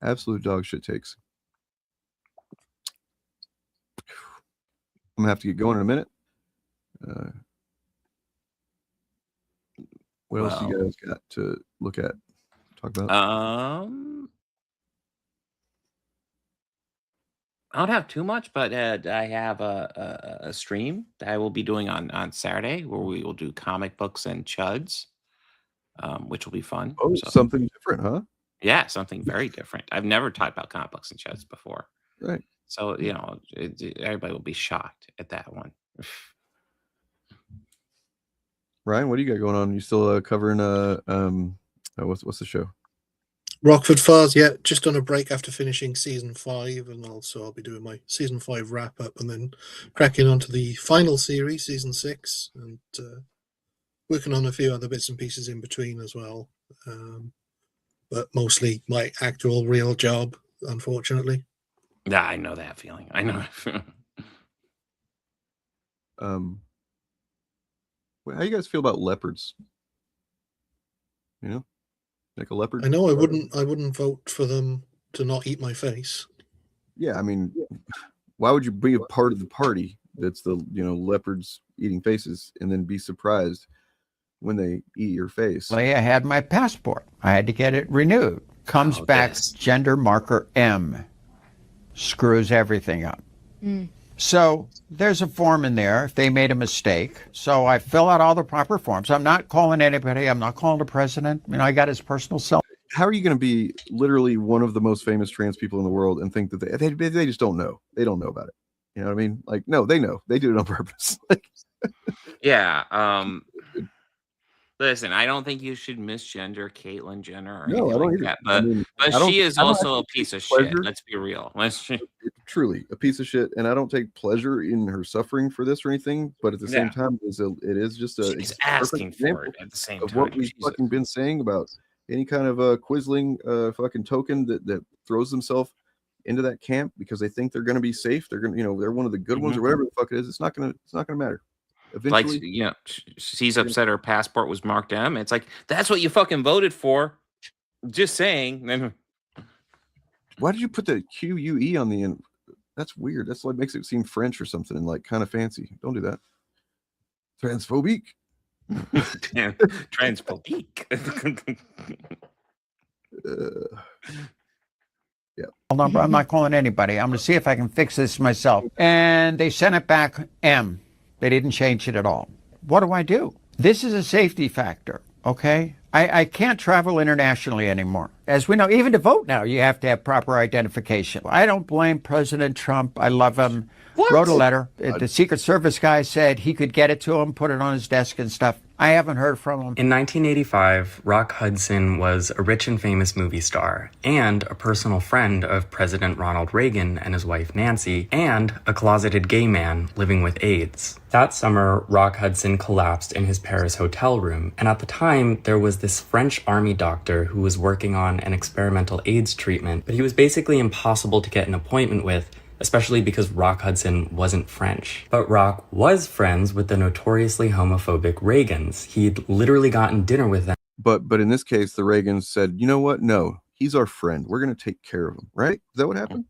Speaker 9: Absolute dog shit takes. I'm gonna have to get going in a minute. What else you guys got to look at? Talk about?
Speaker 10: I don't have too much, but I have a stream that I will be doing on Saturday where we will do comic books and chuds, which will be fun.
Speaker 9: Oh,
Speaker 10: So,
Speaker 9: something different, huh?
Speaker 10: yeah, something very different. I've never talked about comic books and chuds before.
Speaker 9: Right.
Speaker 10: So, you know, everybody will be shocked at that one.
Speaker 9: Ryan, what do you got going on? You still covering what's the show?
Speaker 11: Rockford Files, yeah, just on a break after finishing season 5, and also I'll be doing my season 5 wrap up and then cracking onto the final series, season 6, and working on a few other bits and pieces in between as well. But mostly my actual real job, unfortunately.
Speaker 10: Yeah, I know that feeling. I know.
Speaker 9: How you guys feel about leopards? You know, like a leopard.
Speaker 11: I know I wouldn't vote for them to not eat my face.
Speaker 9: Yeah, I mean, why would you be a part of the party that's the leopards eating faces and then be surprised when they eat your face?
Speaker 17: I had my passport. I had to get it renewed. Comes back gender marker M. Screws everything up. So there's a form in there if they made a mistake. So I fill out all the proper forms. I'm not calling anybody. I'm not calling the president. I got his personal cell.
Speaker 9: How are you going to be literally one of the most famous trans people in the world and think that they just don't know? They don't know about it. You know what I mean? Like, no, they know. They do it on purpose.
Speaker 10: Yeah. Listen, I don't think you should misgender Caitlyn Jenner or
Speaker 9: No, I don't either.
Speaker 10: that,
Speaker 9: I
Speaker 10: but she is
Speaker 9: don't
Speaker 10: also a
Speaker 9: actually
Speaker 10: piece of
Speaker 9: take
Speaker 10: shit.
Speaker 9: pleasure.
Speaker 10: Let's be real.
Speaker 9: Truly a piece of shit, and I don't take pleasure in her suffering for this or anything. But at the same time, it is just a
Speaker 10: She's asking for it at the same
Speaker 9: of
Speaker 10: time.
Speaker 9: what we've fucking been saying about any kind of a quisling fucking token that throws themselves into that camp because they think they're going to be safe. They're going to, they're one of the good ones or whatever the fuck it is. It's not going to matter. Eventually,
Speaker 10: Like, she's upset her passport was marked M. It's like, that's what you fucking voted for. Just saying.
Speaker 9: Why did you put the QUE on the end? That's weird. That's like makes it seem French or something and like kind of fancy. Don't do that. Transphobic.
Speaker 10: Transphobic.
Speaker 9: Yeah.
Speaker 17: Number. I'm not calling anybody. I'm going to see if I can fix this myself. And they sent it back M. They didn't change it at all. What do? This is a safety factor, okay? I can't travel internationally anymore. As we know, even to vote now, you have to have proper identification. I don't blame President Trump. I love him.
Speaker 10: What?
Speaker 17: Wrote a letter. The Secret Service guy said he could get it to him, put it on his desk and stuff. I haven't heard from him.
Speaker 18: In 1985, Rock Hudson was a rich and famous movie star and a personal friend of President Ronald Reagan and his wife Nancy, and a closeted gay man living with AIDS. That summer, Rock Hudson collapsed in his Paris hotel room, and at the time, there was this French army doctor who was working on an experimental AIDS treatment, but he was basically impossible to get an appointment with, especially because Rock Hudson wasn't French. But Rock was friends with the notoriously homophobic Reagans. He'd literally gotten dinner with them.
Speaker 9: But in this case, the Reagans said, you know what? No, he's our friend. We're going to take care of him, right? Is that what happened?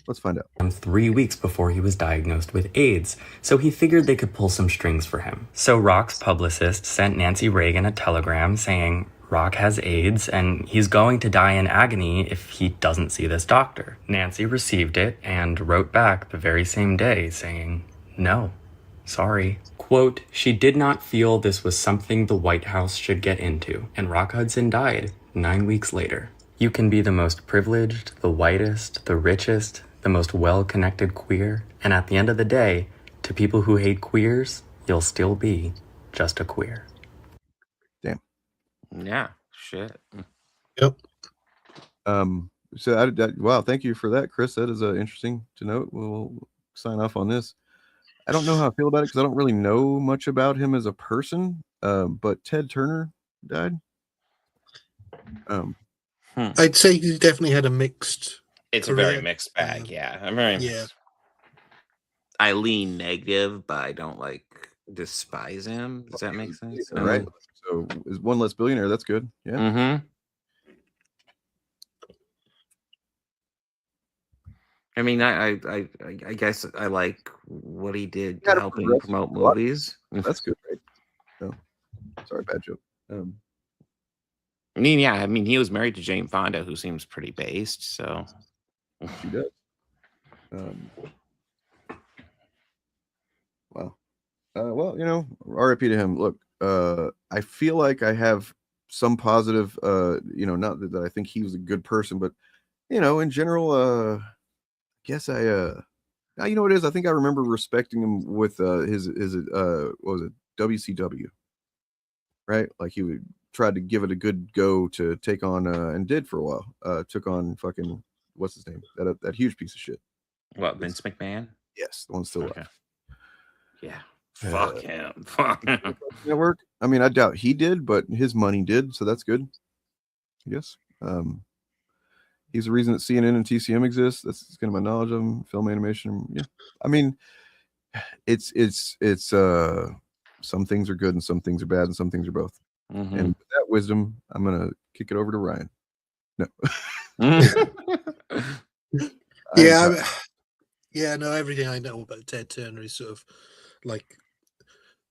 Speaker 9: Let's find out.
Speaker 18: 3 weeks before he was diagnosed with AIDS, so he figured they could pull some strings for him. So Rock's publicist sent Nancy Reagan a telegram saying, Rock has AIDS, and he's going to die in agony if he doesn't see this doctor. Nancy received it and wrote back the very same day saying, no, sorry. Quote, she did not feel this was something the White House should get into, and Rock Hudson died 9 weeks later. You can be the most privileged, the whitest, the richest, the most well-connected queer, and at the end of the day, to people who hate queers, you'll still be just a queer.
Speaker 10: Yeah, shit.
Speaker 11: Yep.
Speaker 9: So wow, thank you for that, Chris. That is interesting to note. We'll sign off on this. I don't know how I feel about it because I don't really know much about him as a person. But Ted Turner died.
Speaker 11: I'd say he definitely had a mixed.
Speaker 10: It's
Speaker 11: career.
Speaker 10: a very mixed bag. Yeah,
Speaker 11: Yeah.
Speaker 10: I lean negative, but I don't like despise him. Does that make sense?
Speaker 9: Right. So is one less billionaire. That's good. Yeah.
Speaker 10: Mm-hmm. I mean, I guess I like what he did to help him promote movies.
Speaker 9: That's good, right? No, sorry, bad joke.
Speaker 10: I mean, yeah, I mean, he was married to Jane Fonda, who seems pretty based. So
Speaker 9: she does. Wow. Well, you know, RIP to him. Look, I feel like I have some positive, you know, not that I think he was a good person, but you know, in general, I guess I, you know what it is? I think I remember respecting him with his what was it, WCW, right? Like he would try to give it a good go to take on, and did for a while. Took on fucking what's his name? That huge piece of shit.
Speaker 10: What, Vince McMahon?
Speaker 9: Yes, the one's still alive.
Speaker 10: Yeah. Fuck him. Fuck him.
Speaker 9: Network. I mean, I doubt he did, but his money did, so that's good. I guess. He's the reason that CNN and TCM exists. That's kind of my knowledge of him. Film animation. Yeah. I mean, it's some things are good and some things are bad and some things are both.
Speaker 10: Mm-hmm.
Speaker 9: And with that wisdom, I'm gonna kick it over to Ryan. No.
Speaker 11: No, everything I know about Ted Turner is sort of like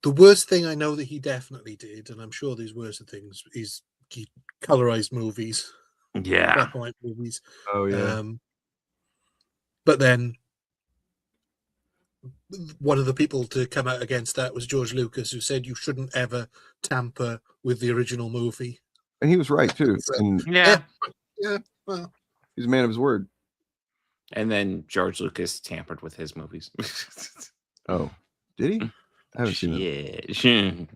Speaker 11: the worst thing I know that he definitely did, and I'm sure there's worse things, is he colorized movies.
Speaker 10: Yeah.
Speaker 11: Black and white movies.
Speaker 9: Oh yeah.
Speaker 11: But then one of the people to come out against that was George Lucas, who said you shouldn't ever tamper with the original movie.
Speaker 9: And he was right too. And
Speaker 10: Yeah.
Speaker 11: Well,
Speaker 9: he's a man of his word.
Speaker 10: And then George Lucas tampered with his movies.
Speaker 9: Oh, did he? I haven't seen
Speaker 10: it.
Speaker 9: Kidding.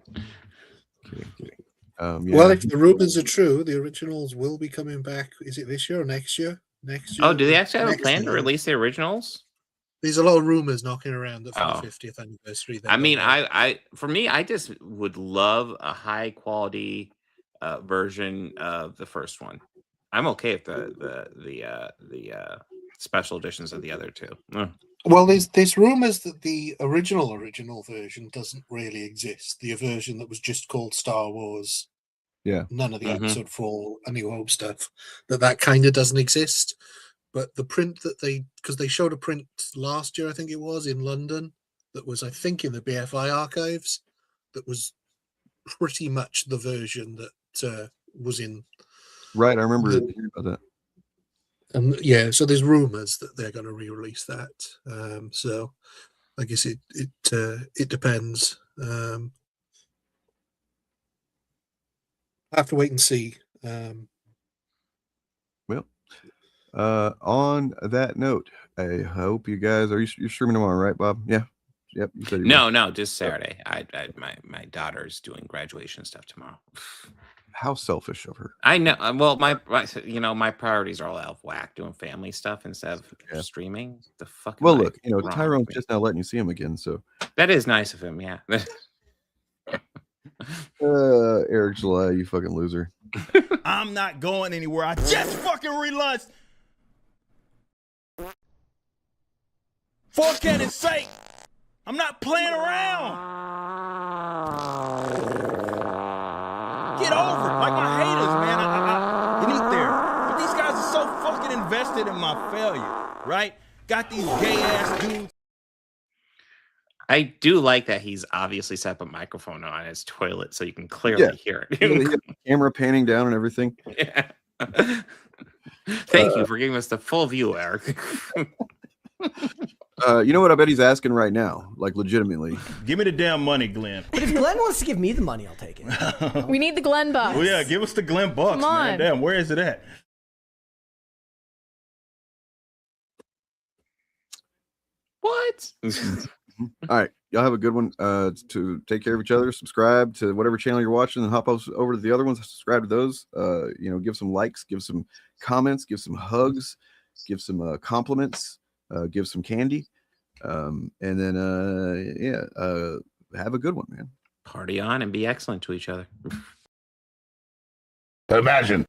Speaker 11: Well, if the rumors are true, the originals will be coming back. Is it this year or next year? Next year.
Speaker 10: Oh, do they actually have a plan to
Speaker 11: year.
Speaker 10: release the originals?
Speaker 11: There's a lot of rumors knocking around that for the 50th anniversary.
Speaker 10: I mean, for me, I just would love a high quality version of the first one. I'm okay with the special editions of the other two.
Speaker 11: Well, there's rumors that the original version doesn't really exist. The version that was just called Star Wars.
Speaker 9: Yeah.
Speaker 11: None of the episode 4 A New Hope stuff. That kind of doesn't exist. But the print that because they showed a print last year, I think it was, in London, that was, I think, in the BFI archives, that was pretty much the version that was in.
Speaker 9: Right, I remember hearing about that.
Speaker 11: Yeah, so there's rumors that they're going to re-release that. So I guess it depends. I have to wait and see.
Speaker 9: Well, on that note, I hope you guys you're streaming tomorrow, right, Bob? Yeah. Yep. You said
Speaker 10: No, just Saturday. My daughter's doing graduation stuff tomorrow.
Speaker 9: How selfish of her.
Speaker 10: I know. Well, my priorities are all out of whack, doing family stuff instead of streaming. The fuck.
Speaker 9: Well, look, Tyrone's just now letting you see him again, so
Speaker 10: that is nice of him. Yeah.
Speaker 9: Eric July, you fucking loser.
Speaker 19: I'm not going anywhere. I just fucking relaunched. For Cannon's sake, I'm not playing around. Get over it. Like my haters, man. I get there. But these guys are so fucking invested in my failure, right? Got these gay ass dudes.
Speaker 10: I do like that he's obviously set up a microphone on his toilet so you can clearly hear it.
Speaker 9: Camera panning down and everything.
Speaker 10: Yeah. Thank you for giving us the full view, Eric.
Speaker 9: You know what I bet he's asking right now? Like, legitimately.
Speaker 19: Give me the damn money, Glenn.
Speaker 20: But if Glenn wants to give me the money, I'll take it.
Speaker 6: We need the Glenn bucks.
Speaker 19: Well, yeah, give us the Glenn bucks,
Speaker 6: Come on.
Speaker 19: man. Damn, where is it at?
Speaker 10: What?
Speaker 9: All right. Y'all have a good one. To take care of each other, subscribe to whatever channel you're watching and hop over to the other ones, subscribe to those. Give some likes, give some comments, give some hugs, give some compliments, give some candy. And then have a good one, man.
Speaker 10: Party on and be excellent to each other.
Speaker 1: Imagine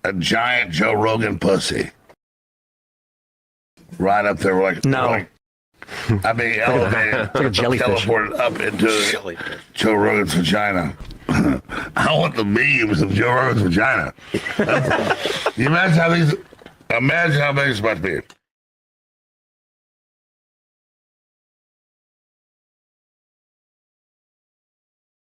Speaker 1: a giant Joe Rogan pussy right up there, elevated,
Speaker 4: like a jellyfish.
Speaker 1: teleported up into Joe Rogan's vagina. I want the memes of Joe Rogan's vagina. You imagine how big this must be.